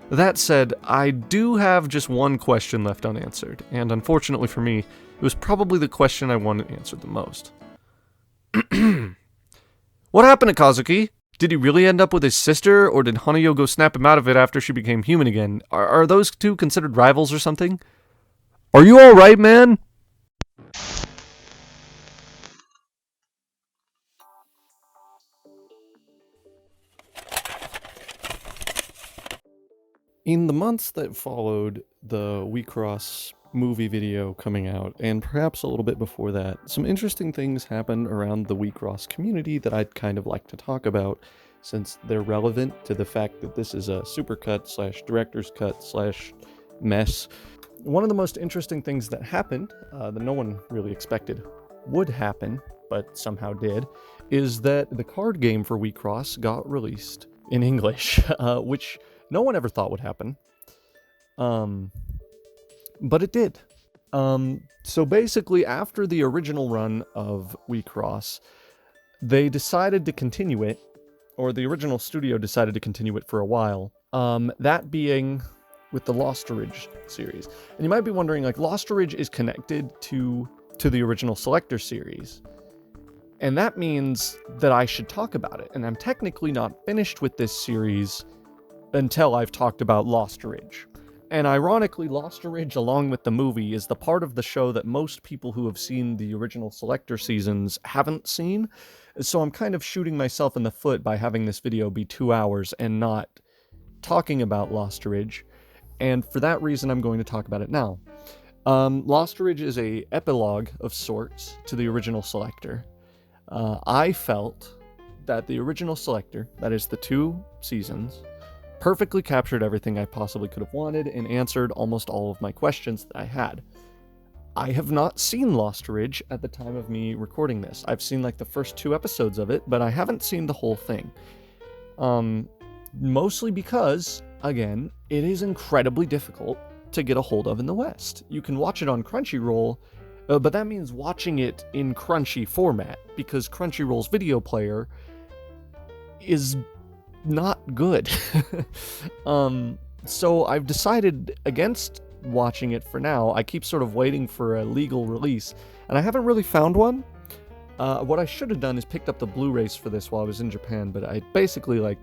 That said, I do have just one question left unanswered, and unfortunately for me, it was probably the question I wanted answered the most. What happened to Kazuki? Did he really end up with his sister, or did Hanayo go snap him out of it after she became human again? Are those two considered rivals or something? Are you alright, man? In the months that followed the Wixoss movie video coming out, and perhaps a little bit before that, some interesting things happened around the Wixoss community that I'd kind of like to talk about, since they're relevant to the fact that this is a supercut / director's cut / mess. One of the most interesting things that happened, that no one really expected would happen, but somehow did, is that the card game for Wixoss got released in English, which no one ever thought would happen. But it did. So basically, after the original run of Wixoss, they decided to continue it, or the original studio decided to continue it for a while. That being with the Lostorage series. And you might be wondering, like, Lostorage is connected to the original Selector series. And that means that I should talk about it. And I'm technically not finished with this series until I've talked about Lostorage. And ironically, Lostorage, along with the movie, is the part of the show that most people who have seen the original Selector seasons haven't seen. So I'm kind of shooting myself in the foot by having this video be 2 hours and not talking about Lostorage. And for that reason, I'm going to talk about it now. Lostorage is a epilogue of sorts to the original Selector. I felt that the original Selector, that is the 2 seasons, perfectly captured everything I possibly could have wanted and answered almost all of my questions that I had. I have not seen Lostorage at the time of me recording this. I've seen like the first 2 episodes of it, but I haven't seen the whole thing. Mostly because, again, it is incredibly difficult to get a hold of in the West. You can watch it on Crunchyroll, but that means watching it in Crunchy format, because Crunchyroll's video player is not good. So I've decided against watching it for now. I keep sort of waiting for a legal release, and I haven't really found one. What I should have done is picked up the Blu-rays for this while I was in Japan, but I basically,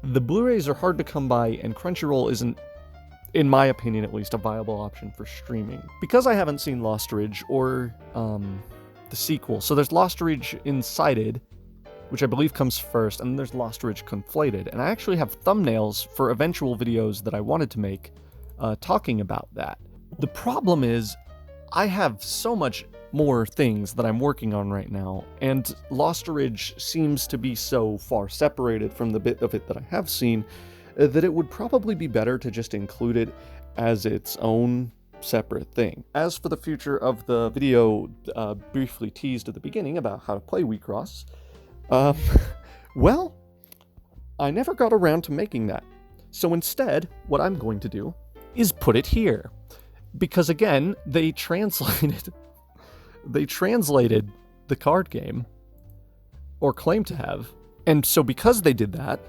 the Blu-rays are hard to come by, and Crunchyroll isn't, in my opinion at least, a viable option for streaming. Because I haven't seen Lostorage or the sequel, so there's Lostorage Incited, which I believe comes first, and then there's Lostorage Conflated, and I actually have thumbnails for eventual videos that I wanted to make talking about that. The problem is, I have so much more things that I'm working on right now, and Lostorage seems to be so far separated from the bit of it that I have seen that it would probably be better to just include it as its own separate thing. As for the future of the video briefly teased at the beginning about how to play Wixoss, well, I never got around to making that. So instead, what I'm going to do is put it here. Because again, they translated the card game, or claim to have. And so because they did that,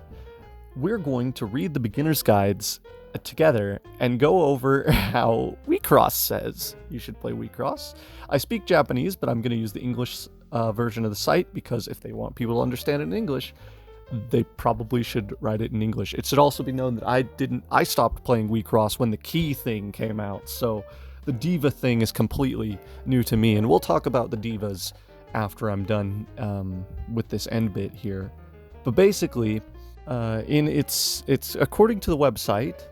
we're going to read the beginner's guides together and go over how Wixoss says you should play Wixoss. I speak Japanese, but I'm going to use the English version of the site, because if they want people to understand it in English, they probably should write it in English. It should also be known that I stopped playing Wixoss when the key thing came out, so the Diva thing is completely new to me, and we'll talk about the Divas after I'm done with this end bit here. But basically, it's according to the website,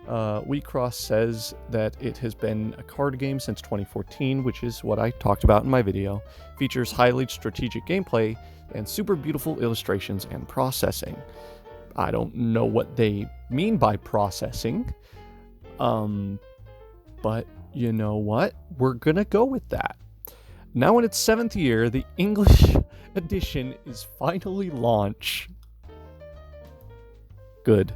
Wixoss says that it has been a card game since 2014, which is what I talked about in my video. Features highly strategic gameplay and super beautiful illustrations and processing. I don't know what they mean by processing, but you know what? We're gonna go with that. Now in its 7th year, the English edition is finally launched. Good.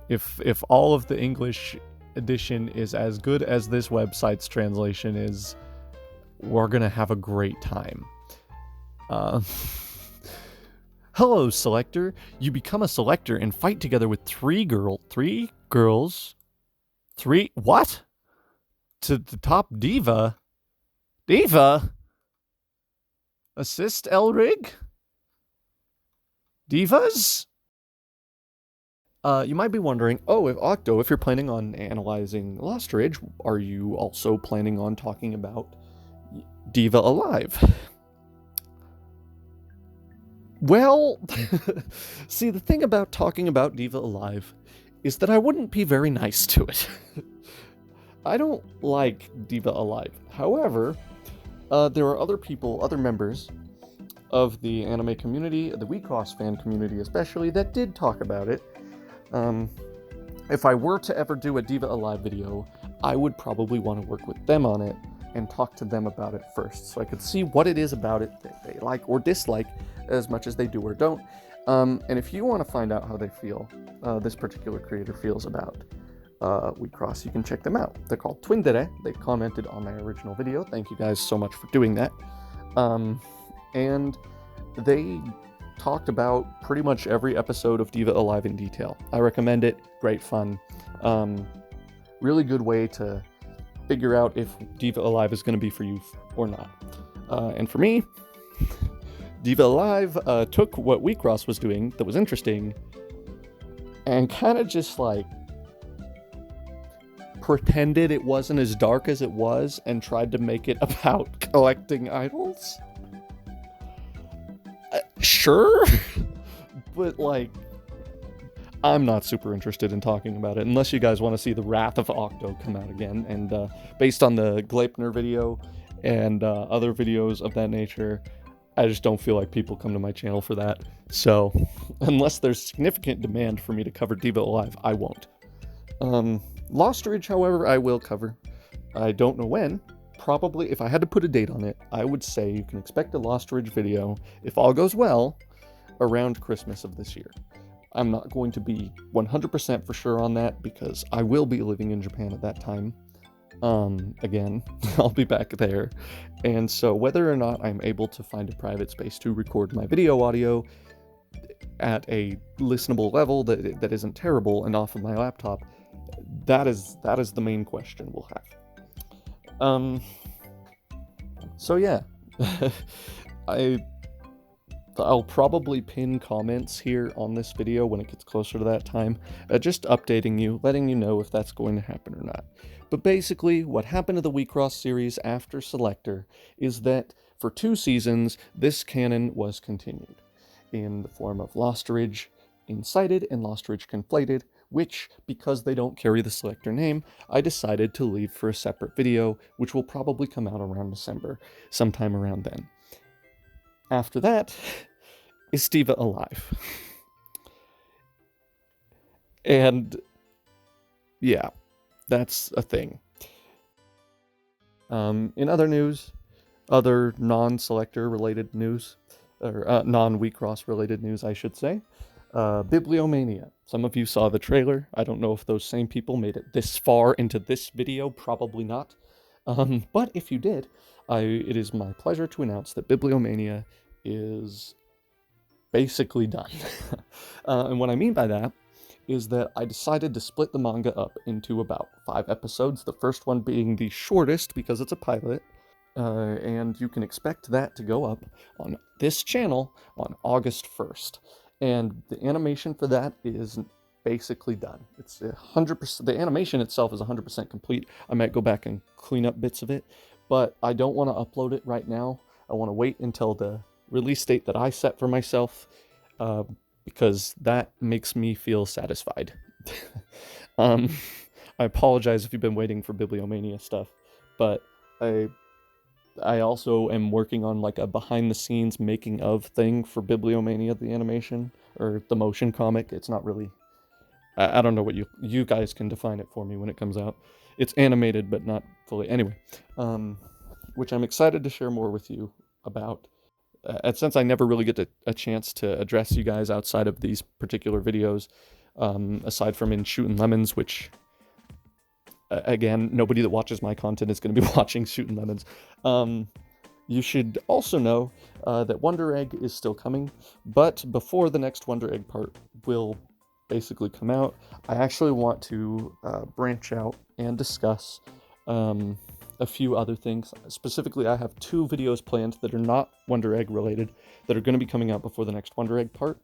If all of the English edition is as good as this website's translation is, we're gonna have a great time. Hello, Selector. You become a Selector and fight together with three girls. What? To the top Diva? Diva? Assist Elrig? Divas? You might be wondering, Octo, if you're planning on analyzing Lostorage, are you also planning on talking about Diva Alive? Well, see, the thing about talking about Diva Alive is that I wouldn't be very nice to it. I don't like Diva Alive. However, there are other members of the anime community, the Wixoss fan community especially, that did talk about it. If I were to ever do a Diva Alive video, I would probably want to work with them on it and talk to them about it first, so I could see what it is about it that they like or dislike as much as they do or don't. And if you want to find out how they feel, this particular creator feels about Wixoss, you can check them out. They're called Twindere. They commented on my original video. Thank you guys so much for doing that. And they talked about pretty much every episode of Diva Alive in detail. I recommend it. Great fun. Really good way to figure out if Diva Alive is going to be for you or not. And for me, Diva Alive took what Wixoss was doing that was interesting and kind of just pretended it wasn't as dark as it was and tried to make it about collecting idols. Sure, but I'm not super interested in talking about it unless you guys want to see the Wrath of Octo come out again. And based on the Gleipnir video and other videos of that nature, I just don't feel like people come to my channel for that. So unless there's significant demand for me to cover Diva Alive, I won't. Lostorage, however, I will cover. I don't know when. Probably, if I had to put a date on it, I would say you can expect a Lostorage video, if all goes well, around Christmas of this year. I'm not going to be 100% for sure on that, because I will be living in Japan at that time. Again, I'll be back there. And so whether or not I'm able to find a private space to record my video audio at a listenable level that isn't terrible and off of my laptop, that is the main question we'll have. So yeah, I'll probably pin comments here on this video when it gets closer to that time, just updating you, letting you know if that's going to happen or not. But basically, what happened to the Wixoss series after Selector is that for 2 seasons, this canon was continued in the form of Lostorage Incited and Lostorage Conflated, which, because they don't carry the Selector name, I decided to leave for a separate video, which will probably come out around December, sometime around then. After that, is Diva alive? And yeah, that's a thing. In other news, other non-Selector related news, or non-Wixoss related news, I should say, BIBLIOMANIA. Some of you saw the trailer. I don't know if those same people made it this far into this video, probably not. But if you did, it is my pleasure to announce that BIBLIOMANIA is basically done. And what I mean by that is that I decided to split the manga up into about 5 episodes, the first one being the shortest because it's a pilot, and you can expect that to go up on this channel on August 1st. And the animation for that is basically done. It's 100%, the animation itself is 100% complete. I might go back and clean up bits of it, but I don't want to upload it right now. I want to wait until the release date that I set for myself, because that makes me feel satisfied. I apologize if you've been waiting for BIBLIOMANIA stuff, but I also am working on like a behind the scenes making of thing for BIBLIOMANIA, the animation, or the motion comic. It's not really, I don't know what you guys can define it for me when it comes out. It's animated, but not fully. Anyway, which I'm excited to share more with you about. Since I never really get a chance to address you guys outside of these particular videos, aside from in Shootin' Lemons, which, again, nobody that watches my content is going to be watching Shootin' Lemons. You should also know that Wonder Egg is still coming, but before the next Wonder Egg part will basically come out, I actually want to branch out and discuss a few other things. Specifically, I have 2 videos planned that are not Wonder Egg related that are going to be coming out before the next Wonder Egg part,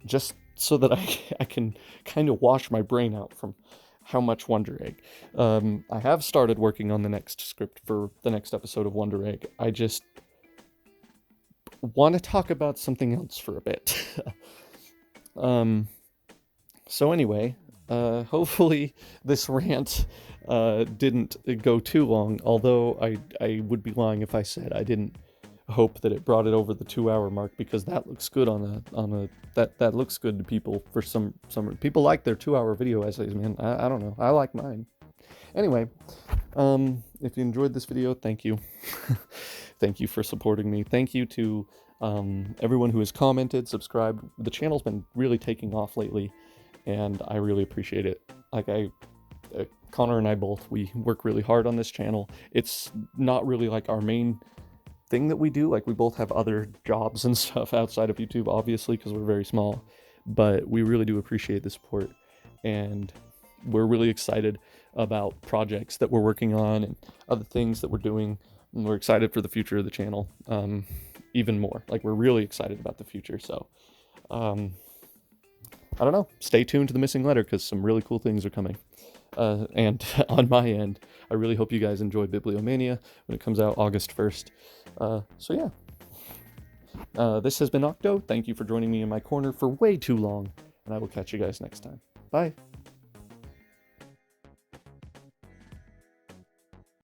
just so that I can kind of wash my brain out from how much Wonder Egg. I have started working on the next script for the next episode of Wonder Egg. I just want to talk about something else for a bit. So anyway, hopefully this rant didn't go too long, although I would be lying if I said I didn't hope that it brought it over the 2-hour mark, because that looks good that looks good to people. For some people like their 2-hour video essays, man. I don't know. I like mine. Anyway, if you enjoyed this video, thank you. Thank you for supporting me. Thank you to everyone who has commented, subscribed. The channel's been really taking off lately, and I really appreciate it. Like Connor and I both, we work really hard on this channel. It's not really like our main thing that we do. Like, we both have other jobs and stuff outside of YouTube, obviously, because we're very small, but we really do appreciate the support, and we're really excited about projects that we're working on and other things that we're doing, and we're excited for the future of the channel even more. Like, we're really excited about the future. So I don't know, stay tuned to The Missing Letter, because some really cool things are coming. And on my end, I really hope you guys enjoy BIBLIOMANIA when it comes out August 1st. So yeah, this has been Octo. Thank you for joining me in my corner for way too long, and I will catch you guys next time. Bye.